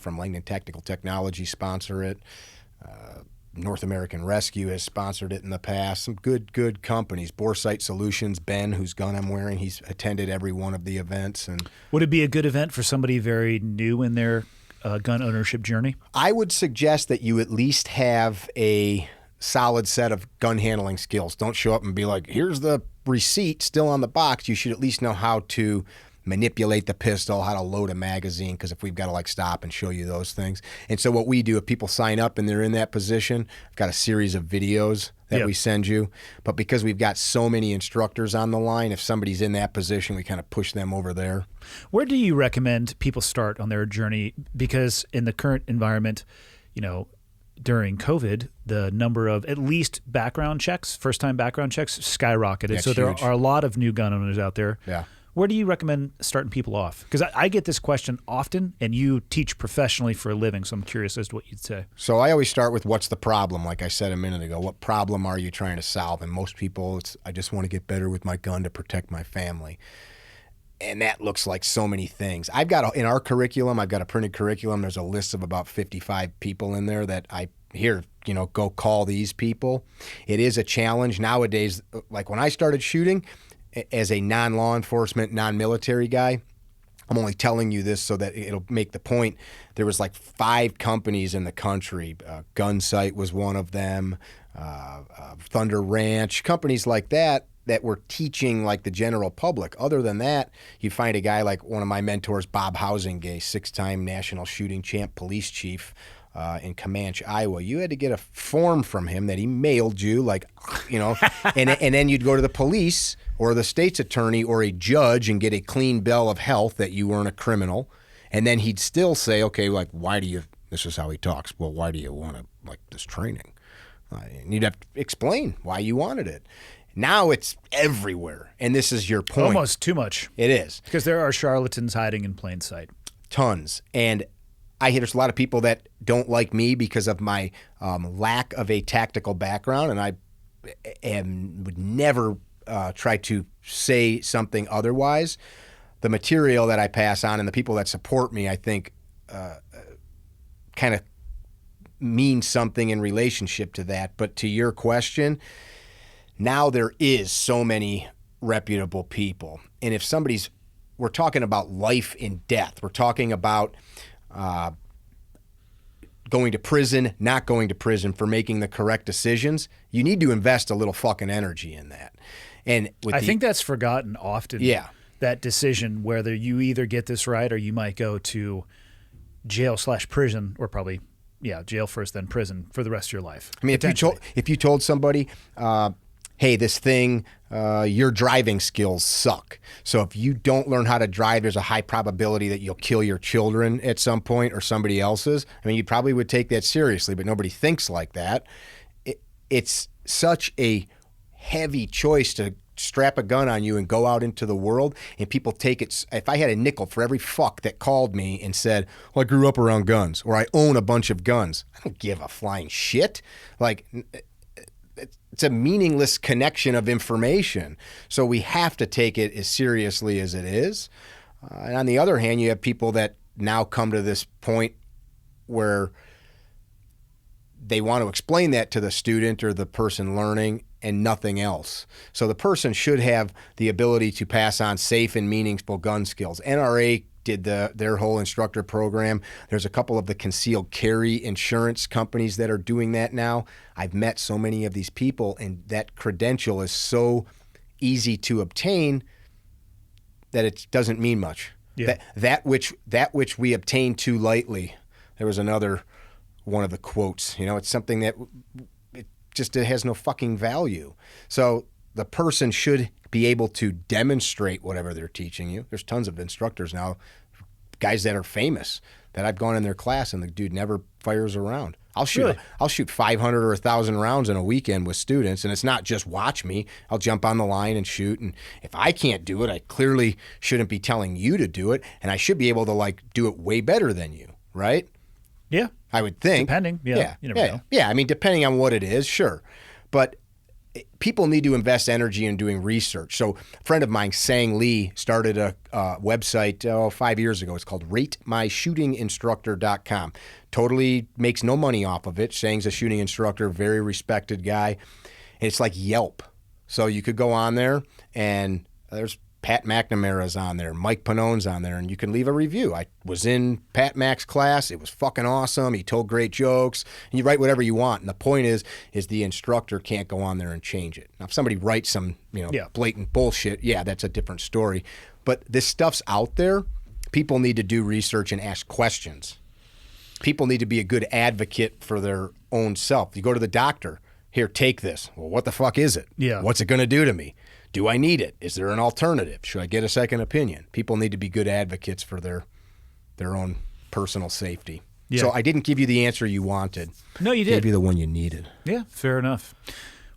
from Langdon Technical Technology sponsor it. North American Rescue has sponsored it in the past. Some good companies. Boresight Solutions, Ben, whose gun I'm wearing, he's attended every one of the events. And would it be a good event for somebody very new in their gun ownership journey? I would suggest that you at least have a solid set of gun handling skills. Don't show up and be like, here's the receipt still on the box. You should at least know how to manipulate the pistol, how to load a magazine, because if we've got to like stop and show you those things. And so what we do, if people sign up and they're in that position, I've got a series of videos that we send you. But because we've got so many instructors on the line, if somebody's in that position, we kind of push them over there. Where do you recommend people start on their journey? Because in the current environment, during COVID, the number of at least background checks, first-time background checks, skyrocketed. That's so there huge. are a lot of new gun owners out there. Yeah. Where do you recommend starting people off? Because I get this question often, and you teach professionally for a living, so I'm curious as to what you'd say. So I always start with what's the problem, like I said a minute ago. What problem are you trying to solve? And most people, it's I just want to get better with my gun to protect my family. And that looks like so many things. In our curriculum, I've got a printed curriculum. There's a list of about 55 people in there that go call these people. It is a challenge nowadays. Like when I started shooting, as a non-law enforcement, non-military guy, I'm only telling you this so that it'll make the point. There was like 5 companies in the country. Gunsight was one of them, Thunder Ranch, companies like that were teaching like the general public. Other than that, you'd find a guy like one of my mentors, Bob Housingay, 6-time national shooting champ police chief, in Comanche, Iowa. You had to get a form from him that he mailed you, and then you'd go to the police or the state's attorney or a judge and get a clean bill of health that you weren't a criminal. And then he'd still say, okay, like, this is how he talks. Well, why do you want this training? And you'd have to explain why you wanted it. Now it's everywhere. And this is your point. Almost too much. It is. Because there are charlatans hiding in plain sight. Tons. And there's a lot of people that don't like me because of my lack of a tactical background, and I would never try to say something otherwise. The material that I pass on and the people that support me, I think, kind of means something in relationship to that. But to your question, now there is so many reputable people. And if we're talking about life and death, we're talking about going to prison, not going to prison for making the correct decisions, you need to invest a little fucking energy in that. And I think that's forgotten often. Yeah. That decision, whether you either get this right or you might go to jail/prison, or probably, jail first, then prison for the rest of your life. I mean, if you told somebody, hey, this thing, your driving skills suck. So if you don't learn how to drive, there's a high probability that you'll kill your children at some point or somebody else's. I mean, you probably would take that seriously, but nobody thinks like that. It's such a heavy choice to strap a gun on you and go out into the world, and people take it. If I had a nickel for every fuck that called me and said, well, I grew up around guns, or I own a bunch of guns, I don't give a flying shit. Like, it's a meaningless connection of information. So we have to take it as seriously as it is. And on the other hand, you have people that now come to this point where they want to explain that to the student or the person learning and nothing else. So the person should have the ability to pass on safe and meaningful gun skills. NRA did their whole instructor program. There's a couple of the concealed carry insurance companies that are doing that now. I've met so many of these people, and that credential is so easy to obtain that it doesn't mean much. Yeah. That which we obtain too lightly. There was another one of the quotes. It's something that it has no fucking value. So the person should be able to demonstrate whatever they're teaching you. There's tons of instructors now, guys that are famous, that I've gone in their class and the dude never fires a round. I'll shoot 500 or 1,000 rounds in a weekend with students, and it's not just watch me. I'll jump on the line and shoot, and if I can't do it, I clearly shouldn't be telling you to do it, and I should be able to do it way better than you, right? Yeah. I would think. Depending. Yeah. You never know. Yeah. I mean, depending on what it is, sure. But people need to invest energy in doing research. So a friend of mine, Sang Lee, started a website 5 years ago. It's called RateMyShootingInstructor.com. Totally makes no money off of it. Sang's a shooting instructor, very respected guy. And it's like Yelp. So you could go on there, and there's Pat McNamara's on there, Mike Panone's on there, and you can leave a review. I was in Pat Mac's class. It was fucking awesome. He told great jokes. And you write whatever you want. And the point is the instructor can't go on there and change it. Now, if somebody writes some, blatant bullshit, that's a different story. But this stuff's out there. People need to do research and ask questions. People need to be a good advocate for their own self. You go to the doctor. Here, take this. Well, what the fuck is it? Yeah. What's it going to do to me? Do I need it? Is there an alternative? Should I get a second opinion? People need to be good advocates for their own personal safety. Yeah. So I didn't give you the answer you wanted. No, you I did. gave you the one you needed. Yeah, fair enough.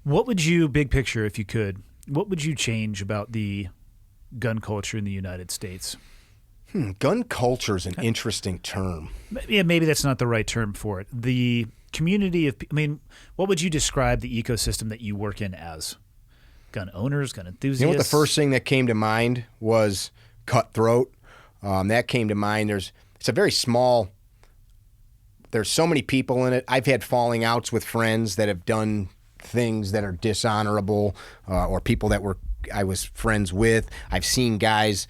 What would you, big picture, if you could, what would you change about the gun culture in the United States? Gun culture is an interesting term. Yeah, maybe that's not the right term for it. The community of, what would you describe the ecosystem that you work in as? Gun owners, gun enthusiasts? You know what the first thing that came to mind was cutthroat. That came to mind. It's a very small, there's so many people in it. I've had falling outs with friends that have done things that are dishonorable, or people that I was friends with. I've seen guys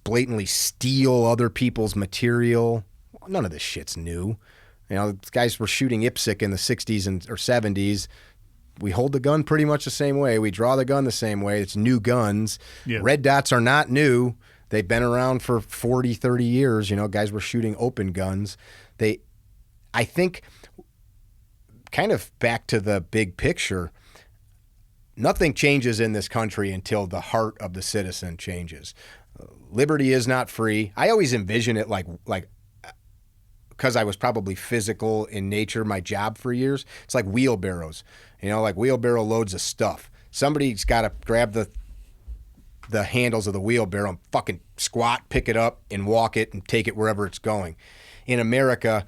blatantly steal other people's material. None of this shit's new. You know, guys were shooting IPSC in the 60s or 70s. We hold the gun pretty much the same way. We draw the gun the same way. It's new guns. Yeah. Red dots are not new. They've been around for 40, 30 years. You know, guys were shooting open guns. I think, kind of back to the big picture, nothing changes in this country until the heart of the citizen changes. Liberty is not free. I always envision it like because I was probably physical in nature, my job for years. It's like wheelbarrows, like wheelbarrow loads of stuff. Somebody's got to grab the handles of the wheelbarrow and fucking squat, pick it up, and walk it and take it wherever it's going. In America,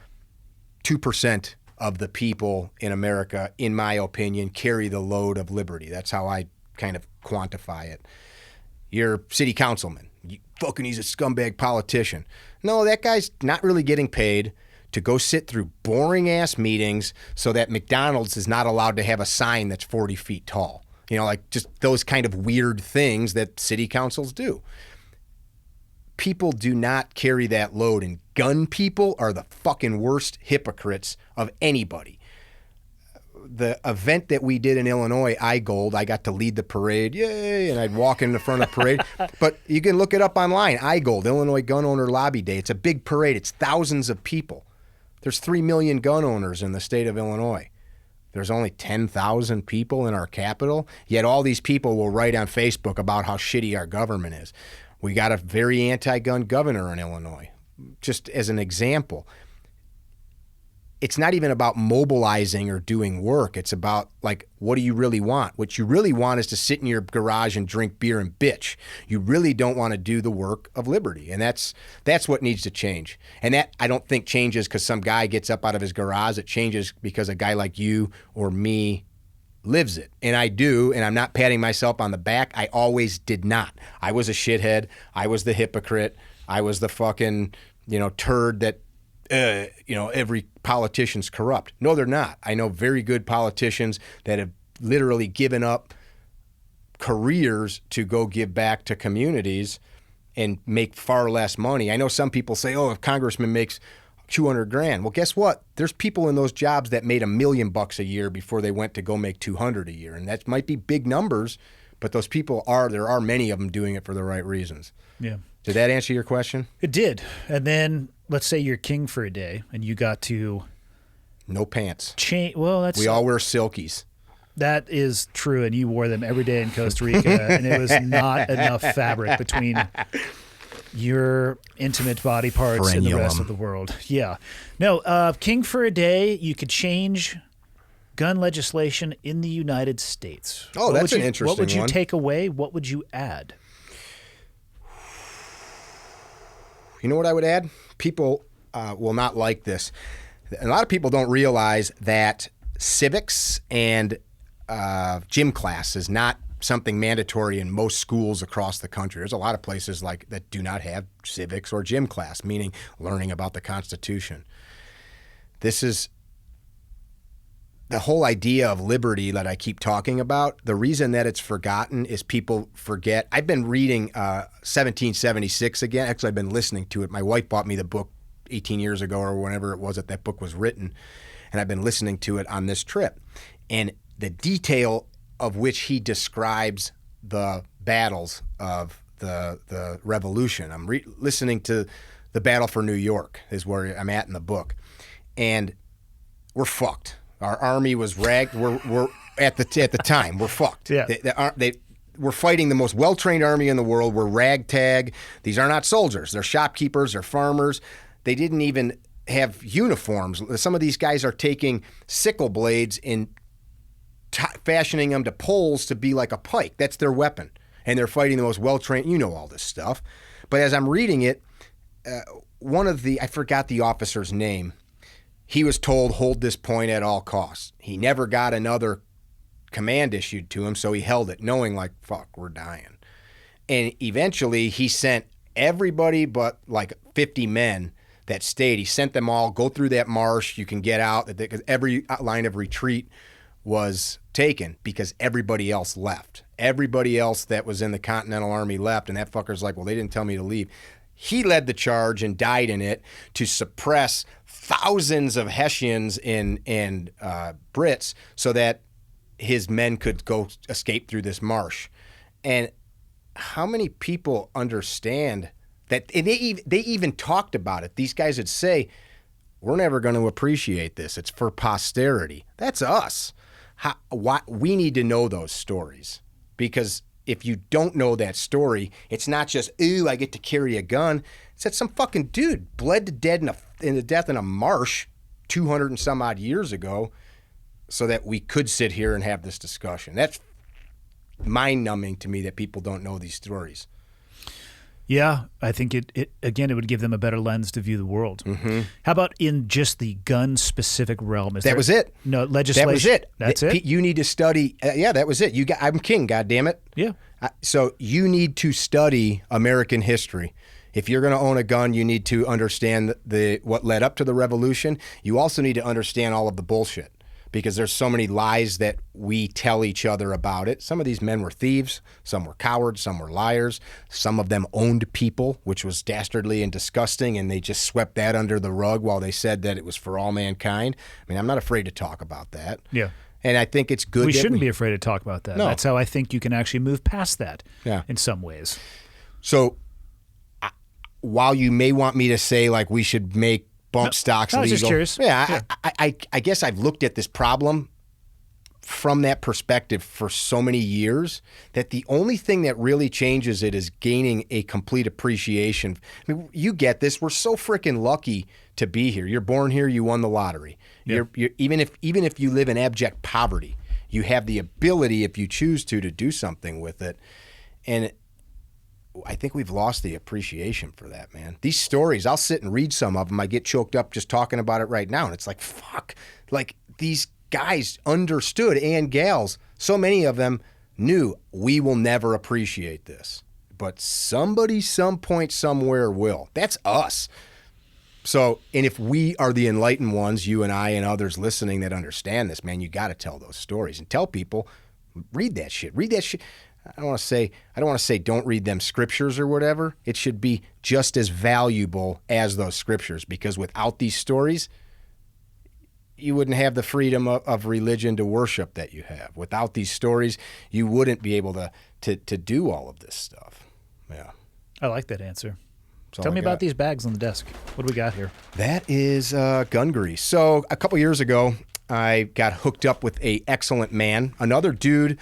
2% of the people in America, in my opinion, carry the load of liberty. That's how I kind of quantify it. Your city councilman, he's a scumbag politician. No, that guy's not really getting paid to go sit through boring-ass meetings so that McDonald's is not allowed to have a sign that's 40 feet tall. Like just those kind of weird things that city councils do. People do not carry that load, and gun people are the fucking worst hypocrites of anybody. The event that we did in Illinois, iGold, I got to lead the parade, yay, and I'd walk in the front of the parade. But you can look it up online, iGold, Illinois Gun Owner Lobby Day. It's a big parade. It's thousands of people. There's 3 million gun owners in the state of Illinois. There's only 10,000 people in our capital, yet all these people will write on Facebook about how shitty our government is. We got a very anti-gun governor in Illinois. Just as an example, it's not even about mobilizing or doing work. It's about, like, what do you really want? What you really want is to sit in your garage and drink beer and bitch. You really don't want to do the work of liberty. And that's what needs to change. And that, I don't think, changes because some guy gets up out of his garage. It changes because a guy like you or me lives it. And I do, and I'm not patting myself on the back. I always did not. I was a shithead. I was the hypocrite. I was the fucking, turd that, every politician's corrupt. No, they're not. I know very good politicians that have literally given up careers to go give back to communities and make far less money. I know some people say, if congressman makes $200,000. Well, guess what? There's people in those jobs that made $1 million a year before they went to go make $200,000 a year. And that might be big numbers, but those people there are many of them doing it for the right reasons. Yeah. Did that answer your question? It did. And then let's say you're king for a day and you got to no pants. We all wear silkies. That is true, and you wore them every day in Costa Rica, and it was not enough fabric between your intimate body parts and the rest of the world. Yeah. No, king for a day, you could change gun legislation in the United States. Oh, that's an interesting one. What would you take away? What would you add? You know what I would add? People will not like this. A lot of people don't realize that civics and gym class is not something mandatory in most schools across the country. There's a lot of places that do not have civics or gym class, meaning learning about the Constitution. This is the whole idea of liberty that I keep talking about. The reason that it's forgotten is people forget. I've been reading 1776 again. Actually, I've been listening to it. My wife bought me the book 18 years ago or whenever it was that book was written, and I've been listening to it on this trip. And the detail of which he describes the battles of the Revolution. I'm listening to the Battle for New York is where I'm at in the book. And we're fucked. Our army was ragged. We're at the time we're fucked. Yeah. We're fighting the most well-trained army in the world. We're ragtag. These are not soldiers. They're shopkeepers. They're farmers. They didn't even have uniforms. Some of these guys are taking sickle blades and fashioning them to poles to be like a pike. That's their weapon. And they're fighting the most well-trained. You know all this stuff. But as I'm reading it, I forgot the officer's name. He was told, hold this point at all costs. He never got another command issued to him, so he held it, knowing like, fuck, we're dying. And eventually he sent everybody but like 50 men that stayed. He sent them all, go through that marsh. You can get out, because every line of retreat was taken because everybody else left. Everybody else that was in the Continental Army left, and that fucker's like, well, they didn't tell me to leave. He led the charge and died in it to suppress thousands of Hessians and Brits so that his men could go escape through this marsh. And how many people understand that? And they even talked about it. These guys would say, we're never going to appreciate this. It's for posterity. That's us. We need to know those stories, because if you don't know that story, it's not just, ooh, I get to carry a gun. It's that some fucking dude bled to death in a marsh 200 and some odd years ago so that we could sit here and have this discussion. That's mind-numbing to me that people don't know these stories. Yeah, I think it would give them a better lens to view the world. Mm-hmm. How about in just the gun-specific realm? That was it. No legislation. That was it. That's it. You need to study. That was it. I'm king. God damn it. Yeah. So you need to study American history. If you're going to own a gun, you need to understand what led up to the revolution. You also need to understand all of the bullshit, because there's so many lies that we tell each other about it. Some of these men were thieves, some were cowards, some were liars. Some of them owned people, which was dastardly and disgusting, and they just swept that under the rug while they said that it was for all mankind. I mean, I'm not afraid to talk about that. Yeah. And I think it's good. We shouldn't be afraid to talk about that. No. That's how I think you can actually move past that in some ways. So while you may want me to say like we should make bump stocks legal. I was just curious. Yeah. I guess I've looked at this problem from that perspective for so many years that the only thing that really changes it is gaining a complete appreciation. I mean, you get this. We're so freaking lucky to be here. You're born here. You won the lottery. Yep. You're even if you live in abject poverty, you have the ability, if you choose to do something with it. And I think we've lost the appreciation for that, man. These stories, I'll sit and read some of them. I get choked up just talking about it right now. And it's like, fuck. Like, these guys understood, and gals, so many of them knew we will never appreciate this. But somebody, some point, somewhere will. That's us. So, and if we are the enlightened ones, you and I and others listening that understand this, man, you got to tell those stories and tell people, read that shit. Read that shit. I don't want to say don't read them scriptures or whatever. It should be just as valuable as those scriptures, because without these stories, you wouldn't have the freedom of religion to worship that you have. Without these stories, you wouldn't be able to do all of this stuff. Yeah. I like that answer. Tell me about these bags on the desk. What do we got here? That is gun grease. So a couple years ago, I got hooked up with an excellent man, another dude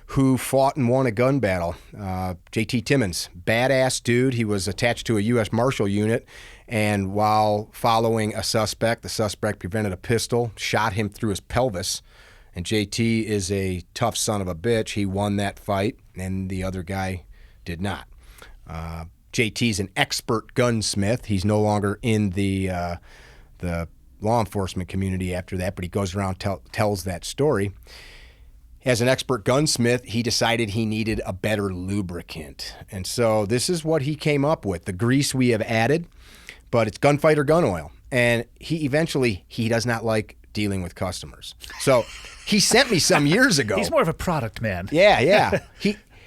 who fought and won a gun battle, JT Timmons. Badass dude. He was attached to a U.S. Marshal unit, and while following a suspect, the suspect prevented a pistol, shot him through his pelvis, and JT is a tough son of a bitch. He won that fight, and the other guy did not. JT's an expert gunsmith. He's no longer in the law enforcement community after that, but he goes around tells that story. As an expert gunsmith, he decided he needed a better lubricant. And so this is what he came up with. The grease we have added, but it's gunfighter gun oil. And he does not like dealing with customers. So he sent me some years ago. He's more of a product man. Yeah.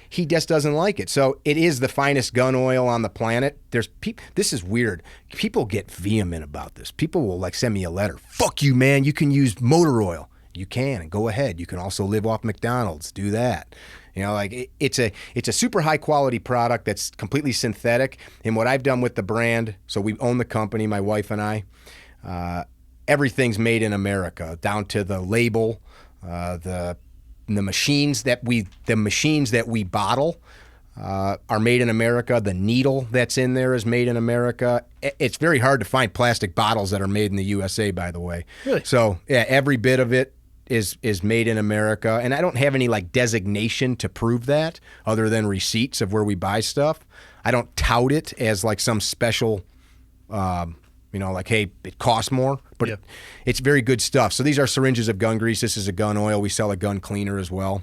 He just doesn't like it. So it is the finest gun oil on the planet. This is weird. People get vehement about this. People will like send me a letter. Fuck you, man. You can use motor oil. You can, and go ahead. You can also live off McDonald's. Do that. You know, like it's a super high quality product that's completely synthetic. And what I've done with the brand, so we own the company, my wife and I, everything's made in America, down to the label, the machines that we bottle are made in America. The needle that's in there is made in America. It's very hard to find plastic bottles that are made in the USA, by the way. Really? So yeah, every bit of it is made in America, and I don't have any like designation to prove that other than receipts of where we buy stuff. I don't tout it as like some special, like, hey, it costs more, but it's very good stuff. So these are syringes of gun grease. This is a gun oil. We sell a gun cleaner as well.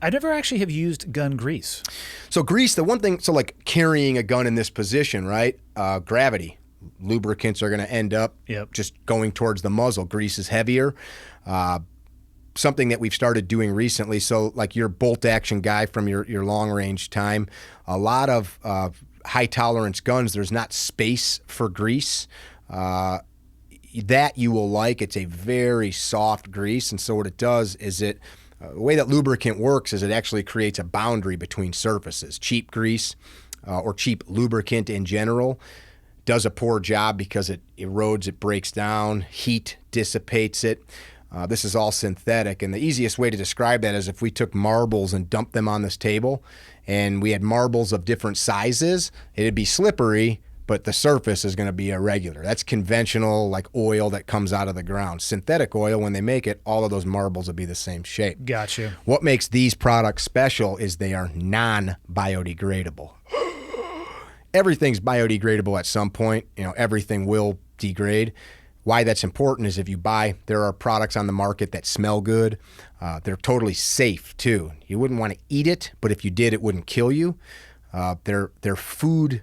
I never actually have used gun grease. So grease, the one thing, so like carrying a gun in this position, right? Gravity. Lubricants are going to end up just going towards the muzzle. Grease is heavier. Something that we've started doing recently, so like your bolt action guy from your long range time, a lot of high tolerance guns, there's not space for grease. That you will like. It's a very soft grease, and so what it does is the way that lubricant works is it actually creates a boundary between surfaces. Cheap grease or cheap lubricant in general does a poor job because it erodes, it breaks down, heat dissipates it. This is all synthetic, and the easiest way to describe that is if we took marbles and dumped them on this table, and we had marbles of different sizes, it'd be slippery, but the surface is going to be irregular. That's conventional, like oil that comes out of the ground. Synthetic oil, when they make it, all of those marbles will be the same shape. Gotcha. What makes these products special is they are non-biodegradable. Everything's biodegradable at some point. Everything will degrade. Why that's important is if you buy, there are products on the market that smell good. They're totally safe too. You wouldn't want to eat it, but if you did, it wouldn't kill you. They're food,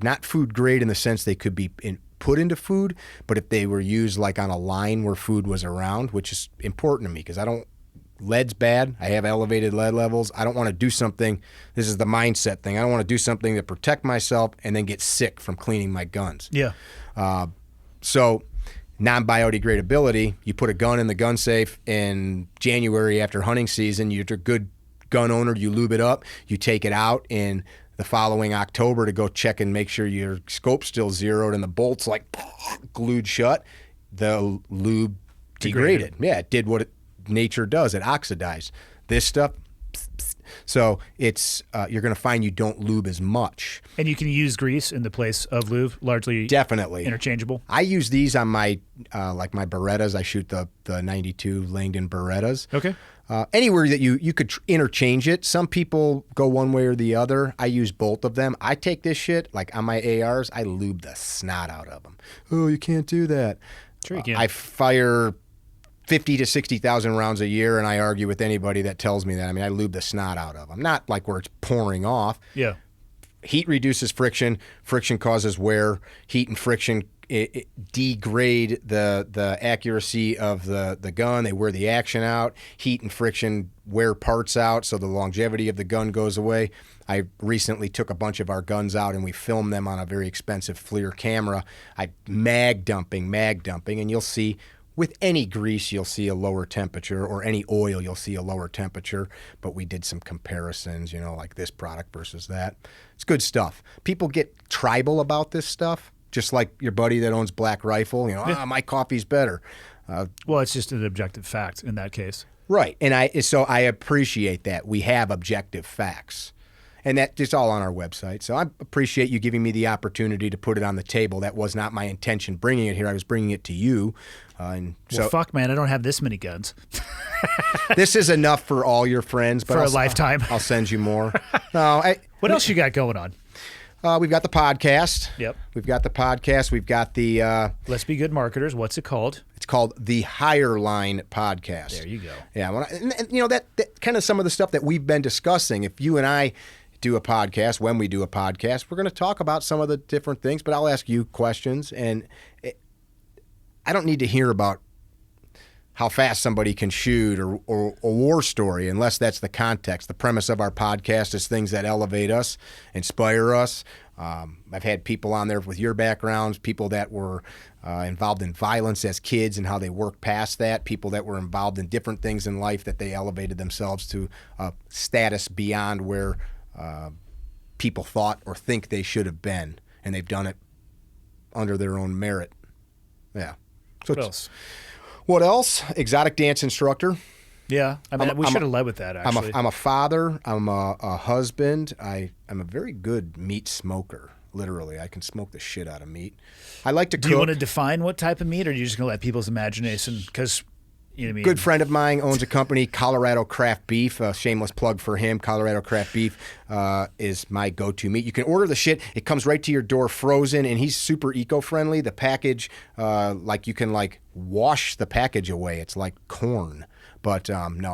not food grade in the sense they could be put into food, but if they were used like on a line where food was around, which is important to me because lead's bad. I have elevated lead levels. I don't want to do something. This is the mindset thing. I don't want to do something to protect myself and then get sick from cleaning my guns. Yeah. So non-biodegradability, you put a gun in the gun safe in January after hunting season, you're a good gun owner, you lube it up, you take it out in the following October to go check and make sure your scope's still zeroed and the bolt's like glued shut, the lube degraded. Yeah, it did what nature does, it oxidized. This stuff, so it's you're going to find you don't lube as much. And you can use grease in the place of lube, largely definitely interchangeable. I use these on my my Berettas. I shoot the 92 Langdon Berettas. Okay. Anywhere that you could interchange it. Some people go one way or the other. I use both of them. I take this shit, like on my ARs, I lube the snot out of them. Oh, you can't do that. Sure you can. I fire 50 to 60,000 rounds a year, and I argue with anybody that tells me that. I mean, I lube the snot out of them. Not like where it's pouring off. Yeah. Heat reduces friction. Friction causes wear. Heat and friction it degrade the accuracy of the gun. They wear the action out. Heat and friction wear parts out, so the longevity of the gun goes away. I recently took a bunch of our guns out, and we filmed them on a very expensive FLIR camera. I mag dumping, and you'll see with any grease, you'll see a lower temperature, or any oil, you'll see a lower temperature. But we did some comparisons, like this product versus that. It's good stuff. People get tribal about this stuff, just like your buddy that owns Black Rifle. My coffee's better. Well, it's just an objective fact in that case. Right, and I appreciate that. We have objective facts. And that it's all on our website. So I appreciate you giving me the opportunity to put it on the table. That was not my intention bringing it here. I was bringing it to you. Fuck, man, I don't have this many guns. This is enough for all your friends. But for a lifetime. I'll send you more. What else you got going on? We've got the podcast. Yep. We've got the podcast. We've got the... Let's Be Good Marketers. What's it called? It's called the Higher Line Podcast. There you go. Yeah. That kind of some of the stuff that we've been discussing. If you and I do a podcast, when we do a podcast, we're going to talk about some of the different things, but I'll ask you questions, and I don't need to hear about how fast somebody can shoot or a war story unless that's the context. The premise of our podcast is things that elevate us, inspire us. I've had people on there with your backgrounds, people that were involved in violence as kids and how they worked past that, people that were involved in different things in life that they elevated themselves to a status beyond where people thought or think they should have been, and they've done it under their own merit. Yeah. What else? What else? Exotic dance instructor. Yeah, I mean, we should have led with that, actually. I'm a father. I'm a husband. I'm a very good meat smoker. Literally, I can smoke the shit out of meat. I like to cook. Do you want to define what type of meat, or are you just going to let people's imagination? Because, you know what I mean? Good friend of mine owns a company, Colorado Craft Beef. A shameless plug for him. Colorado Craft Beef is my go-to meat. You can order the shit. It comes right to your door frozen, and he's super eco-friendly. The package, you can wash the package away. It's like corn. But no,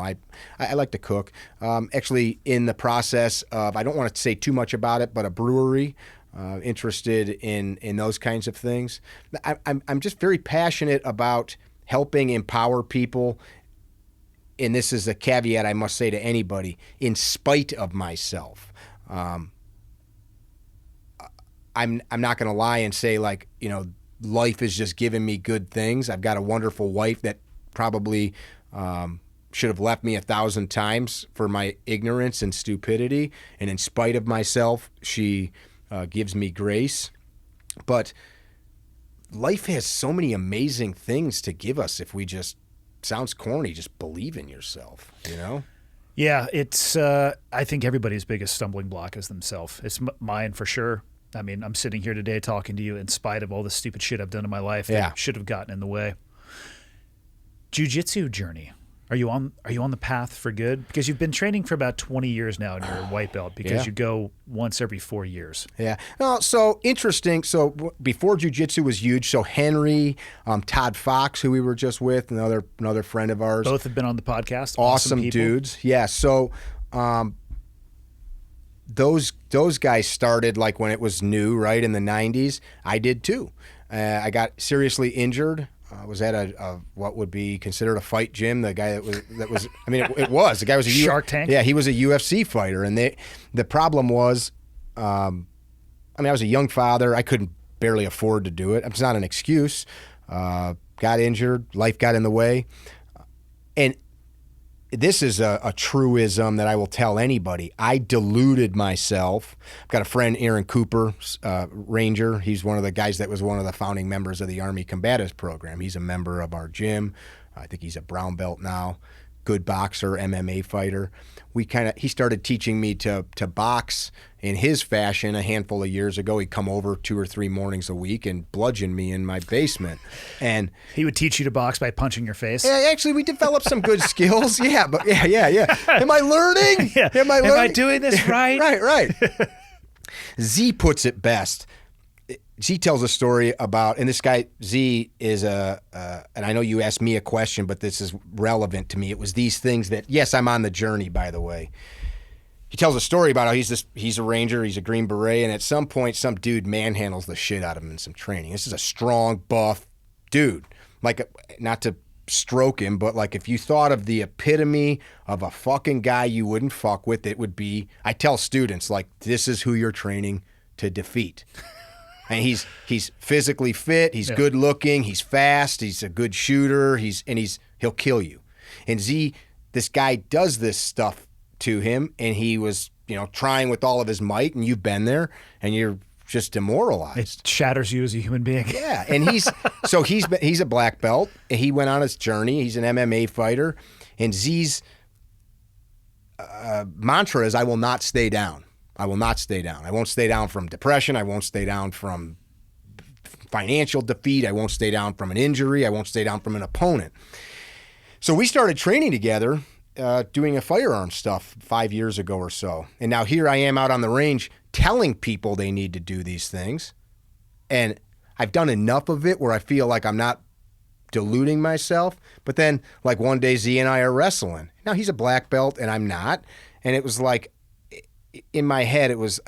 I like to cook. Actually, in the process of, I don't want to say too much about it, but a brewery, interested in those kinds of things. I'm just very passionate about helping empower people. And this is a caveat I must say to anybody, in spite of myself. I'm not going to lie and say life is just giving me good things. I've got a wonderful wife that probably should have left me 1,000 times for my ignorance and stupidity. And in spite of myself, she gives me grace. But life has so many amazing things to give us if we just, sounds corny, just believe in yourself, you know? Yeah, it's, I think everybody's biggest stumbling block is themselves. It's mine for sure. I mean, I'm sitting here today talking to you in spite of all the stupid shit I've done in my life that should have gotten in the way. Jiu-Jitsu journey. Are you on the path for good? Because you've been training for about 20 years now and you're a white belt because you go once every 4 years. Yeah. No, so interesting. So before jiu-jitsu was huge, so Henry, Todd Fox, who we were just with, another friend of ours. Both have been on the podcast. Awesome dudes. Yeah. So those guys started when it was new, right, in the 90s. I did too. I got seriously injured. I was at a what would be considered a fight gym. The guy that was I mean it was the guy was a Shark Tank. Yeah, he was a UFC fighter, and the problem was, I was a young father. I couldn't barely afford to do it. It's not an excuse. Got injured. Life got in the way, and this is a truism that I will tell anybody. I deluded myself. I've got a friend, Aaron Cooper, Ranger. He's one of the guys that was one of the founding members of the Army Combatives Program. He's a member of our gym. I think he's a brown belt now. Good boxer, MMA fighter. He started teaching me to box in his fashion a handful of years ago. He'd come over 2 or 3 mornings a week and bludgeon me in my basement. And he would teach you to box by punching your face. Yeah, actually, we developed some good skills. Yeah, but yeah. Am I learning? Yeah. Am I doing this right? Right. Z puts it best. Z tells a story about, and this guy, Z, is and I know you asked me a question, but this is relevant to me. It was these things that, yes, I'm on the journey, by the way. He tells a story about how he's a Ranger, he's a Green Beret, and at some point, some dude manhandles the shit out of him in some training. This is a strong, buff dude. Not to stroke him, but if you thought of the epitome of a fucking guy you wouldn't fuck with, it would be, I tell students, this is who you're training to defeat. And he's physically fit, he's good looking, he's fast, he's a good shooter, he'll kill you. And Z, this guy does this stuff to him, and he was, trying with all of his might, and you've been there, and you're just demoralized. It shatters you as a human being. Yeah, and he's a black belt, and he went on his journey. He's an MMA fighter, and Z's mantra is, I will not stay down. I will not stay down. I won't stay down from depression. I won't stay down from financial defeat. I won't stay down from an injury. I won't stay down from an opponent. So we started training together, doing a firearm stuff 5 years ago or so. And now here I am out on the range telling people they need to do these things. And I've done enough of it where I feel like I'm not deluding myself. But then one day Z and I are wrestling. Now he's a black belt and I'm not. And it was in my head, it was,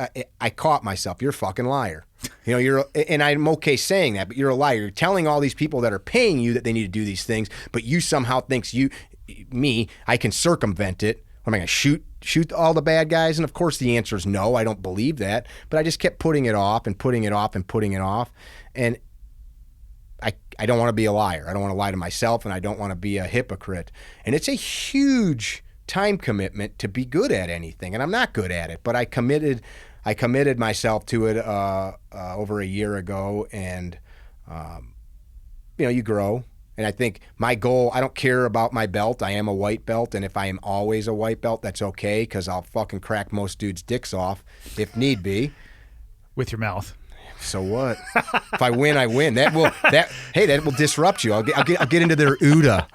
I caught myself. You're a fucking liar. And I'm okay saying that, but you're a liar. You're telling all these people that are paying you that they need to do these things, but you somehow thinks I can circumvent it. Am I going to shoot all the bad guys? And of course the answer is no, I don't believe that. But I just kept putting it off and putting it off and putting it off. And I don't want to be a liar. I don't want to lie to myself, and I don't want to be a hypocrite. And it's a huge time commitment to be good at anything, and I'm not good at it, but I committed myself to it over a year ago, and you grow And I think my goal, I don't care about my belt. I am a white belt, and if I am always a white belt, that's okay, because I'll fucking crack most dudes' dicks off if need be. With your mouth. So what? If I win, I win. That will disrupt you. I'll get into their OODA.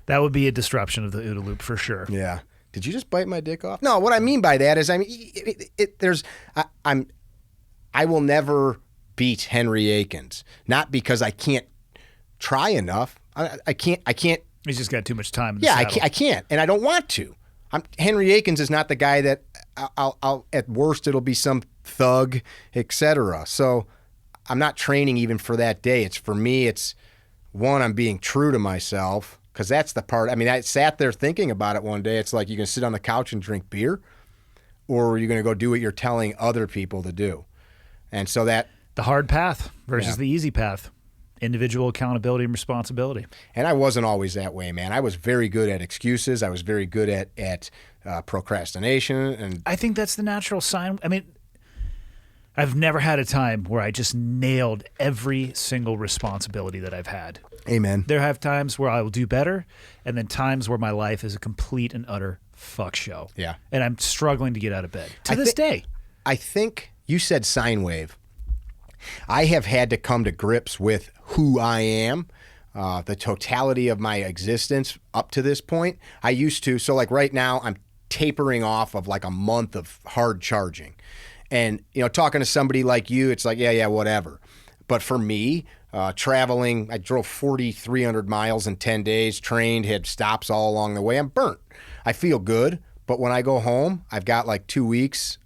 That would be a disruption of the OODA loop for sure. Yeah. Did you just bite my dick off? No, what I mean by that is, I mean, I will never beat Henry Akins, not because I can't try enough. I can't. He's just got too much time in the Yeah, saddle. I can't, and I don't want to. Henry Akins is not the guy that I'll at worst it'll be some thug, etc. So I'm not training even for that day. It's for me. It's one, I'm being true to myself, because that's the part. I mean, I sat there thinking about it one day. It's like, you can sit on the couch and drink beer, or are you going to go do what you're telling other people to do? And so that the hard path versus the easy path. Individual accountability and responsibility. And I wasn't always that way, man. I was very good at excuses. I was very good at procrastination. And I think that's the natural sign. I mean, I've never had a time where I just nailed every single responsibility that I've had. Amen. There have times where I will do better, and then times where my life is a complete and utter fuck show. Yeah. And I'm struggling to get out of bed to this day. I think you said sine wave. I have had to come to grips with who I am, the totality of my existence up to this point. I used to, so like right now, I'm tapering off of like a month of hard charging. And, you know, talking to somebody like you, it's like, yeah, whatever. But for me, traveling, I drove 4,300 miles in 10 days, trained, had stops all along the way. I'm burnt. I feel good. But when I go home, I've got like 2 weeks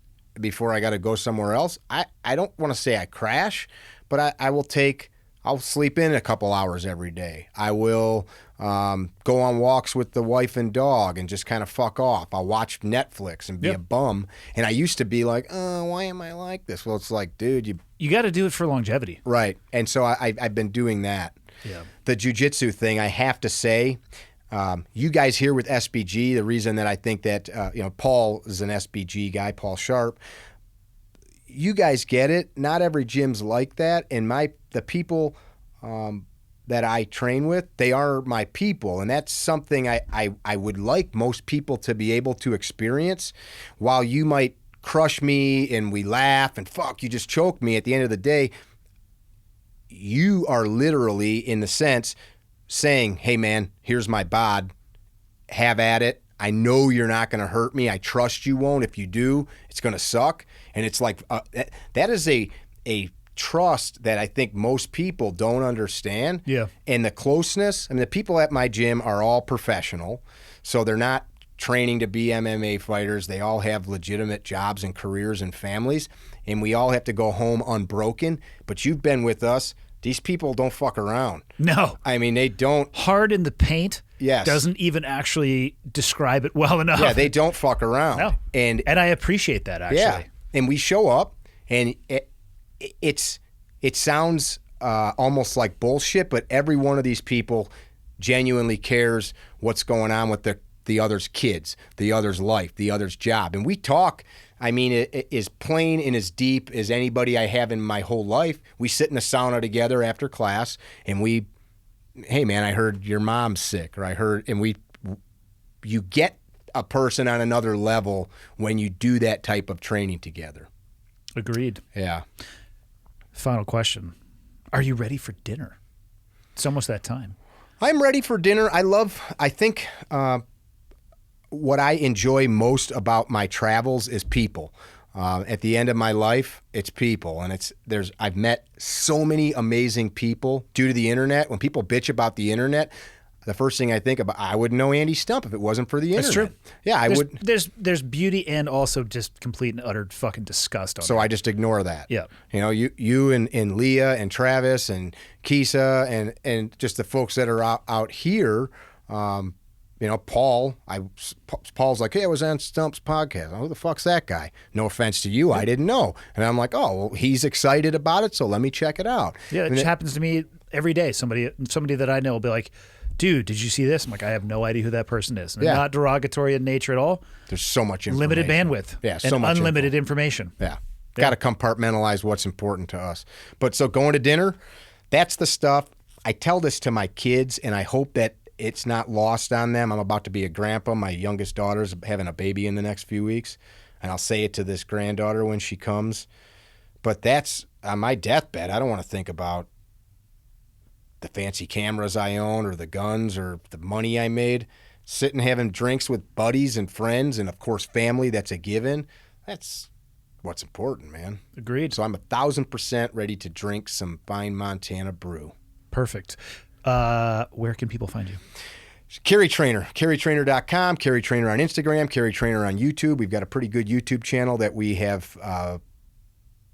before I got to go somewhere else. I don't want to say I crash, but I'll sleep in a couple hours every day. I will go on walks with the wife and dog and just kind of fuck off. I'll watch Netflix and be a bum. And I used to be like, oh, why am I like this? Well, it's like, dude, you got to do it for longevity. Right. And so I've been doing that. Yeah. The jiu-jitsu thing, I have to say, you guys here with SBG, the reason that I think that, Paul is an SBG guy, Paul Sharp, you guys get it. Not every gym's like that. And the people that I train with, they are my people. And that's something I would like most people to be able to experience. While you might crush me and we laugh and fuck, you just choked me, at the end of the day, you are literally, in the sense, saying, hey, man, here's my bod. Have at it. I know you're not going to hurt me. I trust you won't. If you do, it's going to suck. And it's like, that is a trust that I think most people don't understand. Yeah. And the closeness, I mean, the people at my gym are all professional. So they're not training to be MMA fighters. They all have legitimate jobs and careers and families. And we all have to go home unbroken. But you've been with us. These people don't fuck around. No. I mean, they don't. Hard in the paint doesn't even actually describe it well enough. Yeah, they don't fuck around. No. And I appreciate that, actually. Yeah. And we show up, and it sounds almost like bullshit, but every one of these people genuinely cares what's going on with the other's kids, the other's life, the other's job. And we talk, I mean, it is plain and as deep as anybody I have in my whole life. We sit in a sauna together after class, and hey, man, I heard your mom's sick, or you get a person on another level when you do that type of training together. Agreed. Yeah. Final question. Are you ready for dinner? It's almost that time. I'm ready for dinner. I think what I enjoy most about my travels is people. At the end of my life, it's people. And I've met so many amazing people due to the internet. When people bitch about the internet, the first thing I think about, I wouldn't know Andy Stump if it wasn't for the internet. That's true. Yeah, I would. There's beauty and also just complete and utter fucking disgust on So that. I just ignore that. Yeah. You know, you and Leah and Travis and Kisa and just the folks that are out here. Paul. Paul's like, hey, I was on Stump's podcast. Who the fuck's that guy? No offense to you, I didn't know. And I'm like, oh, well, he's excited about it, so let me check it out. Yeah, it happens to me every day. Somebody that I know will be like, dude, did you see this? I'm like, I have no idea who that person is. And they're not derogatory in nature at all. There's so much information. Limited bandwidth. Yeah, so and much unlimited information. Yeah. Got to compartmentalize what's important to us. But so going to dinner, that's the stuff. I tell this to my kids, and I hope that it's not lost on them. I'm about to be a grandpa. My youngest daughter's having a baby in the next few weeks, and I'll say it to this granddaughter when she comes. But that's on my deathbed. I don't want to think about the fancy cameras I own or the guns or the money I made. Sitting having drinks with buddies and friends and, of course, family, that's a given. That's what's important, man. Agreed. So I'm 1,000% ready to drink some fine Montana brew. Perfect. Where can people find you? Carry Trainer, carrytrainer.com, Carry Trainer on Instagram, Carry Trainer on YouTube. We've got a pretty good YouTube channel that we have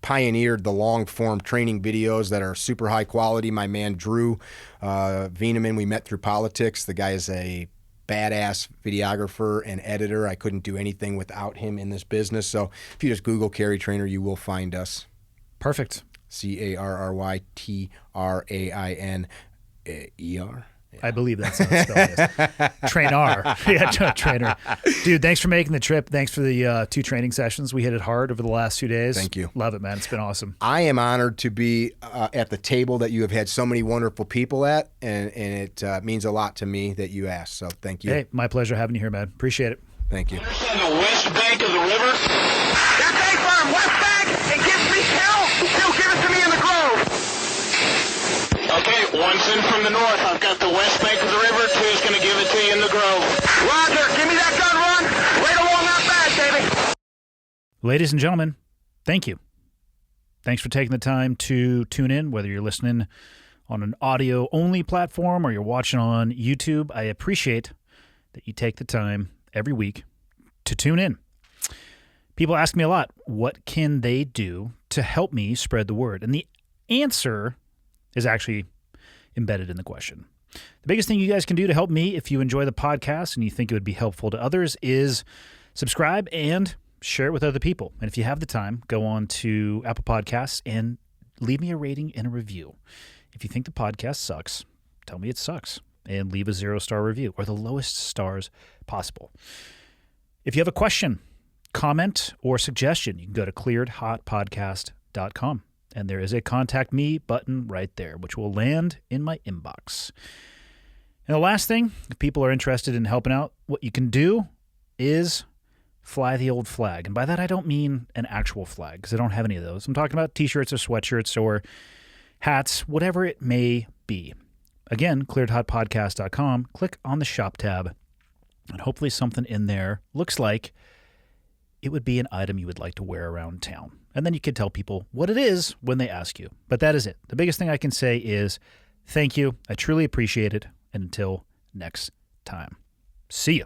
pioneered the long-form training videos that are super high quality. My man Drew Veneman, we met through politics. The guy is a badass videographer and editor. I couldn't do anything without him in this business. So if you just Google Carry Trainer, you will find us. Perfect. CarryTrainer. I believe that's how it's spelled. Trainer. Yeah, Trainer. Dude, thanks for making the trip. Thanks for the 2 training sessions. We hit it hard over the last 2 days. Thank you. Love it, man. It's been awesome. I am honored to be at the table that you have had so many wonderful people at, and it means a lot to me that you asked. So thank you. Hey, my pleasure having you here, man. Appreciate it. Thank you. On the west bank of the river. That's A-firm, west bank. It gives me hell. Still give it to me in the grove. Okay, one's in from the north. I've got the west bank of the river. Two's going to give it to you in the grove. Roger, give me that gun run. Right along that bag, baby. Ladies and gentlemen, thank you. Thanks for taking the time to tune in, whether you're listening on an audio-only platform or you're watching on YouTube. I appreciate that you take the time every week to tune in. People ask me a lot, what can they do to help me spread the word? And the answer is actually embedded in the question. The biggest thing you guys can do to help me, if you enjoy the podcast and you think it would be helpful to others, is subscribe and share it with other people. And if you have the time, go on to Apple Podcasts and leave me a rating and a review. If you think the podcast sucks, tell me it sucks and leave a 0-star review or the lowest stars possible. If you have a question, comment, or suggestion, you can go to clearedhotpodcast.com. And there is a contact me button right there, which will land in my inbox. And the last thing, if people are interested in helping out, what you can do is fly the old flag. And by that, I don't mean an actual flag, because I don't have any of those. I'm talking about t-shirts or sweatshirts or hats, whatever it may be. Again, clearedhotpodcast.com. Click on the shop tab, and hopefully something in there looks like it would be an item you would like to wear around town. And then you can tell people what it is when they ask you. But that is it. The biggest thing I can say is thank you. I truly appreciate it. And until next time, see you.